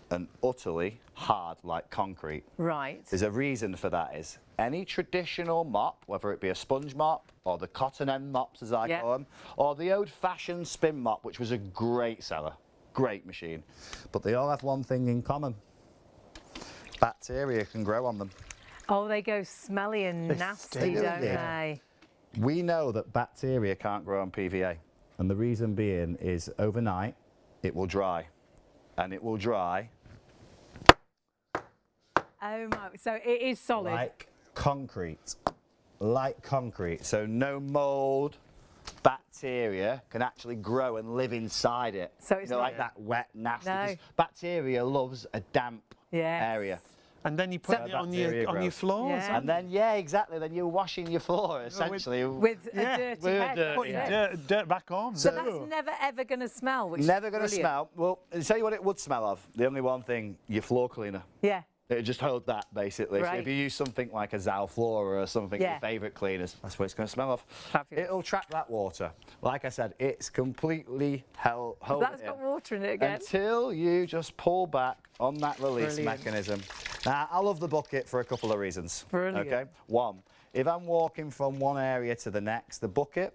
and utterly hard like concrete. Right. There's a reason for that is any traditional mop, whether it be a sponge mop or the cotton end mops as I call them, or the old-fashioned spin mop, which was a great seller, great machine, but they all have one thing in common. Bacteria can grow on them. Oh, they go smelly and nasty, don't they? We know that bacteria can't grow on PVA, and the reason being is overnight it will dry, and it will dry. Oh my! So it is solid. Like concrete. So no mould, bacteria can actually grow and live inside it. So it's not like that wet, nasty. No. 'Cause bacteria loves a damp area. And then you put it on your floors. Yeah. And then, exactly. Then you're washing your floor, essentially. With a dirty head. Putting dirt back on. So that's never ever going to smell. Which never going to brilliant. smell. Well, I'll tell you what it would smell of. The only one thing, your floor cleaner. Yeah. It just hold that, basically. Right. So if you use something like a Zalflora or something, your favourite cleaners, that's what it's going to smell of. Fabulous. It'll trap that water. Like I said, it's completely held That's got water in it again. until you just pull back on that release mechanism. Now, I love the bucket for a couple of reasons. Brilliant. Okay. One, if I'm walking from one area to the next, the bucket.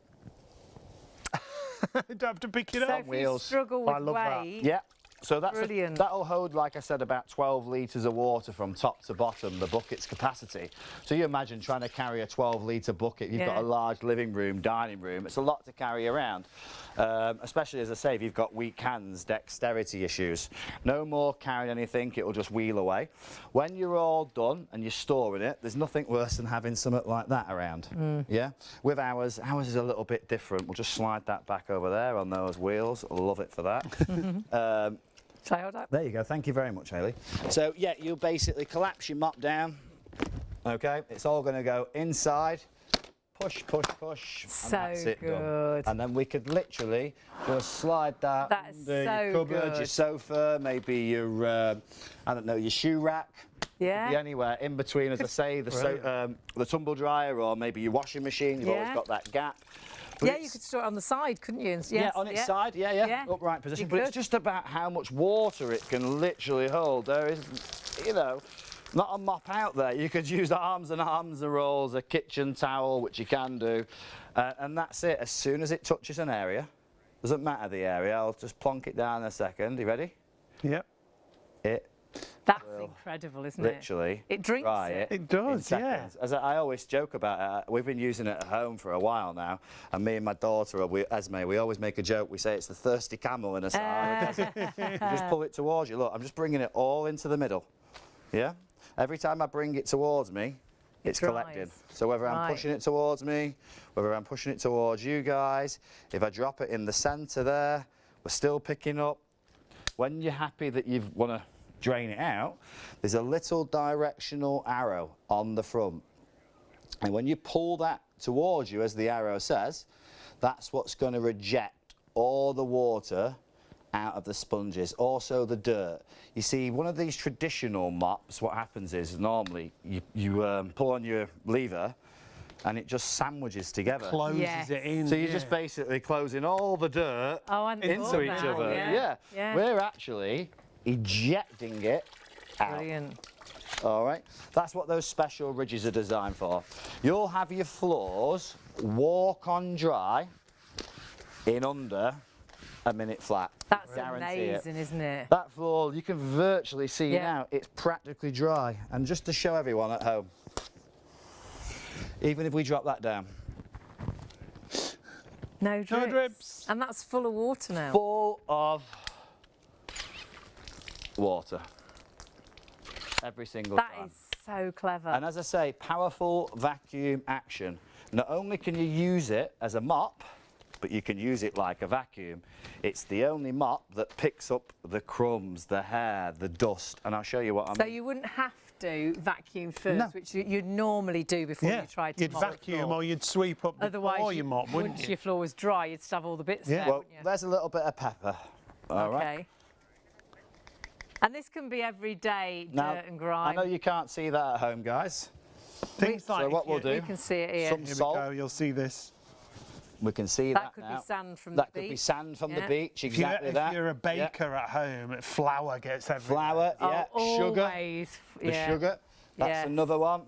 You don't have to pick it So up. if you struggle with weight, Yeah. So Brilliant. that'll hold, like I said, about 12 litres of water from top to bottom, the bucket's capacity. So you imagine trying to carry a 12-litre bucket. You've got a large living room, dining room. It's a lot to carry around, especially, as I say, if you've got weak hands, dexterity issues. No more carrying anything. It'll just wheel away. When you're all done and you're storing it, there's nothing worse than having something like that around. Yeah? With ours is a little bit different. We'll just slide that back over there on those wheels. Love it for that. Shall I hold up? There you go. Thank you very much, Hayley. So, yeah, you'll basically collapse your mop down. OK? It's all going to go inside. push, push, push. So and that's it good. done. And then we could literally just slide that That's under so your cupboard, good. your sofa, maybe your, I don't know, your shoe rack. Yeah. Could be anywhere in between, as I say, the tumble dryer or maybe your washing machine. You've always got that gap. But Yeah, you could store it on the side, couldn't you? Yes, yeah, on its side, yeah, upright position. But it's just about how much water it can literally hold. There is, you know, not a mop out there. You could use arms and arms of rolls, a kitchen towel, which you can do, and that's it. As soon as it touches an area, doesn't matter the area, I'll just plonk it down in a second. You ready? Yep. That's incredible, isn't it? Literally, It drinks dry it. It does, in yeah. seconds. As I always joke about it, we've been using it at home for a while now, and me and my daughter, Esme, we always make a joke. We say it's the thirsty camel in a Sahara desert. You just pull it towards you. Look, I'm just bringing it all into the middle. Yeah. Every time I bring it towards me, it's collecting. So whether I'm pushing it towards me, whether I'm pushing it towards you guys, if I drop it in the centre there, we're still picking up. When you're happy that you want to drain it out, there's a little directional arrow on the front. And when you pull that towards you, as the arrow says, that's what's going to reject all the water out of the sponges, also the dirt. You see, one of these traditional mops, what happens is normally you pull on your lever and it just sandwiches together. Closes it in. So you're just basically closing all the dirt into each other. Yeah. We're actually ejecting it out. Brilliant. All right, that's what those special ridges are designed for. You'll have your floors walk on dry in under a minute flat. That's Guarantee amazing, isn't it? That floor, you can virtually see now, it's practically dry. And just to show everyone at home, even if we drop that down. No drips. No drips. And that's full of water now. Full of water. Every single time. That is so clever. And as I say, powerful vacuum action. Not only can you use it as a mop, but you can use it like a vacuum. It's the only mop that picks up the crumbs, the hair, the dust, and I'll show you what I mean. So you wouldn't have to vacuum first, which you'd normally do before you tried to you'd mop vacuum the floor. or you'd sweep up before you mop, wouldn't once you? your floor was dry, you'd still have all the bits there, Well, wouldn't you? there's a little bit of pepper. All right. Okay. And this can be everyday dirt and grime. I know you can't see that at home, guys. Things like So what we'll do, You can see it here. some Here we salt. go, you'll see this. We can see That that could now. be sand from the That beach. could be sand from the Yeah. beach, exactly if that. you're a baker at home, flour gets everywhere. Flour, yeah, sugar. Always. The sugar, that's Yes. another one.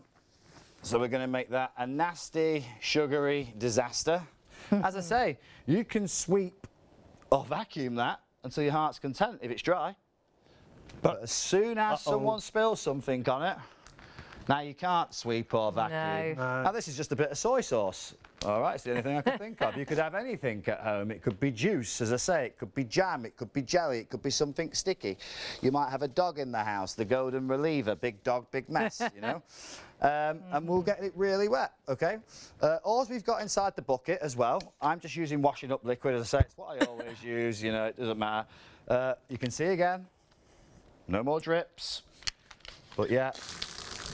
So we're going to make that a nasty, sugary disaster. As I say, you can sweep or vacuum that until your heart's content if it's dry. But as soon as someone spills something on it, now you can't sweep or vacuum. No. Now this is just a bit of soy sauce. All right, it's the only thing I can think of. You could have anything at home. It could be juice, as I say. It could be jam. It could be jelly. It could be something sticky. You might have a dog in the house, the golden reliever, big dog, big mess, you know. And we'll get it really wet, okay? All we've got inside the bucket as well, I'm just using washing up liquid, as I say. It's what I always use, you know, it doesn't matter. You can see again, no more drips. But yeah.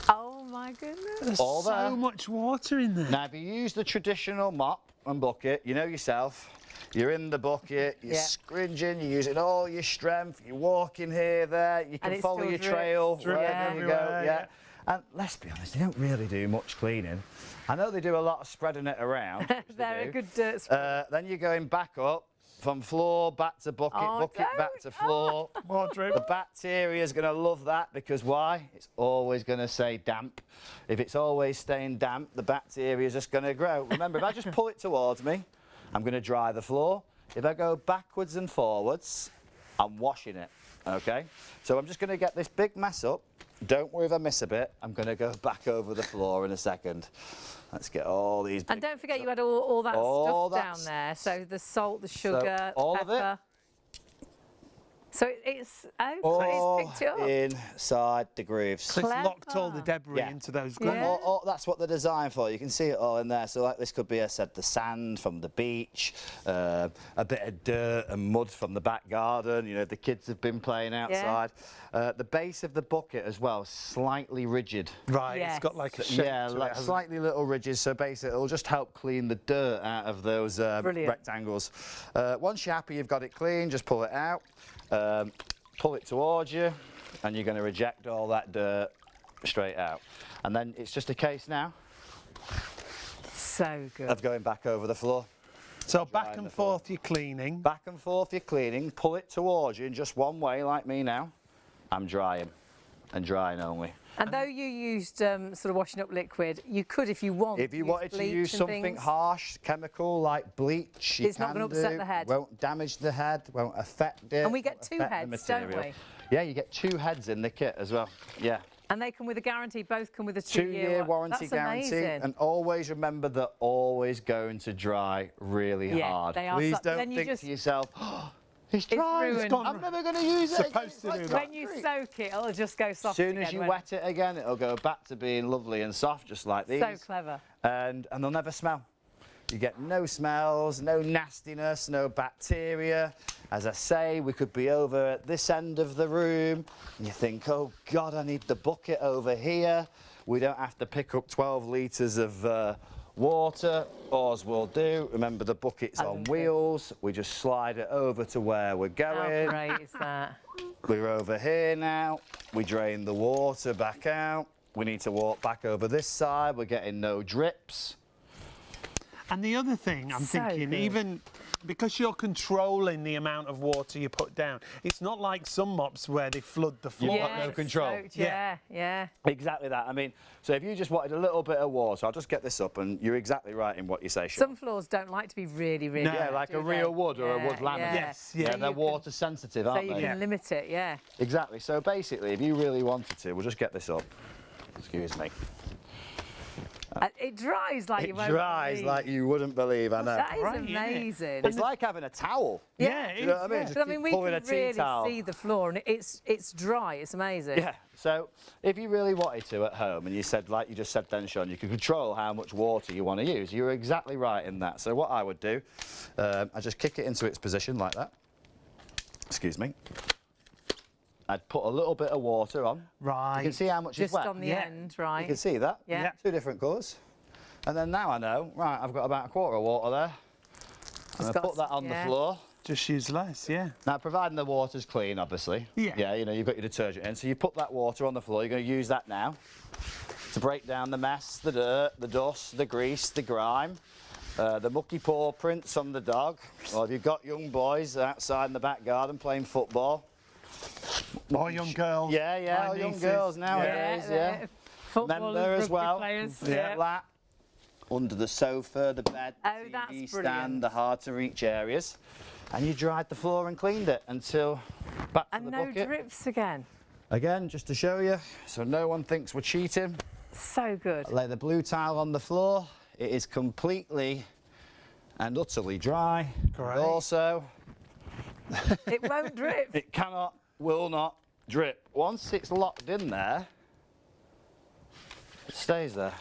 Oh my goodness. There's all so there. much water in there. Now, if you use the traditional mop and bucket, you know yourself, you're in the bucket, you're scringing, you're using all your strength, you're walking here, there, you can follow your trail, wherever you go, yeah. And let's be honest, they don't really do much cleaning. I know they do a lot of spreading it around. They're a good dirt spread. Then you're going back up, from floor back to bucket, bucket back to floor. More drip. The bacteria is going to love that because why? It's always going to say damp. If it's always staying damp, the bacteria is just going to grow. Remember, if I just pull it towards me, I'm going to dry the floor. If I go backwards and forwards, I'm washing it, okay? So I'm just going to get this big mess up. Don't worry if I miss a bit. I'm going to go back over the floor in a second. Let's get all these big And don't forget you had all that all stuff that down there. So the salt, the sugar, all pepper. of it. So it's All it's picked it up. inside the grooves. So it's locked all the Clever. debris into those grooves. Yeah. That's what they're designed for. You can see it all in there. So like this could be, I said, the sand from the beach, a bit of dirt and mud from the back garden. You know, the kids have been playing outside. The base of the bucket as well, slightly rigid. Right, Yes. it's got like a shape Yeah, to like it, hasn't slightly little ridges. So basically, it'll just help clean the dirt out of those Brilliant. rectangles. Once you're happy you've got it clean, just pull it out. Pull it towards you, and you're going to reject all that dirt straight out. And then it's just a case now So good. of going back over the floor. So back Drying and the floor. forth you're cleaning. Back and forth you're cleaning, pull it towards you in just one way, like me now. I'm drying, and drying only. And though you used sort of washing up liquid, you could, if you want, If you wanted to bleach use and something things. harsh, chemical, like bleach, you It's not can gonna upset do. the head. Won't damage the head, won't affect it. And we get won't two affect the heads, don't material. we? Yeah, you get 2 heads in the kit as well. Yeah. And they come with a guarantee. Both come with a 2-year warranty That's guarantee, amazing. and always remember they're always going to dry really Yeah, hard. they are. Please So- don't then you think just- to yourself, oh, it's dry, ruined. I'm never going to use it. Supposed to do that. When you soak it, it'll just go soft As soon again. as you when- wet it again, it'll go back to being lovely and soft, just like these. So clever. And they'll never smell. You get no smells, no nastiness, no bacteria. As I say, we could be over at this end of the room, and you think, oh God, I need the bucket over here. We don't have to pick up 12 litres of water. All's we'll do, remember the bucket's I on love it. wheels. We just slide it over to where we're How going. great is that? We're over here now. We drain the water back out. We need to walk back over this side. We're getting no drips. And the other thing I'm So thinking, good. even because you're controlling the amount of water you put down, it's not like some mops where they flood the floor. got no it's control. soaked, yeah, yeah. Exactly that. I mean, so if you just wanted a little bit of water, I'll just get this up, and you're exactly right in what you say, Sean. Some floors don't like to be really, really No. Yeah, wet, like do a real they? wood or a Yeah, wood laminate. yeah. Yes, Yeah, yeah. So they're you can- water sensitive, So aren't you they? can limit it, yeah. Exactly. So basically, if you really wanted to, we'll just get this up. Excuse me. It dries like you It won't dries believe. like you wouldn't believe, I know. That is Right, yeah. amazing. It's like having a towel. Yeah, it You know is, what I mean? yeah. Just But I keep mean, we pulling can a tea really towel. see the floor, and it's dry. It's amazing. Yeah, so if you really wanted to at home, and you said, like you just said then, Sean, you could control how much water you want to use. You're exactly right in that. So what I would do, I just kick it into its position like that. Excuse me. I'd put a little bit of water on. Right. You can see how much is Just wet. on the Yeah. end, You right? can see that. Yeah. Yeah. 2 different colours. And then now I know, right, I've got about a quarter of water there. I'm going to got put that some- on yeah. the floor. Just use less, yeah. Now, providing the water's clean, obviously. Yeah. Yeah, you know, you've got your detergent in. So you put that water on the floor. You're going to use that now to break down the mess, the dirt, the dust, the grease, the grime, the mucky paw prints on the dog. Or if you've got young boys outside in the back garden playing football. Or young girls. Yeah, yeah, my or young nieces. girls nowadays, yeah. Footballers, Member as rugby well. Players. Yeah. That. Under the sofa, the bed, the Oh, TV that's stand, brilliant. the hard to reach areas. And you dried the floor and cleaned it until back to And the no bucket. drips again. Again, just to show you, so no one thinks we're cheating. So good. Lay the blue towel on the floor. It is completely and utterly dry. Great. And also, It won't drip. it cannot, will not drip. Once it's locked in there, it stays there.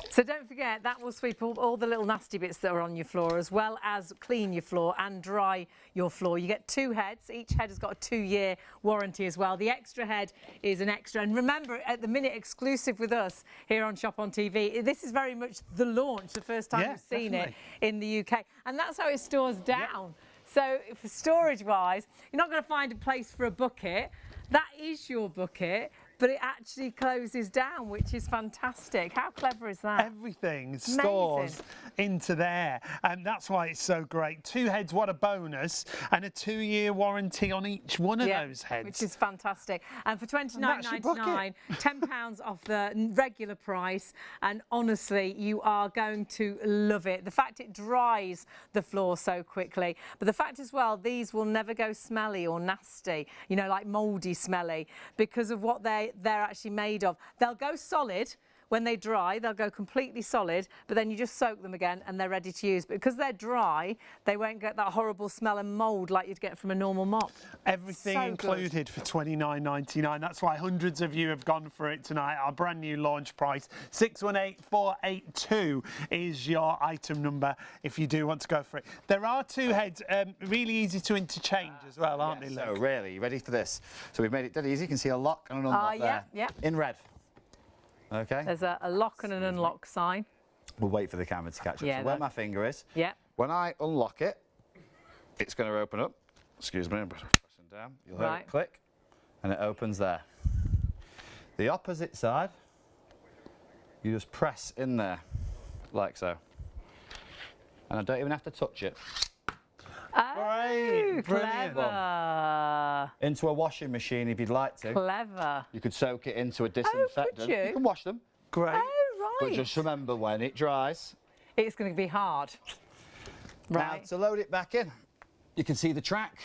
So don't forget, that will sweep all the little nasty bits that are on your floor, as well as clean your floor and dry your floor. You get 2 heads. Each head has got a 2-year warranty as well. The extra head is an extra. And remember, at the minute, exclusive with us here on Shop on TV, this is very much the launch, the first time Yeah, we've seen definitely. it in the UK. And that's how it stores down. So for storage-wise, you're not going to find a place for a bucket. That is your bucket, but it actually closes down, which is fantastic. How clever is that? Everything stores Amazing. into there, and that's why it's so great. 2 heads, what a bonus, and a 2-year warranty on each one of those heads. Which is fantastic. And for that's your £29.99, £10 off the regular price. And honestly, you are going to love it. The fact it dries the floor so quickly, but the fact as well, these will never go smelly or nasty, you know, like mouldy smelly, because of what they're actually made of. They'll go solid when they dry, they'll go completely solid, but then you just soak them again and they're ready to use. But because they're dry, they won't get that horrible smell and mould like you'd get from a normal mop. Everything So included for $29.99. That's why hundreds of you have gone for it tonight. Our brand new launch price, 618482 is your item number if you do want to go for it. There are two heads, really easy to interchange as well, aren't they, Luke? So really, you ready for this? So we've made it dead easy. You can see a lock and an unlock there. Yeah. In red. Okay. There's a lock and an unlock sign. We'll wait for the camera to catch up. Yeah, So where my finger is, Yeah. when I unlock it, it's going to open up. Excuse me, I'm pressing down. You'll hear it click, and it opens there. The opposite side, you just press in there, like so. And I don't even have to touch it. Oh, Great, brilliant. clever. Into a washing machine if you'd like to. Clever. You could soak it into a disinfectant. you? You can wash them. Great. Oh, But right. just remember, when it dries, It's going to be hard. now Right. to load it back in, you can see the track.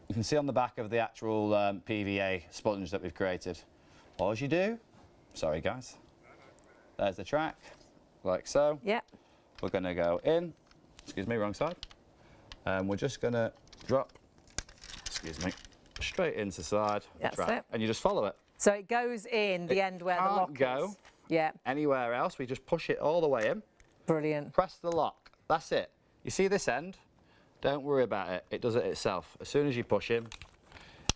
You can see on the back of the actual PVA sponge that we've created. All you do, sorry guys, there's the track, like so. Yeah. We're going to go in, excuse me, wrong side. And we're just going to drop, excuse me, straight into side. That's track, it. and you just follow it. So it goes in the end where the can't lock go. is. Yeah. Anywhere else, we just push it all the way in, Brilliant. press the lock, that's it. You see this end? Don't worry about it, it does it itself. As soon as you push in,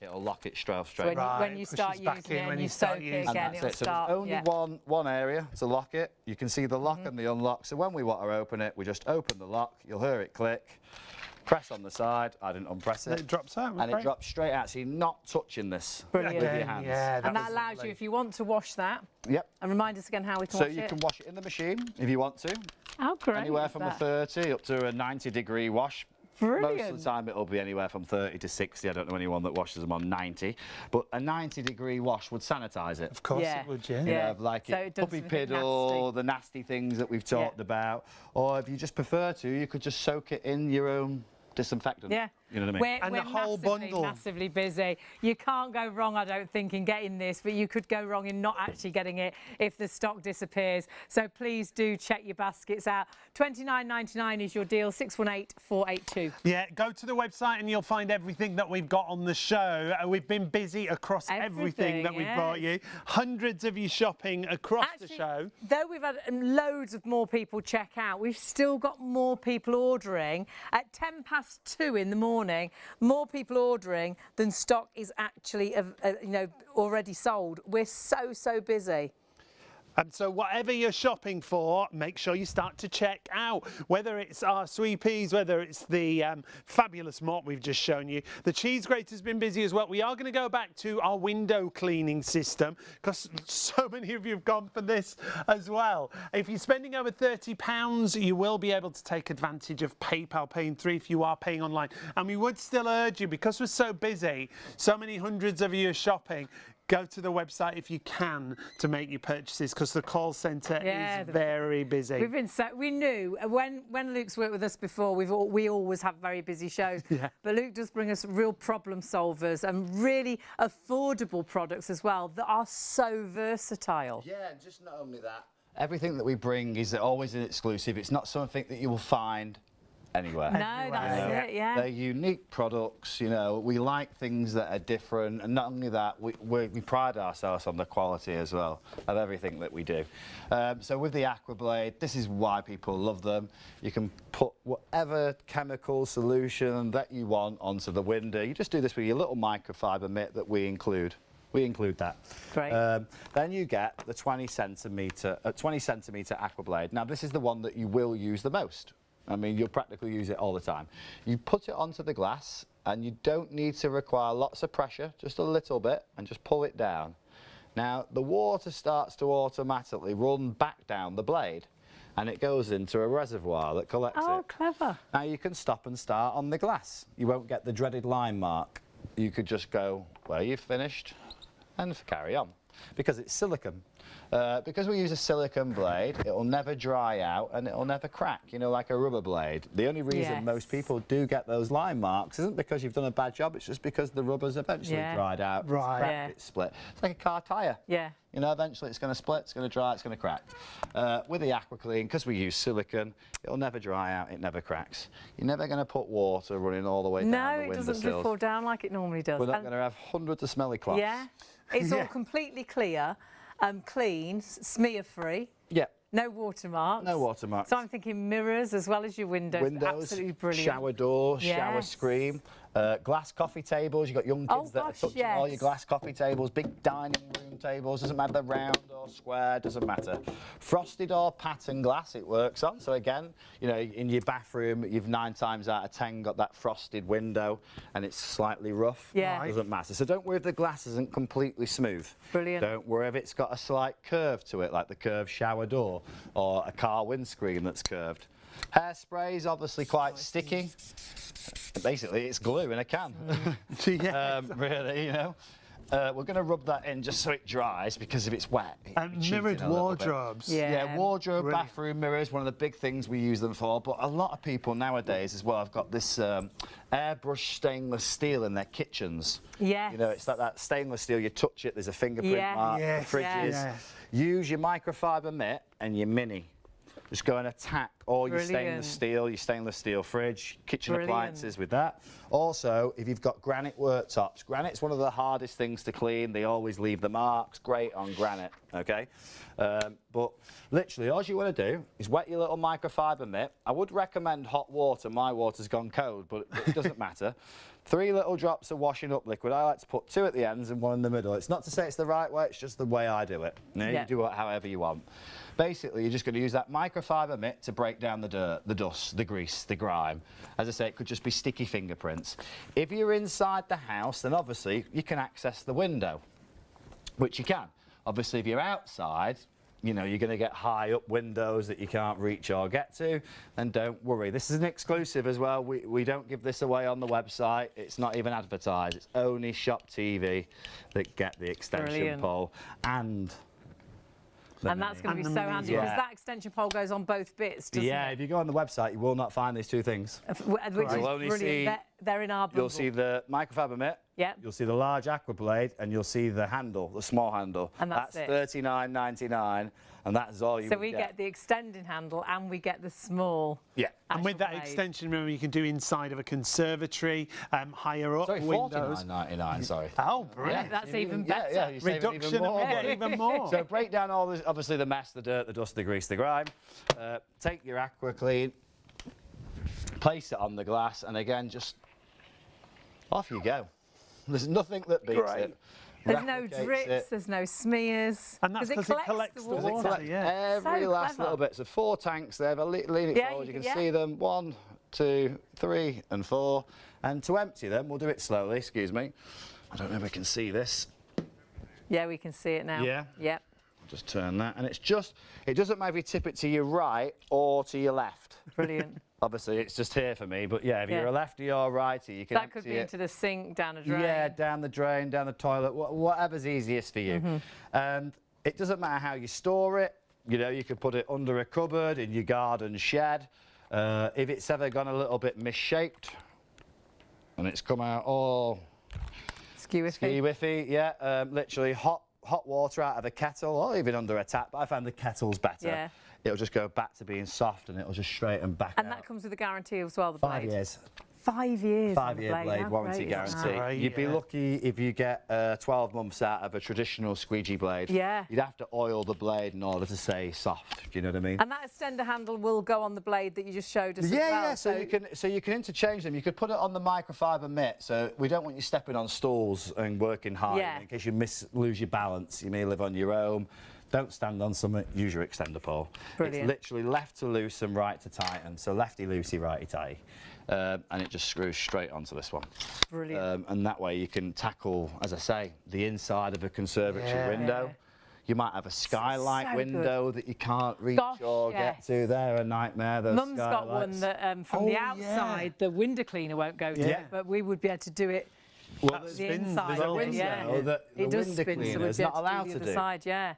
it'll lock it straight. When, Right, when you start pushes back using in it when and you you start soak it using it. again, And it'll that's it. So start. there's only Yeah. one area to lock it. You can see the lock and the unlock. So when we want to open it, we just open the lock. You'll hear it click. Press on the side. I didn't unpress it. It drops out. And great. it drops straight out. So you're not touching this Brilliant. with your Again, hands. yeah, And that was allows lovely. you, if you want to wash that, Yep. and remind us again how we can So wash you it. can wash it in the machine if you want to. How great Anywhere is from that? a 30 up to a 90-degree wash. Brilliant. Most of the time it'll be anywhere from 30 to 60. I don't know anyone that washes them on 90. But a 90-degree wash would sanitise it. Of course Yeah. it would, yeah. You Yeah. know, like So it, it does puppy something piddle, the nasty things that we've talked about. Or if you just prefer to, you could just soak it in your own disinfectant. Yeah. You know what I mean? And we're the whole massively, bundle. massively busy. You can't go wrong, I don't think, in getting this, but you could go wrong in not actually getting it if the stock disappears. So please do check your baskets out. $29.99 is your deal, 618482. Yeah, go to the website and you'll find everything that we've got on the show. We've been busy across everything that we've Everything, brought you. Hundreds of you shopping across the show. Though we've had loads of more people check out, we've still got more people ordering. At 2:10 in the morning, more people ordering than stock is actually already sold. We're so busy. And so whatever you're shopping for, make sure you start to check out. Whether it's our sweet peas, whether it's the fabulous mop we've just shown you. The cheese grater's been busy as well. We are going to go back to our window cleaning system because so many of you have gone for this as well. If you're spending over £30, you will be able to take advantage of PayPal Pay in 3 if you are paying online. And we would still urge you, because we're so busy, so many hundreds of you are shopping, go to the website if you can to make your purchases because the call centre is very busy. We've been we knew when Luke's worked with us before, we always have very busy shows. Yeah. But Luke does bring us real problem solvers and really affordable products as well that are so versatile. Yeah, and just not only that. Everything that we bring is always an exclusive. It's not something that you will find anywhere. No, that's it, yeah. They're unique products, you know. We like things that are different, and not only that, we pride ourselves on the quality as well of everything that we do. So with the Aquablade, this is why people love them. You can put whatever chemical solution that you want onto the window. You just do this with your little microfiber mitt that we include. We include that. Great. Then you get the 20 centimetre Aquablade. Now this is the one that you will use the most. I mean, you'll practically use it all the time. You put it onto the glass and you don't need to require lots of pressure, just a little bit, and just pull it down. Now, the water starts to automatically run back down the blade and it goes into a reservoir that collects Oh, it. clever. Now you can stop and start on the glass. You won't get the dreaded line mark. You could just go where you've finished and carry on. because it's silicone. Because we use a silicone blade, it'll never dry out and it'll never crack, you know, like a rubber blade. The only reason most people do get those line marks isn't because you've done a bad job, it's just because the rubber's eventually dried out, it's cracked, it's split. It's like a car tyre. Yeah. You know, eventually it's going to split, it's going to dry, it's going to crack. With the AquaClean, because we use silicone, it'll never dry out, it never cracks. You're never going to put water running all the way down the windowsills. No, it doesn't fall down like it normally does. We're not going to have hundreds of smelly cloths. Yeah, it's all completely clear, clean, smear-free. Yeah. No watermarks. No watermarks. So I'm thinking mirrors as well as your windows. Windows, absolutely brilliant. shower doors, shower screen, glass coffee tables. You've got young kids that are touching all your glass coffee tables, big dining room tables. Doesn't matter round or square, doesn't matter. Frosted or pattern glass it works on. So again, you know, in your bathroom, you've 9 times out of 10 got that frosted window and it's slightly rough. Yeah. Doesn't matter. So don't worry if the glass isn't completely smooth. Brilliant. Don't worry if it's got a slight curve to it, like the curved shower door or a car windscreen that's curved. Hairspray is obviously quite sticky. Basically, it's glue in a can. Really, you know. We're going to rub that in just so it dries, because if it's wet, and mirrored wardrobes. Yeah, wardrobe, bathroom mirrors, one of the big things we use them for. But a lot of people nowadays as well have got this airbrush stainless steel in their kitchens. Yes. You know, it's like that stainless steel, you touch it, there's a fingerprint mark, the fridges. Use your microfiber mitt and your mini. Just go and attack all your stainless steel fridge, kitchen appliances with that. Also, if you've got granite worktops, granite's one of the hardest things to clean. They always leave the marks. Great on granite, okay? But literally, all you want to do is wet your little microfiber mitt. I would recommend hot water. My water's gone cold, but it doesn't matter. 3 little drops of washing up liquid. I like to put 2 at the ends and 1 in the middle. It's not to say it's the right way, it's just the way I do it. You know, you do it however you want. Basically, you're just going to use that microfiber mitt to break down the dirt, the dust, the grease, the grime. As I say, it could just be sticky fingerprints. If you're inside the house, then obviously you can access the window, which you can. Obviously, if you're outside, you know, you're going to get high up windows that you can't reach or get to, then don't worry. This is an exclusive as well. We don't give this away on the website. It's not even advertised. It's only ShopTV that get the extension pole and that's going to be so handy, because that extension pole goes on both bits, doesn't it? If you go on the website, you will not find these 2 things. Which is brilliant. They're in our bundle. You'll see the microfiber mitt. You'll see the large aqua blade, and you'll see the handle, the small handle. And that's it. $39.99, and that's all you So we get the extending handle and we get the small. And with that extension, remember, you can do inside of a conservatory, higher up windows. $49.99, sorry. Oh, brilliant. That's even better. You Reduction and even more. So break down all this, obviously the mess, the dirt, the dust, the grease, the grime. Take your AquaClean, place it on the glass, and again, just off you go. There's nothing that beats it. There's no drips, there's no smears. And that's because it collects the water. Every last little bit. So 4 tanks there. If I lean it forward, you can see them. 1, 2, 3, and 4. And to empty them, we'll do it slowly. Excuse me. I don't know if we can see this. Yeah, we can see it now. Yep. Just turn that, and it's just, it doesn't matter if you tip it to your right or to your left. Brilliant. Obviously, it's just here for me, but yeah, if you're a lefty or righty, you can that could be into the sink, down a drain. Yeah, down the drain, down the toilet, whatever's easiest for you. And it doesn't matter how you store it. You know, you could put it under a cupboard, in your garden shed. If it's ever gone a little bit misshaped, and it's come out all skewy-whiffy, literally hot water out of a kettle, or even under a tap. I find the kettle's better. It'll just go back to being soft, and it'll just straighten back out. And that comes with a guarantee as well, the blade? 5 years. 5 years. 5-year blade warranty guarantee. You'd be lucky if you get 12 months out of a traditional squeegee blade. You'd have to oil the blade in order to stay soft. Do you know what I mean? And that extender handle will go on the blade that you just showed us as well. So you can interchange them. You could put it on the microfiber mitt. So we don't want you stepping on stools and working hard in case you lose your balance. You may live on your own. Don't stand on something, use your extender pole. Brilliant. It's literally left to loose and right to tighten. So lefty loosey, righty tighty. And it just screws straight onto this one. Brilliant. And that way you can tackle, as I say, the inside of a conservatory window. You might have a skylight window that you can't reach or get to. They're a nightmare, those Mum's got one that from the outside, the window cleaner won't go to, but we would be able to do it Well, the spins inside as of well, it, doesn't yeah. it? That the It does window spin, so cleaner we'd is be able not allowed to do to the do. other side, yeah.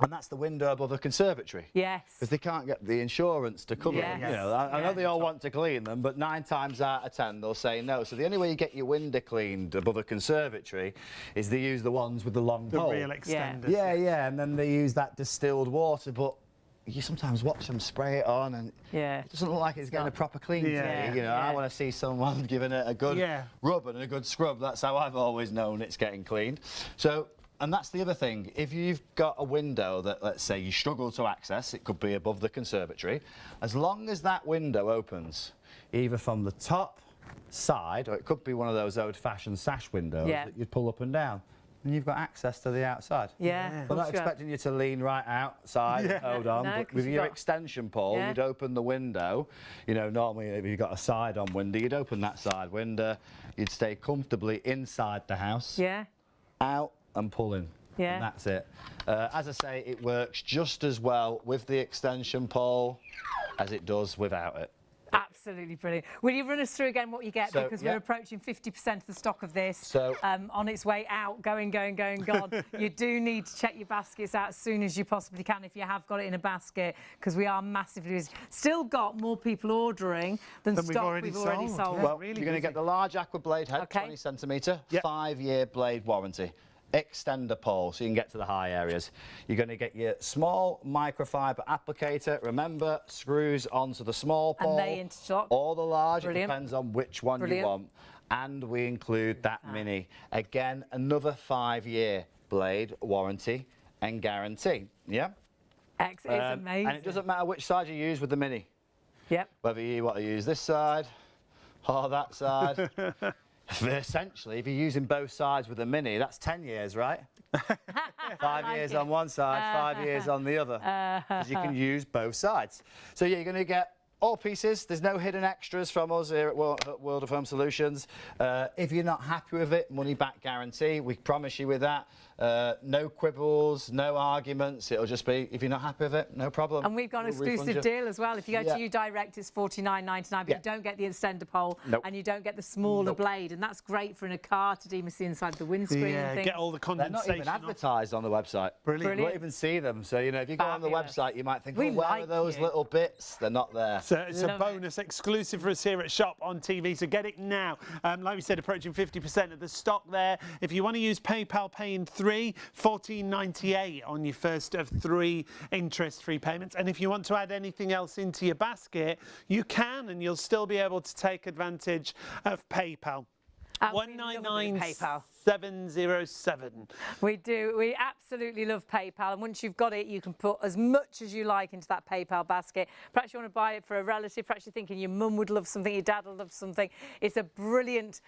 And that's the window above the conservatory. Yes. Because they can't get the insurance to cover Yes. it. You know, I know Yeah. they all want to clean them, but 9 times out of 10 they'll say no. So the only way you get your window cleaned above a conservatory is they use the ones with the long The pole. real extenders. Yeah, and then they use that distilled water, but you sometimes watch them spray it on and it doesn't look like it's getting a proper clean Yeah. to me. You know, I want to see someone giving it a good rub and a good scrub. That's how I've always known it's getting cleaned. So, and that's the other thing. If you've got a window that, let's say, you struggle to access, it could be above the conservatory, as long as that window opens, either from the top side, or it could be one of those old-fashioned sash windows that you'd pull up and down, and you've got access to the outside. Yeah. We're not expecting you to lean right outside and hold on, No, but 'cause with you've your got- extension pole, you'd open the window. You know, normally if you've got a side-on window, you'd open that side window, you'd stay comfortably inside the house, out and pull in. Yeah. And that's it. As I say, it works just as well with the extension pole as it does without it. Absolutely brilliant. Will you run us through again what you get? So, Because we're approaching 50% of the stock of this. So- on its way out, going, gone. You do need to check your baskets out as soon as you possibly can if you have got it in a basket, because we are massively busy. Still got more people ordering than Than stock we've already sold. Well, really you're going to get the large aqua blade head, Okay. 20 centimetre, Yep. 5-year blade warranty. Extender pole, so you can get to the high areas. You're going to get your small microfiber applicator. Remember, screws onto the small pole. And they interlock. Or the large, Brilliant. it depends on which one Brilliant. you want. And we include that mini. Again, another 5-year blade warranty and guarantee. Yeah? It's amazing. And it doesn't matter which side you use with the mini. Yep. Whether you want to use this side or that side. Essentially, if you're using both sides with a mini, that's 10 years, right? 5 years on one side, 5 years on the other. Because you can use both sides. So yeah, you're going to get all pieces. There's no hidden extras from us here at World of Home Solutions. If you're not happy with it, money back guarantee. We promise you with that. No quibbles, no arguments. It'll just be, if you're not happy with it, no problem. And we've got an We'll refund exclusive you. deal as well. If you go to uDirect, it's $49.99, but you don't get the extender pole and you don't get the smaller blade. And that's great for in a car to demist the inside of the windscreen and things. Get all the They're condensation not even advertised on the website. Brilliant. You won't even see them. So, you know, if you go on the Fabulous. website, you might think, We oh, where are like those you. little bits? They're not there. So it's a Love bonus exclusive for us here at Shop on TV. So get it now. Like we said, approaching 50% of the stock there. If you want to use PayPal Pay in 3, $14.98 on your first of 3 interest-free payments. And if you want to add anything else into your basket, you can, and you'll still be able to take advantage of PayPal. And we love a bit of PayPal. 199,707. We do. We absolutely love PayPal. And once you've got it, you can put as much as you like into that PayPal basket. Perhaps you want to buy it for a relative. Perhaps you're thinking your mum would love something, your dad would love something. It's a brilliant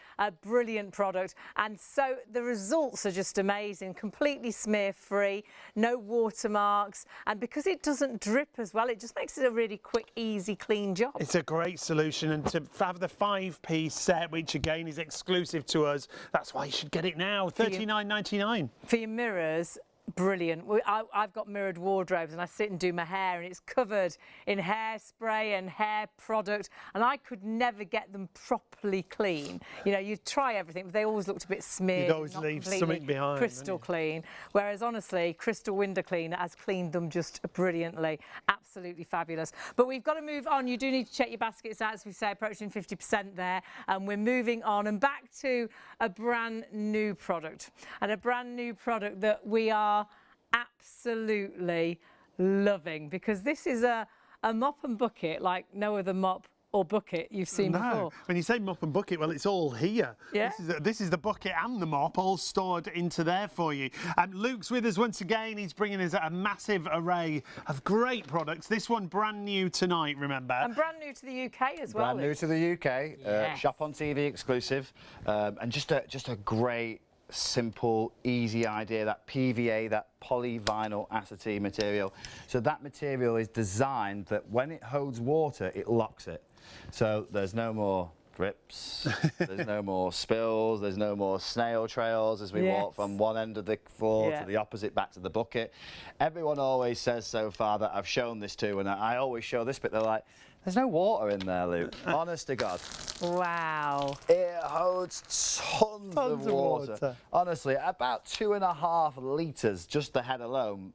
product. And so the results are just amazing. Completely smear-free, no watermarks. And because it doesn't drip as well, it just makes it a really quick, easy, clean job. It's a great solution, and to have the 5-piece set, which again is exclusive to us, that's why you should get it now. $39.99. For your mirrors, brilliant. I've got mirrored wardrobes and I sit and do my hair and it's covered in hairspray and hair product and I could never get them properly clean. You know, you try everything, but they always looked a bit smeared. You'd always not leave completely something behind, crystal wouldn't clean. Whereas honestly, Crystal Window Cleaner has cleaned them just brilliantly. Absolutely fabulous. But we've got to move on. You do need to check your baskets out, as we say, approaching 50% there. And we're moving on and back to a brand new product. And a brand new product that we are absolutely loving, because this is a mop and bucket like no other mop or bucket you've seen before. When you say mop and bucket, well, it's all here. Yeah. This is the bucket and the mop all stored into there for you. Luke's with us once again. He's bringing us a massive array of great products. This one brand new tonight, remember? And brand new to the UK as well. Brand new to the UK, Yes. Shop on TV exclusive, and just a great, simple, easy idea. That PVA, that polyvinyl acetate material. So that material is designed that when it holds water, it locks it. So there's no more drips. There's no more spills. There's no more snail trails as we walk from one end of the floor to the opposite, back to the bucket. Everyone always says so far that I've shown this to, and I always show this bit. They're like, "There's no water in there, Luke." Honest to God. Wow. It holds tons of water. Honestly, about 2.5 litres just the head alone.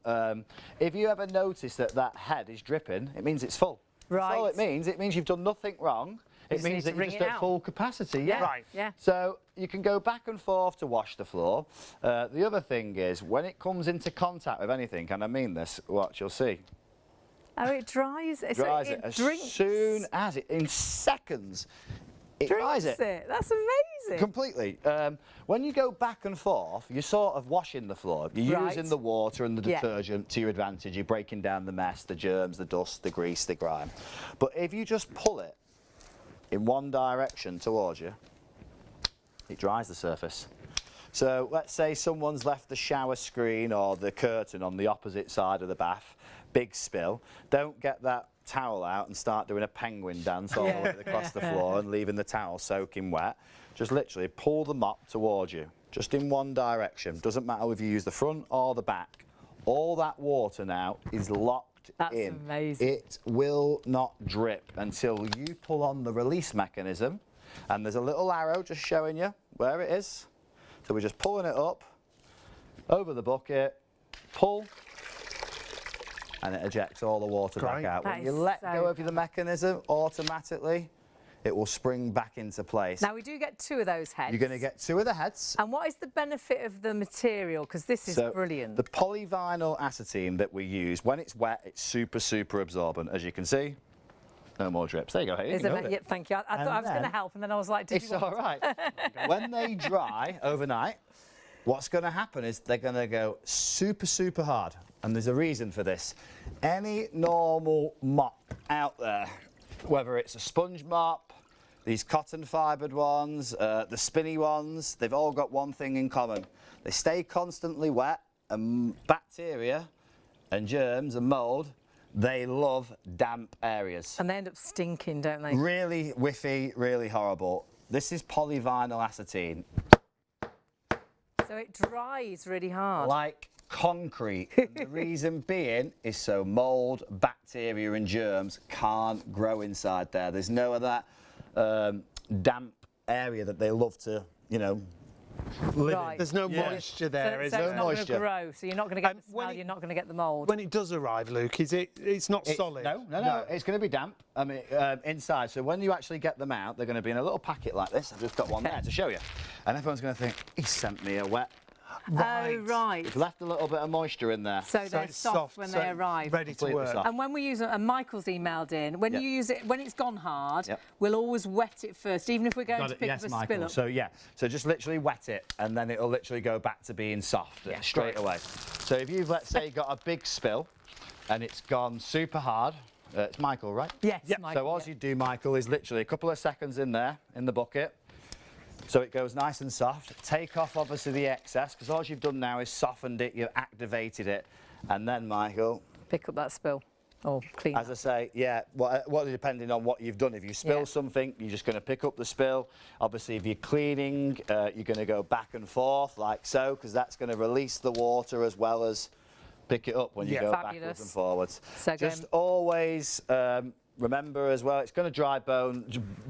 If you ever notice that head is dripping, it means it's full. Right. That's all it means. It means you've done nothing wrong. It means that you're just at full capacity. Yeah. Right. Yeah. So you can go back and forth to wash the floor. The other thing is, when it comes into contact with anything, and I mean this, watch, you'll see. Oh, it dries. Dries it as soon as it, in seconds, it dries it. That's amazing. Completely. When you go back and forth, you're sort of washing the floor. You're using the water and the detergent to your advantage. You're breaking down the mess, the germs, the dust, the grease, the grime. But if you just pull it in one direction towards you, it dries the surface. So let's say someone's left the shower screen or the curtain on the opposite side of the bath, big spill. Don't get that towel out and start doing a penguin dance all the way across the floor and leaving the towel soaking wet. Just literally pull the mop towards you, just in one direction. Doesn't matter if you use the front or the back. All that water now is locked in. That's amazing. It will not drip until you pull on the release mechanism, and there's a little arrow just showing you where it is. So we're just pulling it up over the bucket, pull, and it ejects all the water back out. When you let go of the mechanism, automatically it will spring back into place. Now we do get 2 of those heads. You're going to get 2 of the heads. And what is the benefit of the material? Because this is brilliant. The polyvinyl acetate that we use, when it's wet, it's super, super absorbent. As you can see, no more drips. There you go. Hey, Yep, thank you. I thought I was going to help, and then I was like, it's all right. When they dry overnight, what's going to happen is they're going to go super, super hard. And there's a reason for this. Any normal mop out there, whether it's a sponge mop, these cotton fibred ones, the spinny ones, they've all got one thing in common. They stay constantly wet, and bacteria and germs and mould, they love damp areas. And they end up stinking, don't they? Really whiffy, really horrible. This is polyvinyl acetate. So it dries really hard. Like concrete. And the reason being is so mould, bacteria and germs can't grow inside there. There's no of that damp area that they love to, you know, live in. There's no moisture there, is so there? it's not going to grow, so you're not going to get the smell, you're not going to get the mould. When it does arrive, Luke, it's not solid? No, it's going to be damp, I mean, inside. So when you actually get them out, they're going to be in a little packet like this. I've just got one there to show you. And everyone's going to think, he sent me a wet. Right. Oh, right. It's left a little bit of moisture in there. So they're soft when they arrive. Ready to work. And when we use it, and Michael's emailed in, when you use it, when it's gone hard, we'll always wet it first, even if we're going to pick up a spill up. So just literally wet it, and then it'll literally go back to being soft straight away. So if you've, let's say, got a big spill, and it's gone super hard, it's Michael, right? Yes, Michael. So all you do, Michael, is literally a couple of seconds in there, in the bucket, so it goes nice and soft. Take off, obviously, the excess, because all you've done now is softened it, you've activated it, and then, Michael... Pick up that spill. Or clean As I say, well, depending on what you've done. If you spill something, you're just going to pick up the spill. Obviously, if you're cleaning, you're going to go back and forth, like so, because that's going to release the water as well as pick it up when you go backwards and forwards. So just always... remember as well, it's going to dry bone,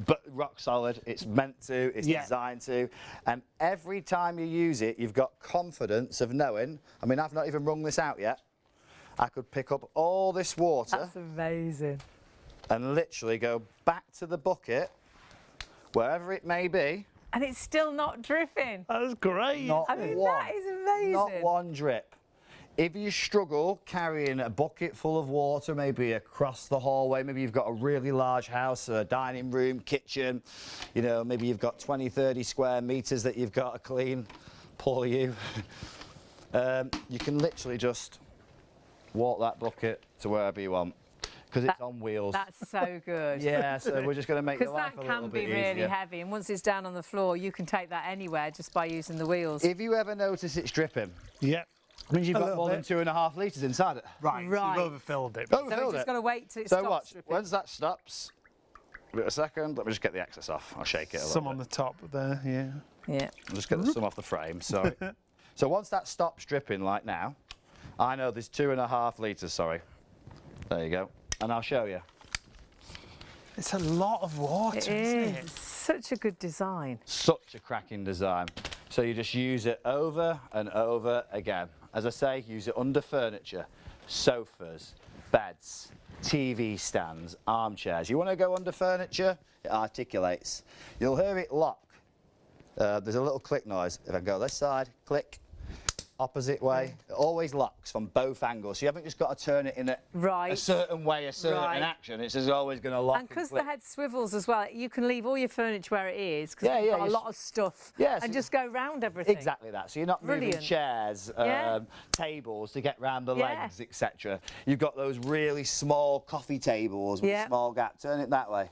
but rock solid. It's meant to, it's designed to. And every time you use it, you've got confidence of knowing, I mean, I've not even wrung this out yet. I could pick up all this water. That's amazing. And literally go back to the bucket, wherever it may be. And it's still not dripping. That's great. I mean, that is amazing. Not one drip. If you struggle carrying a bucket full of water, maybe across the hallway, maybe you've got a really large house, a dining room, kitchen, you know, maybe you've got 20, 30 square metres that you've got to clean, poor you. You can literally just walk that bucket to wherever you want, because it's on wheels. That's so good. Yeah, so we're just going to make your life a little bit easier. Because that can be really heavy, and once it's down on the floor, you can take that anywhere just by using the wheels. If you ever notice it's dripping, I means you've got more than 2.5 litres inside it. Right. So you've overfilled it. So we've just got to wait till it stops dripping. Once that stops, Give it a second. Let me just get the excess off. I'll shake it a little Some bit. on the top there, yeah. Yeah. I'll just get some off the frame, sorry. So once that stops dripping like now, I know there's 2.5 litres, sorry. There you go. And I'll show you. It's a lot of water, It isn't is. it? Such a good design. Such a cracking design. So you just use it over and over again. As I say, use it under furniture, sofas, beds, TV stands, armchairs. You want to go under furniture? It articulates. You'll hear it lock. There's a little click noise. If I go this side, click, opposite way. It always locks from both angles. So you haven't just got to turn it in a certain way, a certain action. It's just always going to lock. And because the head swivels as well, you can leave all your furniture where it is, because you've got a lot of stuff, and just go round everything. Exactly that. So you're not moving chairs, tables to get round the legs, etc. You've got those really small coffee tables with a small gap. Turn it that way.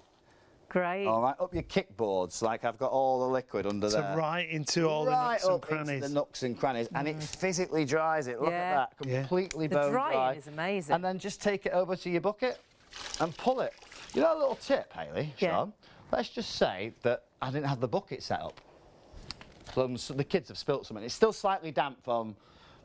Great. All right, up your kickboards, like I've got all the liquid under there. So right into all the nooks and crannies. Into the nooks and crannies, and it physically dries it. Look at that, completely bone dry. The drying is amazing. And then just take it over to your bucket and pull it. You know a little tip, Hayley, Sean? Let's just say that I didn't have the bucket set up. So the kids have spilt something. It's still slightly damp from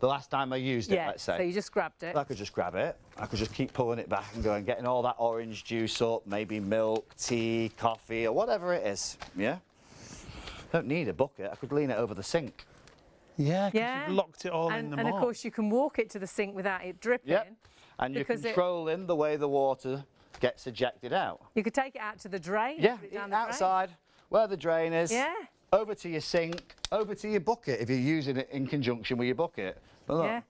the last time I used it, let's say. So you just grabbed it. I could just grab it. I could just keep pulling it back and going, getting all that orange juice up, maybe milk, tea, coffee, or whatever it is, yeah? Don't need a bucket. I could lean it over the sink. Yeah, because you've locked it all in the mop. And of course you can walk it to the sink without it dripping. Yep. And you're controlling the way the water gets ejected out. You could take it out to the drain. Yeah, put it down outside, where the drain is. Yeah. Over to your sink, over to your bucket if you're using it in conjunction with your bucket. Yeah.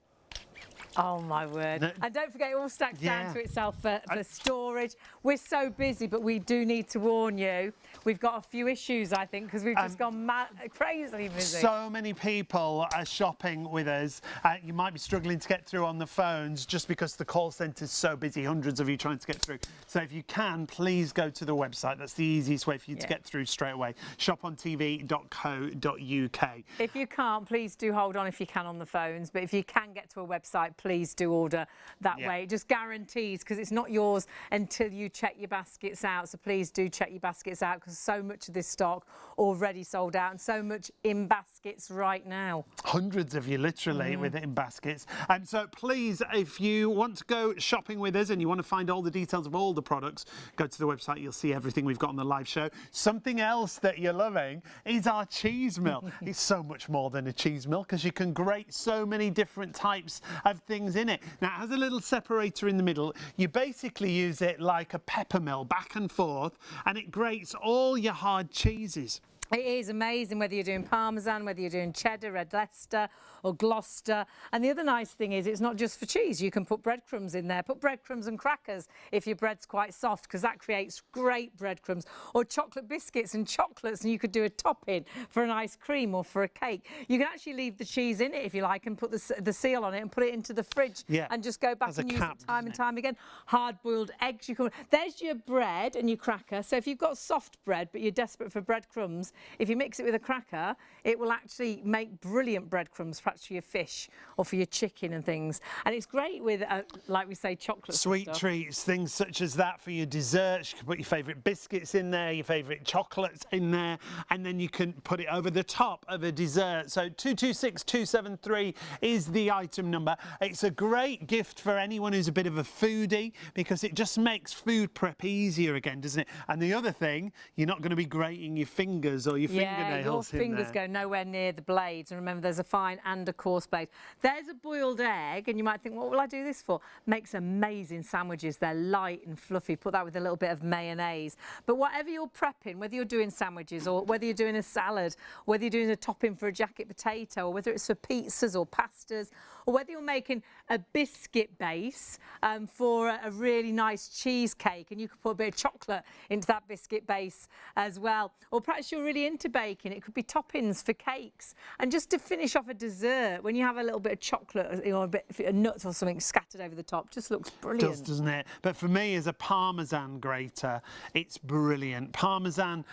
Oh my word. And don't forget, it all stacks down to itself for storage. We're so busy, but we do need to warn you. We've got a few issues, I think, because we've just gone crazily busy. So many people are shopping with us. You might be struggling to get through on the phones just because the call centre's so busy, hundreds of you trying to get through. So if you can, please go to the website. That's the easiest way for you to get through straight away. ShopOnTV.co.uk. If you can't, please do hold on if you can on the phones. But if you can get to a website, please do order that way. It just guarantees, because it's not yours until you check your baskets out. So please do check your baskets out, because so much of this stock already sold out and so much in baskets right now. Hundreds of you literally with it in baskets. So please, if you want to go shopping with us and you want to find all the details of all the products, go to the website. You'll see everything we've got on the live show. Something else that you're loving is our cheese mill. It's so much more than a cheese mill, because you can grate so many different types of things in it. Now, it has a little separator in the middle. You basically use it like a pepper mill, back and forth, and it grates all your hard cheeses. It is amazing, whether you're doing Parmesan, whether you're doing cheddar, red Leicester or Gloucester. And the other nice thing is it's not just for cheese. You can put breadcrumbs in there. Put breadcrumbs and crackers if your bread's quite soft, because that creates great breadcrumbs. Or chocolate biscuits and chocolates, and you could do a topping for an ice cream or for a cake. You can actually leave the cheese in it if you like and put the seal on it and put it into the fridge and just go back and use it time and time again. Hard-boiled eggs. There's your bread and your cracker. So if you've got soft bread but you're desperate for breadcrumbs, if you mix it with a cracker, it will actually make brilliant breadcrumbs, perhaps for your fish or for your chicken and things. And it's great with, like we say, chocolate. Sweet treats, things such as that for your desserts. You can put your favourite biscuits in there, your favourite chocolates in there, and then you can put it over the top of a dessert. So 226273 is the item number. It's a great gift for anyone who's a bit of a foodie, because it just makes food prep easier again, doesn't it? And the other thing, you're not going to be grating your fingers or your fingernails your fingers go nowhere near the blades. And remember, there's a fine and a coarse blade. There's a boiled egg, and you might think, what will I do this for? Makes amazing sandwiches. They're light and fluffy. Put that with a little bit of mayonnaise. But whatever you're prepping, whether you're doing sandwiches or whether you're doing a salad, whether you're doing a topping for a jacket potato, or whether it's for pizzas or pastas, or whether you're making a biscuit base for a really nice cheesecake, and you could put a bit of chocolate into that biscuit base as well. Or perhaps you're really into baking. It could be toppings for cakes. And just to finish off a dessert, when you have a little bit of chocolate or a bit of nuts or something scattered over the top, just looks brilliant. Does, doesn't it? But for me, as a Parmesan grater, it's brilliant. Parmesan,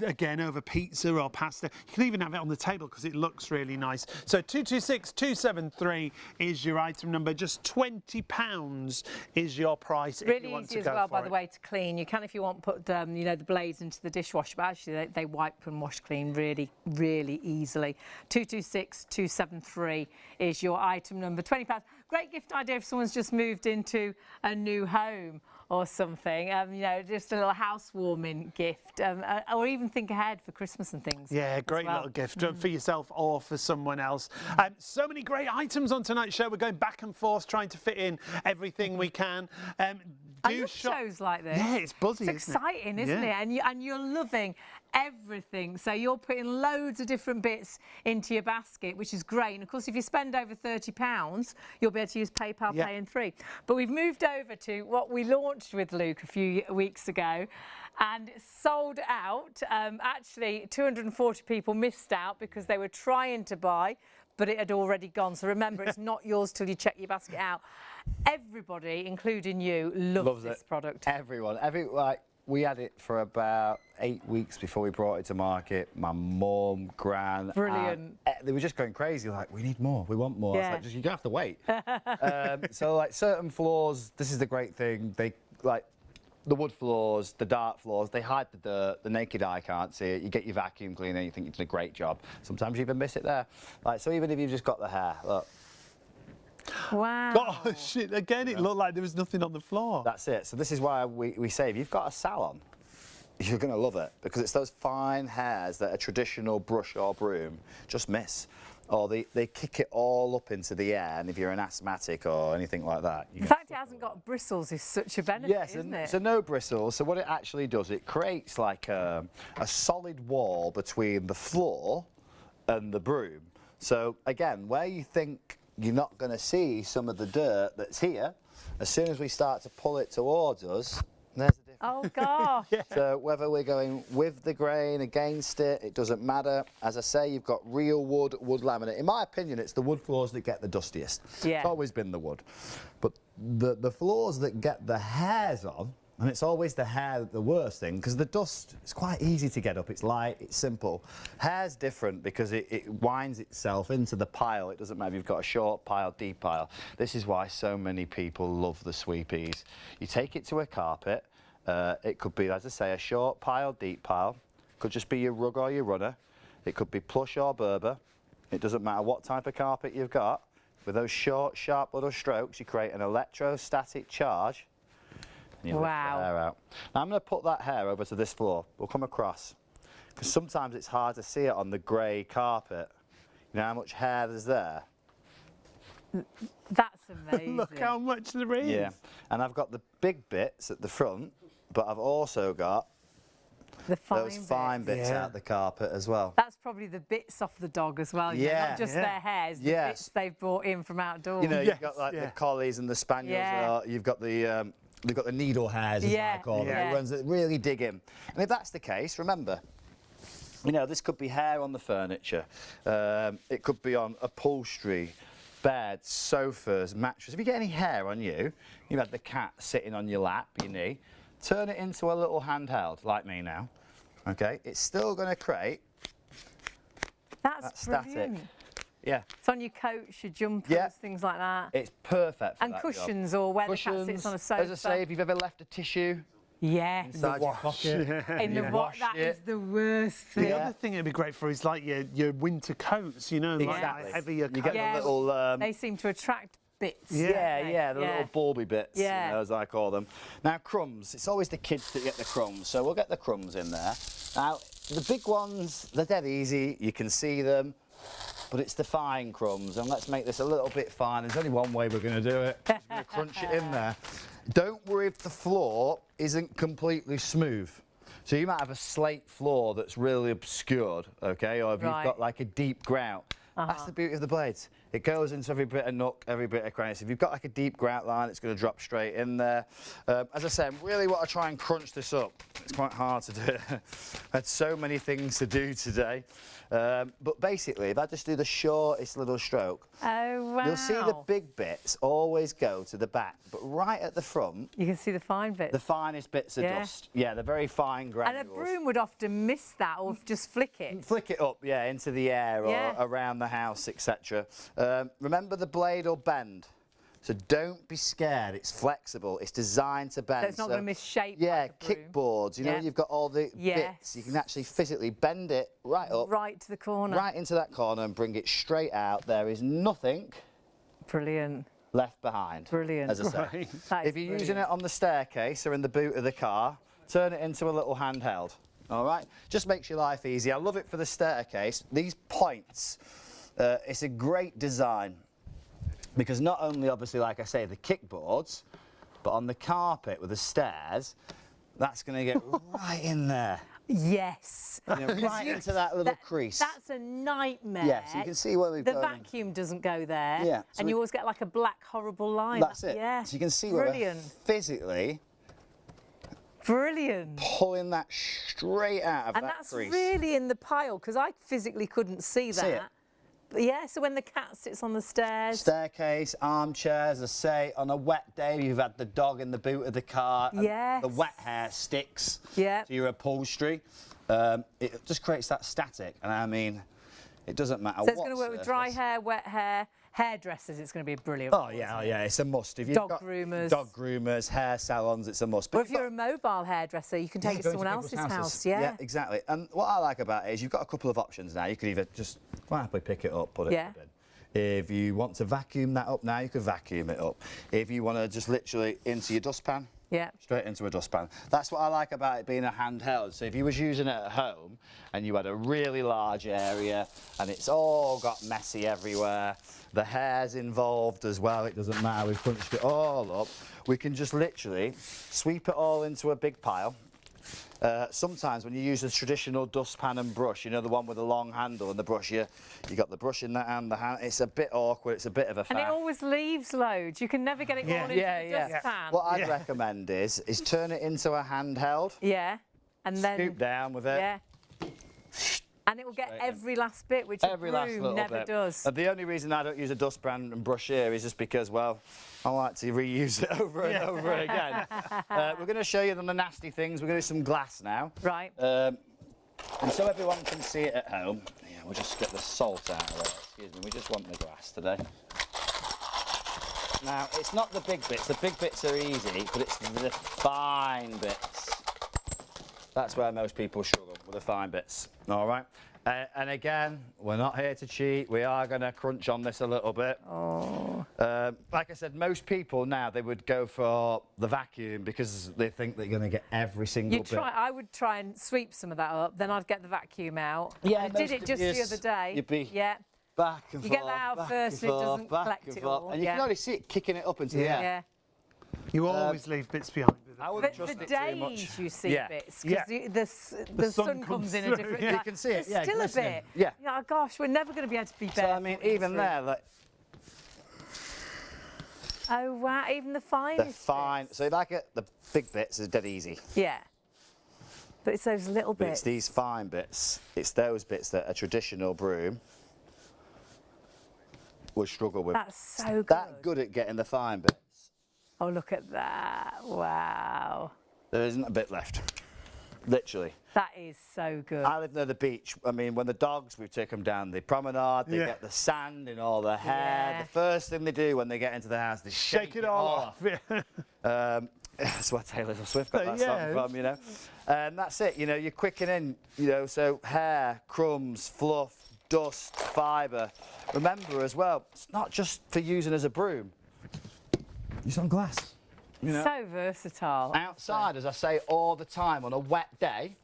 again, over pizza or pasta. You can even have it on the table because it looks really nice. So 226273 273 is your item number. Just £20 is your price if you Really want easy to as go well, for by it. the way, to clean. You can, if you want, put you know, the blades into the dishwasher, but actually they wipe and wash clean really, really easily. 226273 is your item number. £20. Great gift idea if someone's just moved into a new home or something. You know, just a little housewarming gift, or even think ahead for Christmas and things. Yeah, great well. little gift for yourself or for someone else. So many great items on tonight's show. We're going back and forth trying to fit in everything we can. I love shows like this. Yeah, it's buzzy. It's exciting, isn't it? And you're loving everything. So you're putting loads of different bits into your basket, which is great. And of course, if you spend over £30, you'll be able to use PayPal Pay in 3. But we've moved over to what we launched with Luke a few weeks ago, and it sold out. Actually, 240 people missed out because they were trying to buy, but it had already gone. So remember, it's not yours till you check your basket out. Everybody, including you, loves this product. Everyone, like, we had it for about 8 weeks before we brought it to market. My mum, Gran, Brilliant. they were just going crazy. Like, we need more, we want more. Yeah. It's like, just, you're gonna have to wait. So, like, certain floors, this is the great thing. They like the wood floors, the dark floors. They hide the dirt. The naked eye can't see it. You get your vacuum cleaner, you think you did a great job. Sometimes you even miss it there. Like, so even if you've just got the hair, look. Wow. Oh, shit. Again, it looked like there was nothing on the floor. That's it. So this is why we say if you've got a salon, you're going to love it, because it's those fine hairs that a traditional brush or broom just miss. Or they kick it all up into the air, and if you're an asthmatic or anything like that... The fact it hasn't got bristles is such a benefit, isn't it? So no bristles. So what it actually does, it creates like a solid wall between the floor and the broom. So again, where you think you're not going to see some of the dirt that's here, as soon as we start to pull it towards us, there's a difference. Oh, gosh. So whether we're going with the grain, against it, it doesn't matter. As I say, you've got real wood laminate. In my opinion, it's the wood floors that get the dustiest. Yeah. It's always been the wood. But the floors that get the hairs on, and it's always the hair the worst thing, because the dust is quite easy to get up. It's light, it's simple. Hair's different because it winds itself into the pile. It doesn't matter if you've got a short pile, deep pile. This is why so many people love the sweepies. You take it to a carpet. It could be, as I say, a short pile, deep pile. Could just be your rug or your runner. It could be plush or Berber. It doesn't matter what type of carpet you've got. With those short, sharp little strokes, you create an electrostatic charge. And you lift the hair out. Now I'm going to put that hair over to this floor. We'll come across. Because sometimes it's hard to see it on the grey carpet. You know how much hair there's there? That's amazing. Look how much there is. Yeah. And I've got the big bits at the front, but I've also got those fine bits out the carpet as well. That's probably the bits off the dog as well. You know, not just their hairs, the bits they've brought in from outdoors. You know, you've got like the collies and the spaniels. You've got the they've got the needle hairs, as I call them. The ones that really dig in. And if that's the case, remember, you know, this could be hair on the furniture. It could be on upholstery, beds, sofas, mattress. If you get any hair on you, you've had the cat sitting on your lap, your knee, turn it into a little handheld, like me now. Okay, it's still going to create that static. Yeah. It's on your coats, your jumpers, things like that. It's perfect for and that cushions job. or where the cat sits on a sofa. As I say, if you've ever left a tissue inside your pocket, in the wash, that is the worst thing. The other thing it'd be great for is like your winter coats, you know, like heavier coats. You get the little... they seem to attract bits. The little bulby bits, you know, as I call them. Now, crumbs. It's always the kids that get the crumbs, so we'll get the crumbs in there. Now, the big ones, they're dead easy. You can see them. But it's the fine crumbs, and let's make this a little bit fine. There's only one way we're going to do it. We're going to crunch it in there. Don't worry if the floor isn't completely smooth. So you might have a slate floor that's really obscured, okay? Or if you've got like a deep grout. That's the beauty of the blades. It goes into every bit of nook, every bit of cranny. So if you've got like a deep grout line, it's going to drop straight in there. As I say, I really want to try and crunch this up. It's quite hard to do. I had so many things to do today. But basically, if I just do the shortest little stroke, you'll see the big bits always go to the back, but right at the front, you can see the fine bits. The finest bits of dust. Yeah, the very fine granules. And a broom would often miss that or just flick it. Flick it up, into the air or around the house, etc. Remember the blade will bend. So don't be scared, it's flexible, it's designed to bend. So it's not going to misshape. Yeah, like the broom. kickboards, you know, you've got all the bits, you can actually physically bend it right up. Right to the corner. Right into that corner and bring it straight out. There is nothing Brilliant. left behind. Brilliant. As I say. Right. That is If you're using brilliant. it on the staircase or in the boot of the car, turn it into a little handheld. All right? Just makes your life easy. I love it for the staircase. These points, it's a great design. Because not only, obviously, like I say, the kickboards, but on the carpet with the stairs, that's going to get right in there. Yes. You know, right into that little crease. That's a nightmare. Yeah, so you can see where we've The gone. vacuum doesn't go there. Yeah, so and you always get like a black, horrible line. That's it. Yeah. So you can see where we're Brilliant. physically Brilliant. pulling that straight out of And that that's crease. really in the pile, because I physically couldn't see that. See it? But yeah, so when the cat sits on the stairs. Staircase, armchairs, I say, on a wet day, you've had the dog in the boot of the car. And Yes. the wet hair sticks Yeah. to your upholstery. It just creates that static. And I mean, it doesn't matter So what it's going to work with dry surface. hair, wet hair, hairdressers. It's going to be brilliant. Oh yeah, it's a must. If you've Dog got groomers. dog groomers, hair salons, it's a must. Or But if you're a mobile hairdresser, you can take it to go into someone people's else's houses. house. Yeah. Exactly. And what I like about it is you've got a couple of options now. You could either just quite happily pick it up, put it Yeah. in the bin. If you want to vacuum that up now, you can vacuum it up. If you want to just literally into your dustpan, Yeah. straight into a dustpan. That's what I like about it being a handheld. So if you was using it at home and you had a really large area and it's all got messy everywhere, the hair's involved as well, it doesn't matter, we've crunched it all up, we can just literally sweep it all into a big pile. Sometimes when you use a traditional dustpan and brush, you know, the one with the long handle and the brush, you got the brush in that hand, it's a bit awkward, it's a bit of a And it faff. always leaves loads. You can never get it all into the dustpan. What I'd recommend is turn it into a handheld, Yeah. And then. scoop down with it. Yeah. And it will get every last bit, which Every a last broom little never bit. does. And the only reason I don't use a dustpan and brush here is just because, well, I like to reuse it over and over again. We're going to show you the nasty things. We're going to do some glass now. Right. And so everyone can see it at home. Yeah, we'll just get the salt out of it. Excuse me, we just want the glass today. Now, it's not the big bits. The big bits are easy, but it's the fine bits. That's where most people struggle, with the fine bits. All right. And again, we're not here to cheat. We are going to crunch on this a little bit. Oh. Like I said, most people now, they would go for the vacuum because they think they're going to get every single bit. I would try and sweep some of that up, then I'd get the vacuum out. Yeah, I did it just the other day. You'd be yeah. back and You forth, get that out back first and and it forth, doesn't back collect and it forth. all, And you can yeah. only see it kicking it up into the air. Yeah. You always leave bits behind. I For, wouldn't for trust it too much. days you see Yeah. bits, Yeah. because the sun comes in a through, different yeah. light. You can see it, There's yeah, still a glistening. bit. Yeah. Oh gosh, we're never going to be able to be So, better. I mean, even there, like, Oh wow, even the they're finest fine. bits. So like it, the big bits are dead easy. Yeah. But it's those little But bits. it's these fine bits. It's those bits that a traditional broom would struggle with. That's so good. That good at getting the fine bits. Oh, look at that. Wow. There isn't a bit left. Literally. That is so good. I live near the beach. I mean, when the dogs, we take them down the promenade, they Yeah. get the sand in all their hair. Yeah. The first thing they do when they get into the house, they Shake it all off. That's where Taylor Swift got that Yeah. song from, you know. And that's it, you know, you're quickening, you know, so hair, crumbs, fluff, dust, fibre. Remember as well, it's not just for using as a broom. Use on glass. You know, So versatile. outside, as I say all the time, on a wet day,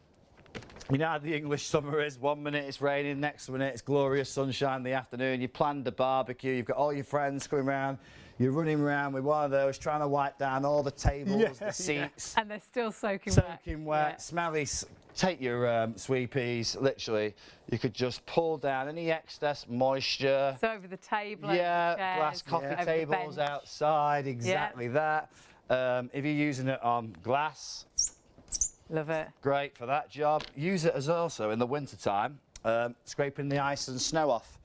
you know how the English summer is. 1 minute it's raining, next minute it's glorious sunshine in the afternoon. You planned a barbecue, you've got all your friends coming around, you're running around with one of those, trying to wipe down all the tables, the seats, And they're still soaking soaking wet, Yeah. smelly. Take your sweepies, literally. You could just pull down any excess moisture. So over the table, over Yeah, the chairs, glass coffee over the tables bench. outside, exactly that. If you're using it on glass, Love it. great for that job. Use it as also in the winter time, scraping the ice and snow off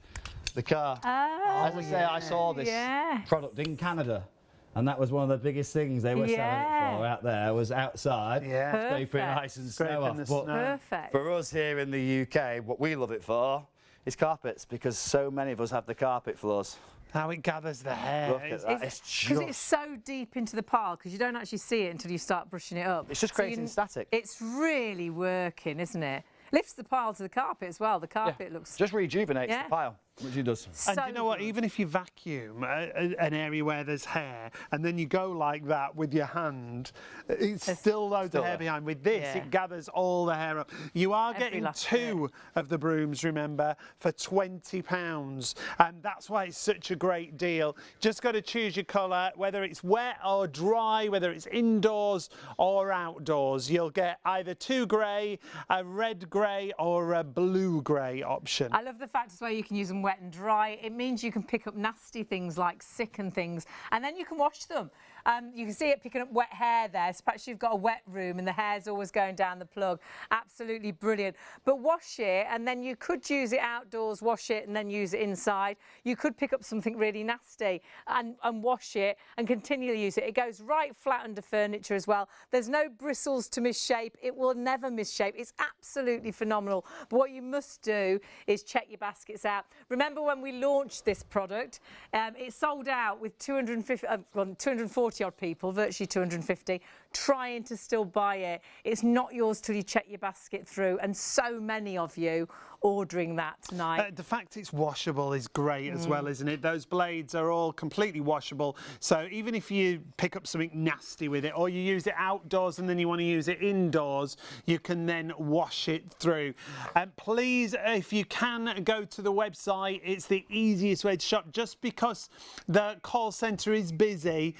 the car. Oh, As I say, I saw this yeah. product in Canada, and that was one of the biggest things they were selling it for out there, was outside, scraping Perfect. ice and snow Scraping off. the But snow. Perfect. for us here in the UK, what we love it for is carpets, because so many of us have the carpet floors. How it gathers the hair. Look at that. Because it's so deep into the pile, because you don't actually see it until you start brushing it up. It's just creating static. It's really working, isn't it? Lifts the pile to the carpet as well. The carpet looks... Just rejuvenates the pile, which it does. And you know what, even if you vacuum an area where there's hair and then you go like that with your hand, it's still loads of hair behind. With this, it gathers all the hair up. You are getting 2 of the brooms, remember, for £20. And that's why it's such a great deal. Just got to choose your colour, whether it's wet or dry, whether it's indoors or outdoors. You'll get either 2 grey, a red grey or a blue grey option. I love the fact as well you can use them wet and dry. It means you can pick up nasty things like sick and things, and then you can wash them. You can see it picking up wet hair there, especially if you've got a wet room and the hair's always going down the plug. Absolutely brilliant. But wash it, and then you could use it outdoors, wash it, and then use it inside. You could pick up something really nasty and wash it and continually use it. It goes right flat under furniture as well. There's no bristles to misshape. It will never misshape. It's absolutely phenomenal. But what you must do is check your baskets out. Remember when we launched this product, it sold out with 240 odd people, virtually 250, trying to still buy it. It's not yours till you check your basket through, and so many of you ordering that tonight. The fact it's washable is great as well, isn't it? Those blades are all completely washable, so even if you pick up something nasty with it, or you use it outdoors and then you want to use it indoors, you can then wash it through. And please, if you can, go to the website. It's the easiest way to shop, just because the call centre is busy,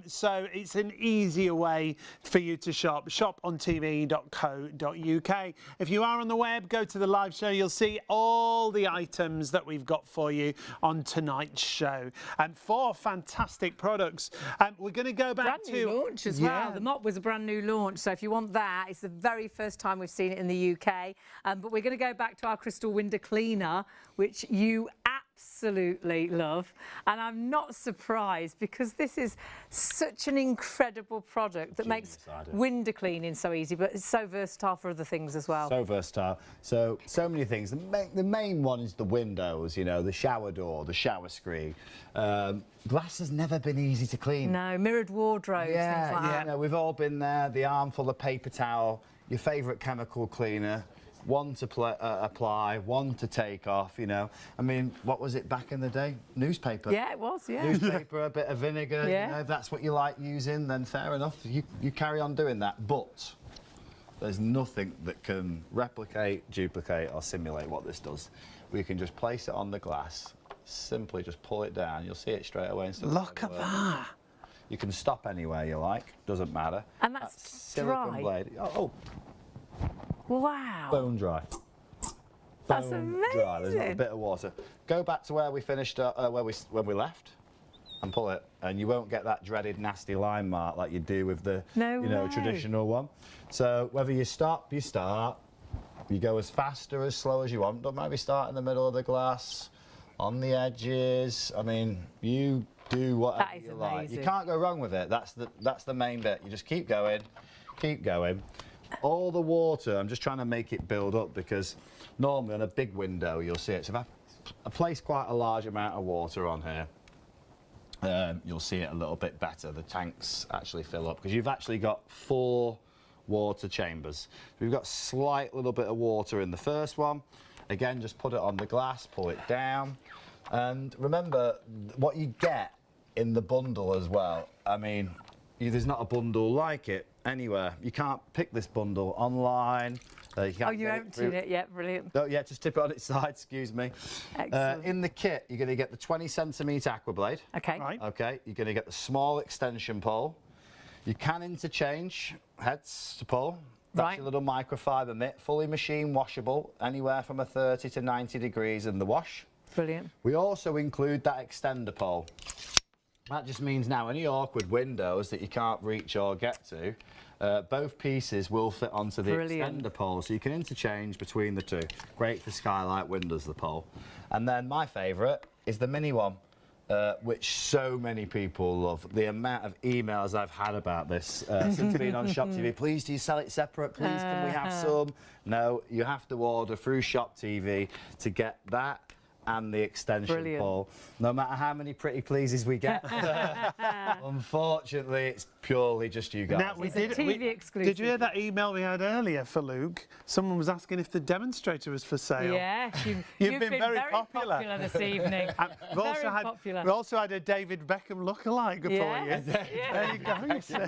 so it's an easier way for you to shop. ShopOnTV.co.uk. If you are on the web, go to the live show. You'll see all the items that we've got for you on tonight's show. And 4 fantastic products. We're going to go back to... Brand new launch as well. The mop was a brand new launch, so if you want that, it's the very first time we've seen it in the UK. But we're going to go back to our crystal window cleaner, which you absolutely love, and I'm not surprised, because this is such an incredible product that makes window cleaning so easy, but it's so versatile for other things as well. So versatile. So many things. The main one is the windows, you know, the shower door, the shower screen. Glass has never been easy to clean. No, mirrored wardrobes, things like that. You know, we've all been there. The armful of paper towel, your favourite chemical cleaner. One to apply, one to take off, you know. I mean, what was it back in the day? Newspaper. Yeah, it was, yeah. Newspaper, a bit of vinegar, you know, if that's what you like using, then fair enough. You carry on doing that. But there's nothing that can replicate, duplicate, or simulate what this does. We can just place it on the glass, simply just pull it down. You'll see it straight away. Look at that. You can stop anywhere you like, doesn't matter. And that's silicone dry. blade. Oh. Wow. Bone dry. That's amazing. Dry. There's not a bit of water. Go back to where we finished, when we left, and pull it, and you won't get that dreaded nasty line mark like you do with the traditional one. So whether you stop, you start. You go as fast or as slow as you want. Don't maybe start in the middle of the glass, on the edges. I mean, you do whatever you like. You can't go wrong with it. That's the main bit. You just keep going, keep going. All the water, I'm just trying to make it build up, because normally on a big window you'll see it. So if I place quite a large amount of water on here, you'll see it a little bit better. The tanks actually fill up, because you've actually got 4 water chambers. We've got slight little bit of water in the first one. Again, just put it on the glass, pull it down. And remember what you get in the bundle as well. I mean, there's not a bundle like it anywhere. You can't pick this bundle online. You emptied it, yeah, brilliant. Oh, yeah, just tip it on its side, excuse me. Excellent. In the kit, you're going to get the 20cm aqua blade. Okay. Right. Okay, you're going to get the small extension pole. You can interchange heads to pull. That's your little microfiber mitt, fully machine washable, anywhere from a 30 to 90 degrees in the wash. Brilliant. We also include that extender pole. That just means now any awkward windows that you can't reach or get to, both pieces will fit onto the extender pole, so you can interchange between the two. Great for skylight windows, the pole. And then my favourite is the mini one. which so many people love. The amount of emails I've had about this since being on ShopTV. Please, do you sell it separate? Please, can we have some? No, you have to order through ShopTV to get that and the extension pole. No matter how many pretty pleases we get, unfortunately, it's purely just you guys. Now, TV exclusive. Did you hear that email we had earlier for Luke? Someone was asking if the demonstrator was for sale. Yeah, you've been very popular this evening. We also had a David Beckham lookalike for you. Yeah. There you go.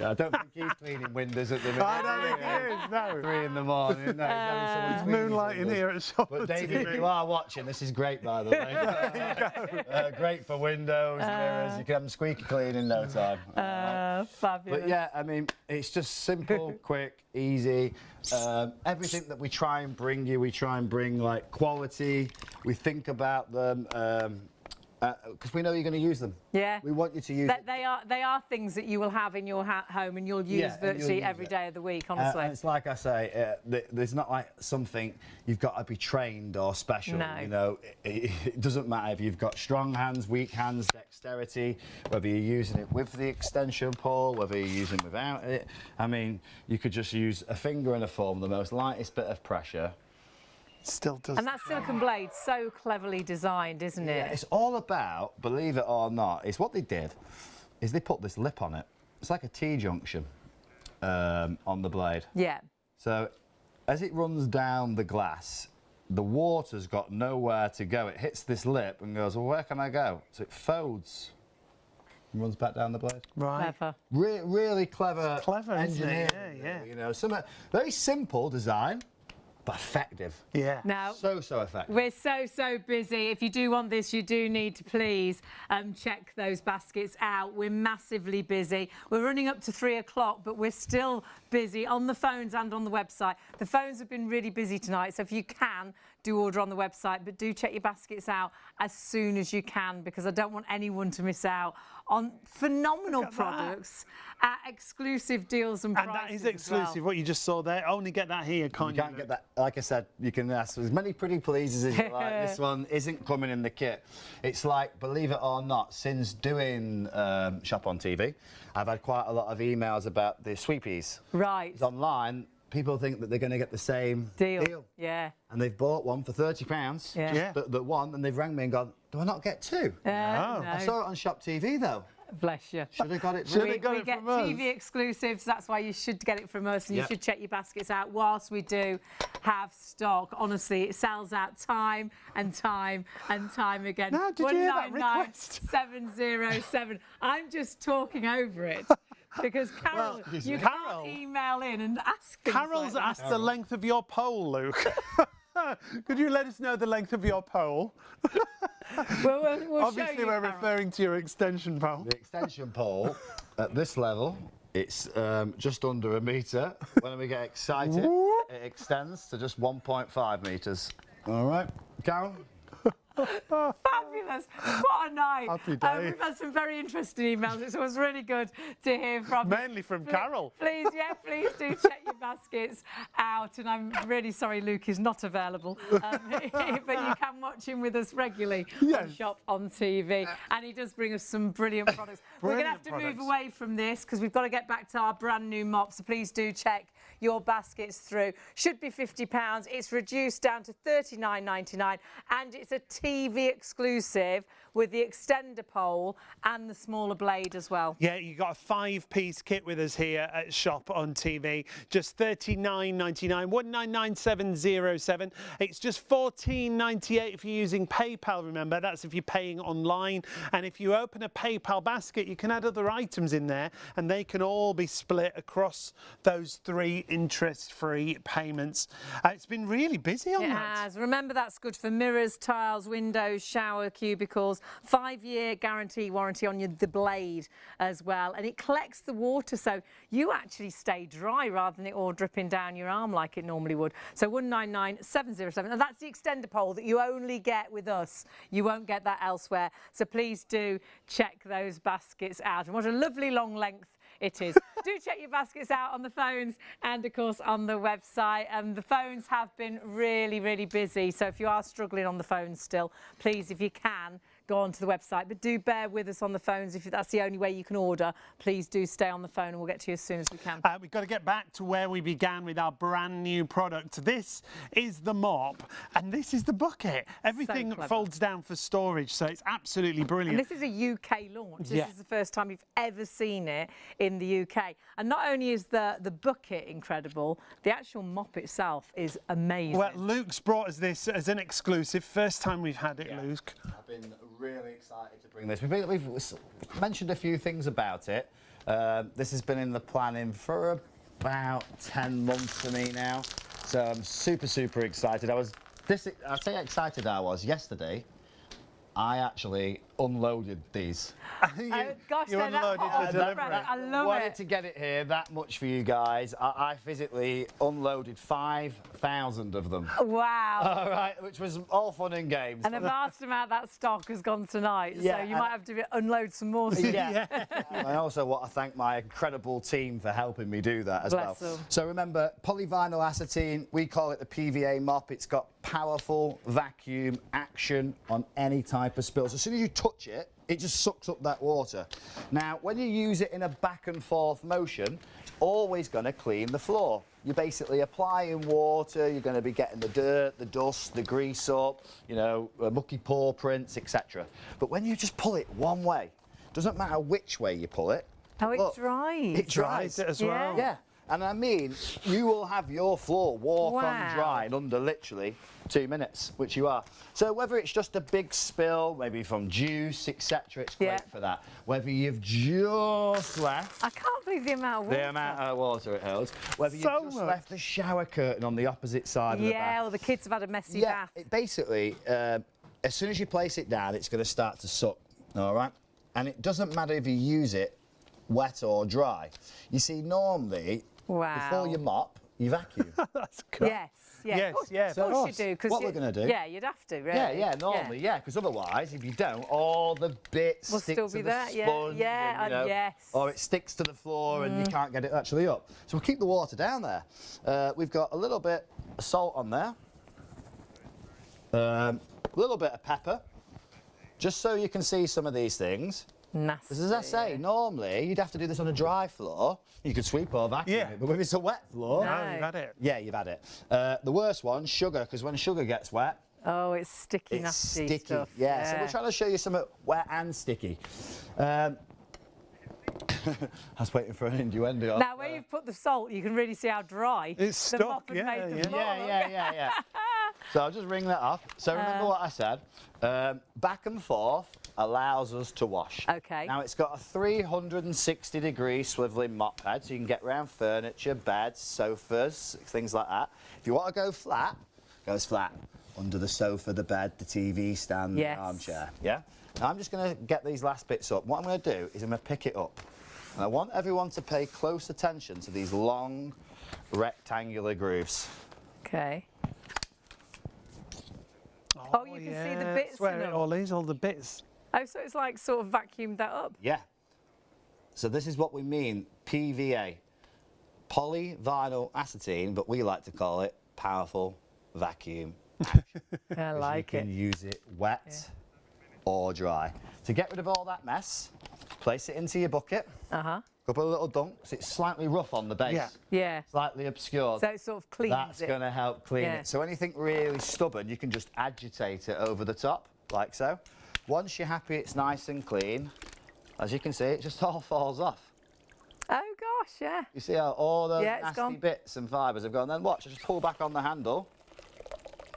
I don't think he's cleaning windows at the minute. I don't think he is, no. 3 in the morning. No, he's moonlighting here at Shop. But David, if you are watching, this is great, by the way. Great for windows, mirrors. You can have them squeaky clean in no time. Fabulous. But yeah, I mean, it's just simple, quick, easy. Everything that we try and bring you, we try and bring like quality. We think about them. Because we know you're going to use them. Yeah. We want you to use They are things that you will have in your home and you'll use virtually every day of the week, honestly. And it's like I say, there's not like something you've got to be trained or special. No. You know, it doesn't matter if you've got strong hands, weak hands, dexterity, whether you're using it with the extension pole, whether you're using it without it. I mean, you could just use a finger and a thumb, the most lightest bit of pressure. Still does. And that silicone blade, so cleverly designed, isn't it? Yeah, it's all about, believe it or not, it's what they did is they put this lip on it. It's like a T-junction on the blade. Yeah. So as it runs down the glass, the water's got nowhere to go. It hits this lip and goes, well, where can I go? So it folds and runs back down the blade. Right. Clever. Really clever, engineering. Yeah. You know, some very simple design, but effective. Yeah. Now, So effective. we're so busy. If you do want this, you do need to please check those baskets out. We're massively busy. We're running up to 3 o'clock, but we're still busy on the phones and on the website. The phones have been really busy tonight, so if you can, do order on the website, but do check your baskets out as soon as you can, because I don't want anyone to miss out on phenomenal products at exclusive deals and prices. And that is exclusive, what you just saw there. Only get that here, can't you? You can't get that. Like I said, you can ask as many pretty pleases as you like. This one isn't coming in the kit. It's like, believe it or not, since doing Shop on TV, I've had quite a lot of emails about the sweepies. Right. It's online. People think that they're going to get the same Deal. Yeah. And they've bought one for £30. Yeah. That won, and they've rang me and gone, do I not get 2? No. I saw it on Shop TV though. Bless you. Should have got it. We get TV exclusives, that's why you should get it from us, and you should check your baskets out whilst we do have stock. Honestly, it sells out time and time and time again. No, did you hear that request? 707. I'm just talking over it. Because Carol, you can't email in and ask things Carol's like asked the length of your pole, Luke. Could you let us know the length of your pole? We'll Obviously, we're referring to your extension pole. The extension pole at this level, it's just under a metre. When we get excited, it extends to just 1.5 metres. All right, Carol? Fabulous. What a night. Happy day. We've had some very interesting emails. It was really good to hear from you. Mainly from Carol. Please do check your baskets out. And I'm really sorry Luke is not available. But you can watch him with us regularly on Shop on TV. And he does bring us some brilliant products. We're going to have to move away from this because we've got to get back to our brand new mop. So please do check your baskets through. Should be £50. It's reduced down to $39.99, and it's a TV exclusive with the extender pole and the smaller blade as well. Yeah, you got a 5-piece kit with us here at Shop on TV. Just $39.99, $199,707. It's just $14.98 if you're using PayPal, remember. That's if you're paying online. And if you open a PayPal basket, you can add other items in there, and they can all be split across those 3 interest-free payments. It's been really busy on that. It has. Remember, that's good for mirrors, tiles, windows, shower cubicles. 5-year guarantee warranty on the blade as well, and it collects the water so you actually stay dry rather than it all dripping down your arm like it normally would. So 199,707, and that's the extender pole that you only get with us. You won't get that elsewhere, so please do check those baskets out. And what a lovely long length it is. Do check your baskets out on the phones and, of course, on the website. The phones have been really busy, so if you are struggling on the phones still, please, if you can, go onto the website. But do bear with us on the phones if that's the only way you can order. Please do stay on the phone and we'll get to you as soon as we can. We've got to get back to where we began with our brand new product. This is the mop and this is the bucket. Everything folds down for storage, so it's absolutely brilliant. And this is a UK launch. This is the first time you've ever seen it in the UK. And not only is the bucket incredible, the actual mop itself is amazing. Well, Luke's brought us this as an exclusive. First time we've had it, Luke. I've been really excited to bring this. We've mentioned a few things about it. This has been in the planning for about 10 months for me now. So I'm super excited. I'd say how excited I was yesterday. I actually unloaded these. Gosh, you unloaded the delivery. I love it. Wanted to get it here that much for you guys. I physically unloaded 5,000 of them. Wow. All right, which was all fun and games. And a vast amount of that stock has gone tonight, Yeah, so you might have to unload some more soon. Yeah. I also want to thank my incredible team for helping me do that as Bless well. them. So remember, polyvinyl acetine, we call it the PVA mop. It's got powerful vacuum action on any type of spill. So as soon as you touch it, it just sucks up that water. Now, when you use it in a back and forth motion, it's always going to clean the floor. You're basically applying water, you're going to be getting the dirt, the dust, the grease up, you know, mucky paw prints, etc. But when you just pull it one way, doesn't matter which way you pull it. Oh, it look, dries. It dries it as well. Yeah. And I mean, you will have your floor walk on Wow. dry in under literally 2 minutes, which you are. So whether it's just a big spill, maybe from juice, etc., it's great for that. Whether you've just left I can't believe the amount of water. the amount of water it holds, whether you've just left the shower curtain on the opposite side of the bath. Yeah, or the kids have had a messy bath. It basically, as soon as you place it down, it's going to start to suck, all right? And it doesn't matter if you use it wet or dry. You see, normally, before you mop, you vacuum. That's cool. Yes, yeah. Yes, Of course you do. What we're going to do. Yeah, you'd have to, really. Yeah, normally, because otherwise, if you don't, all the bits Will stick still to be the there, sponge, yeah, and, you know, yes. or it sticks to the floor and you can't get it actually up. So we'll keep the water down there. We've got a little bit of salt on there, a little bit of pepper, just so you can see some of these things. Nasty. Because as I say, normally you'd have to do this on a dry floor. You could sweep or vacuum it, but if it's a wet floor, No, you've had it. yeah, you've had it. The worst one, sugar, because when sugar gets wet, Oh, it's sticky, it's nasty sticky. stuff. Yeah, so we're trying to show you something wet and sticky. I was waiting for an innuendo. Now, where you've put the salt, you can really see how dry It's the stuck, mop has made the yeah. floor. Yeah. So I'll just ring that off. So remember what I said. Back and forth allows us to wash. Okay. Now it's got a 360-degree swiveling mop head, so you can get around furniture, beds, sofas, things like that. If you want to go flat, goes flat. Under the sofa, the bed, the TV stand, the armchair. Yeah? Now I'm just going to get these last bits up. What I'm going to do is I'm going to pick it up. And I want everyone to pay close attention to these long rectangular grooves. Okay. Oh, you can see the bits That's where in it them. all is, all the bits. Oh, so it's like sort of vacuumed that up. Yeah. So this is what we mean, PVA, polyvinyl acetine, but we like to call it powerful vacuum. I like You it. can use it wet or dry. To get rid of all that mess, place it into your bucket. Uh-huh. Couple of little dunks. It's slightly rough on the base. Yeah. Yeah. Slightly obscured. So it sort of cleans That's it. going to help clean Yeah. it. So anything really stubborn, you can just agitate it over the top, like so. Once you're happy it's nice and clean, as you can see, it just all falls off. Oh, gosh, yeah. You see how all those Yeah, it's nasty gone. bits and fibres have gone? Then watch, I just pull back on the handle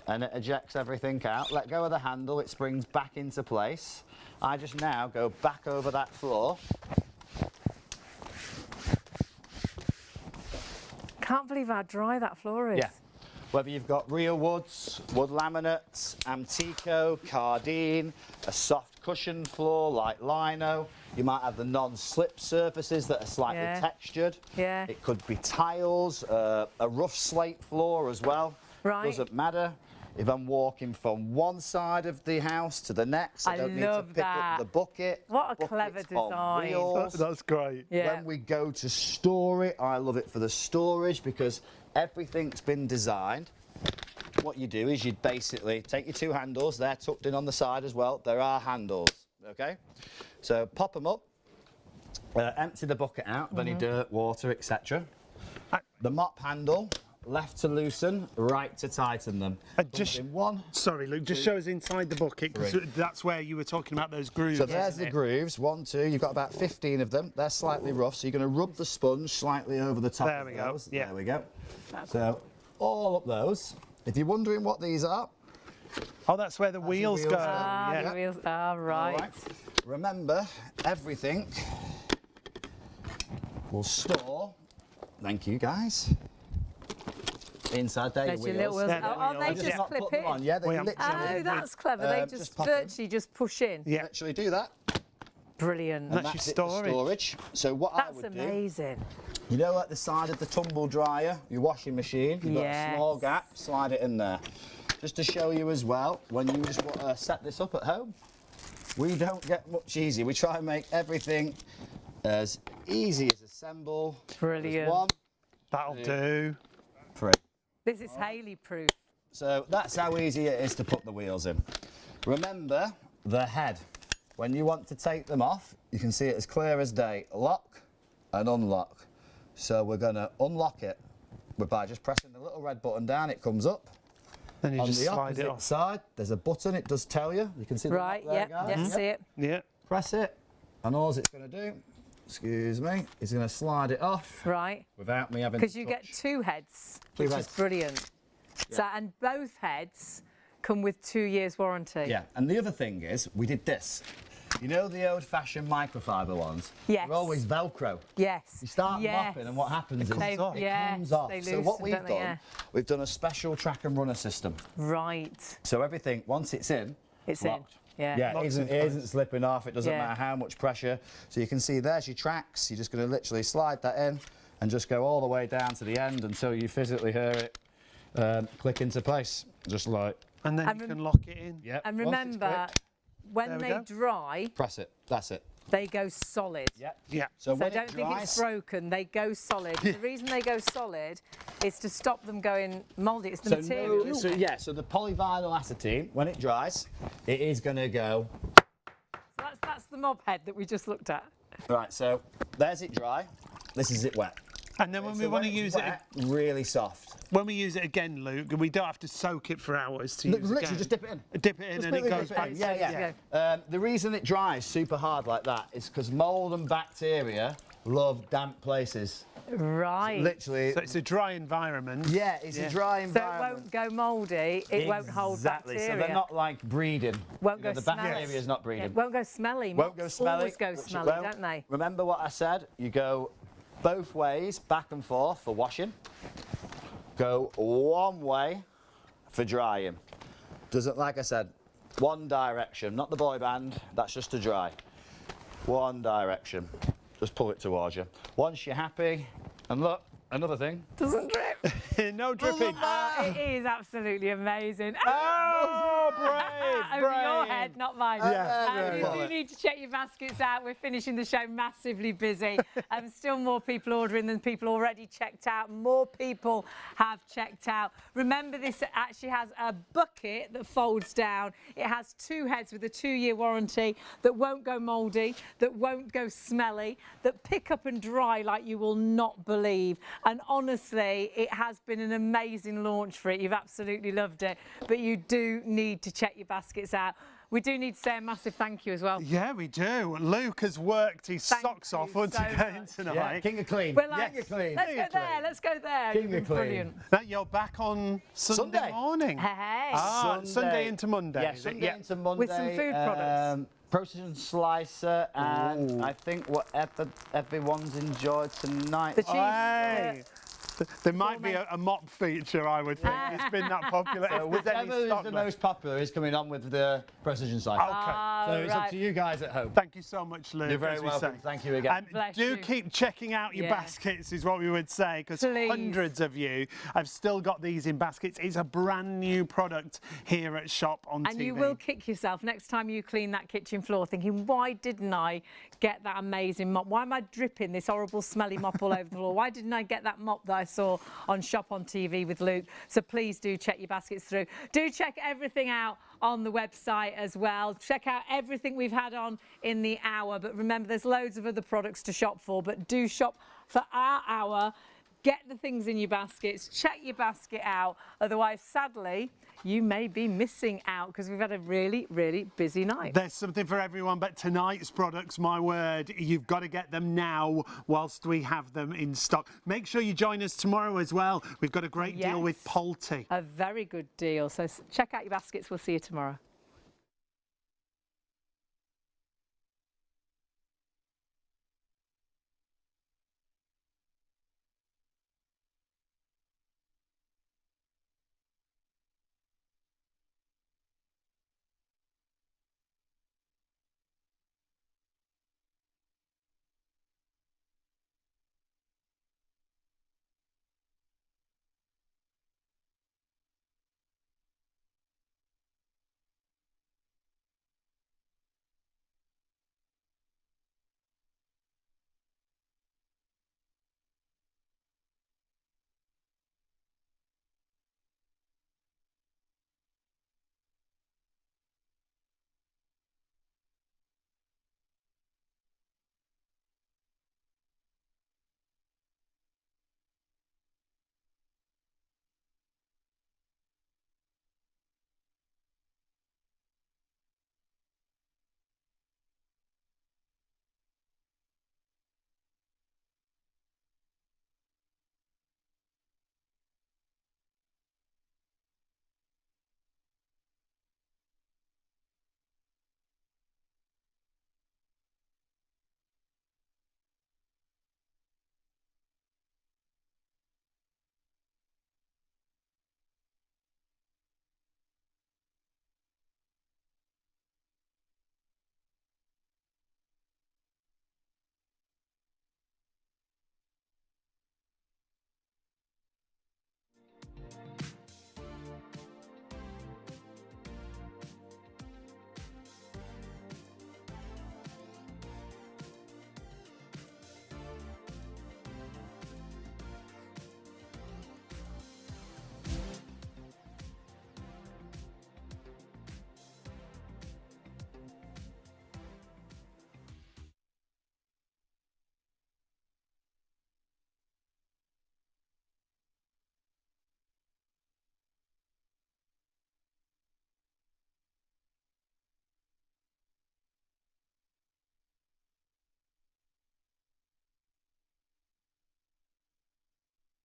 and it ejects everything out. Let go of the handle, it springs back into place. I just now go back over that floor. Can't believe how dry that floor is. Yeah. Whether you've got real woods, wood laminates, Antico, Cardine, a soft cushion floor like lino, you might have the non-slip surfaces that are slightly textured. Yeah. It could be tiles, a rough slate floor as well. Right. Doesn't matter. If I'm walking from one side of the house to the next, I don't need to love pick that. up the bucket. What a clever Bucket's on design. wheels. That's great. Yeah. When we go to store it, I love it for the storage because everything's been designed what you do is you'd basically take your 2 handles, they're tucked in on the side as well. There are handles, okay? So pop them up, empty the bucket out of any dirt, water, etc. The mop handle, left to loosen, right to tighten them. In 1. Sorry, Luke, just show us inside the bucket, because that's where you were talking about those grooves. So there's the grooves, 1, 2, you've got about 15 of them. They're slightly rough, so you're going to rub the sponge slightly over the top There we of go. those. Yeah. There we go. So all up those. If you're wondering what these are, Oh, that's where the wheels go. Ah, the wheels. Ah, right. all right. Remember, everything will store, thank you guys, inside there. There's your your little wheels. wheels. Oh, they And just not clip put them in. on. Yeah, they Well, literally, Oh, that's clever. They just pop 'em. virtually just push in. Yeah. literally do that. Brilliant. That's And your it for storage. So what That's I would do, amazing. you know, at the side of the tumble dryer, your washing machine, you've got a Yes. small gap, slide it in there. Just to show you as well, when you just want to set this up at home, we don't get much easier. We try and make everything as easy as assemble. Brilliant. There's 1, That'll do. 3. This is Haley proof. So that's how easy it is to put the wheels in. Remember the head. When you want to take them off, you can see it as clear as day. Lock and unlock. So we're going to unlock it by just pressing the little red button down. It comes up. Then you On just the slide it opposite off. side, there's a button. It does tell you. You can see the Right, lock there, yep, guys. yep, see it. Yeah. Press it, and all it's going to do, excuse me, is going to slide it off Right. without me having Because to you get touch. 2 heads, Two which heads. is brilliant. So, and both heads come with 2 years warranty. Yeah, and the other thing is, we did this. You know the old-fashioned microfiber ones? Yes. They're always Velcro. Yes. You start yes. mopping, and what happens is They- it yes, comes off. they So what loosen, we've don't they? done, Yeah. we've done a special track and runner system. Right. So everything, once it's in, It's locked. in. Yeah. Yeah, Locks it in isn't place. slipping off. It doesn't Yeah. matter how much pressure. So you can see there's your tracks. You're just going to literally slide that in and just go all the way down to the end until you physically hear it click into place, just like. And then And you rem- can lock it in. Yep. And once it's remember, clicked, when There we they go. dry, press it. That's it. they go solid. Yep. Yeah. So So when don't it think dries, it's broken, they go solid. The reason they go solid is to stop them going mouldy. It's the material. so the polyvinyl acetylene, when it dries, it is going to go. So that's the mob head that we just looked at. Right, so there's it dry. This is it wet. And then when we So want to it's use wet, really soft. when we use it again, Luke, we don't have to soak it for hours to use it Literally again. just dip it in. Dip it in Just and it quickly goes dip it back. in. Yeah, yeah. The reason it dries super hard like that is because mould and bacteria love damp places. Right. Literally. So it's a dry environment. Yeah, it's a dry So it environment. won't go mouldy, it won't hold Exactly. bacteria. So they're not like breeding. Won't go the smelly. bacteria is not breeding. It won't go smelly. Won't go Mops smelly. always go which it smelly, won't. don't they? Remember what I said? You go both ways, back and forth for washing. Go one way for drying. Doesn't, like I said, one direction, not the boy band, that's just to dry. One direction. Just pull it towards you. Once you're happy, and look, another thing. Doesn't drip. No dripping. It is absolutely amazing. Oh, brave, Over your brave. head, not mine. Yeah, You do need to check your baskets out. We're finishing the show massively busy. Still more people ordering than people already checked out. More people have checked out. Remember, this actually has a bucket that folds down. It has 2 heads with a 2-year warranty that won't go mouldy, that won't go smelly, that pick up and dry like you will not believe. And honestly, it has been an amazing launch for it. You've absolutely loved it. But you do need to check your baskets out. We do need to say a massive thank you as well. Yeah, we do. Luke has worked his Thank socks off you once so again much. tonight. Yeah, king of clean. We're like, King of clean. let's go there, let's go there. King You've been of clean. brilliant. Now you're back on Sunday, Sunday. morning. Hey. Sunday into Monday. Yeah, is it? Sunday into Monday. With some food products. Precision slicer, and I think what everyone's enjoyed tonight. The cheese. Hey. There might be a mop feature, I would think. It's been that popular. So If there's any whichever is stock the left. most popular is coming on with the precision slicer. Okay. So it's up right. to you guys at home. Thank you so much, Luke. You're very as we welcome. say. Thank you again. And Bless do you. keep checking out your Yeah. baskets, is what we would say, because Please. hundreds of you have still got these in baskets. It's a brand new product here at Shop on TV. And you will kick yourself next time you clean that kitchen floor thinking, why didn't I get that amazing mop? Why am I dripping this horrible smelly mop all over the floor? Why didn't I get that mop that I saw on Shop on TV with Luke. So please do check your baskets through. Do check everything out on the website as well. Check out everything we've had on in the hour. But remember, there's loads of other products to shop for, but do shop for our hour. Get the things in your baskets, check your basket out. Otherwise, sadly, you may be missing out because we've had a really, really busy night. There's something for everyone, but tonight's products, my word, you've got to get them now whilst we have them in stock. Make sure you join us tomorrow as well. We've got a great deal with Polty. A very good deal. So check out your baskets. We'll see you tomorrow.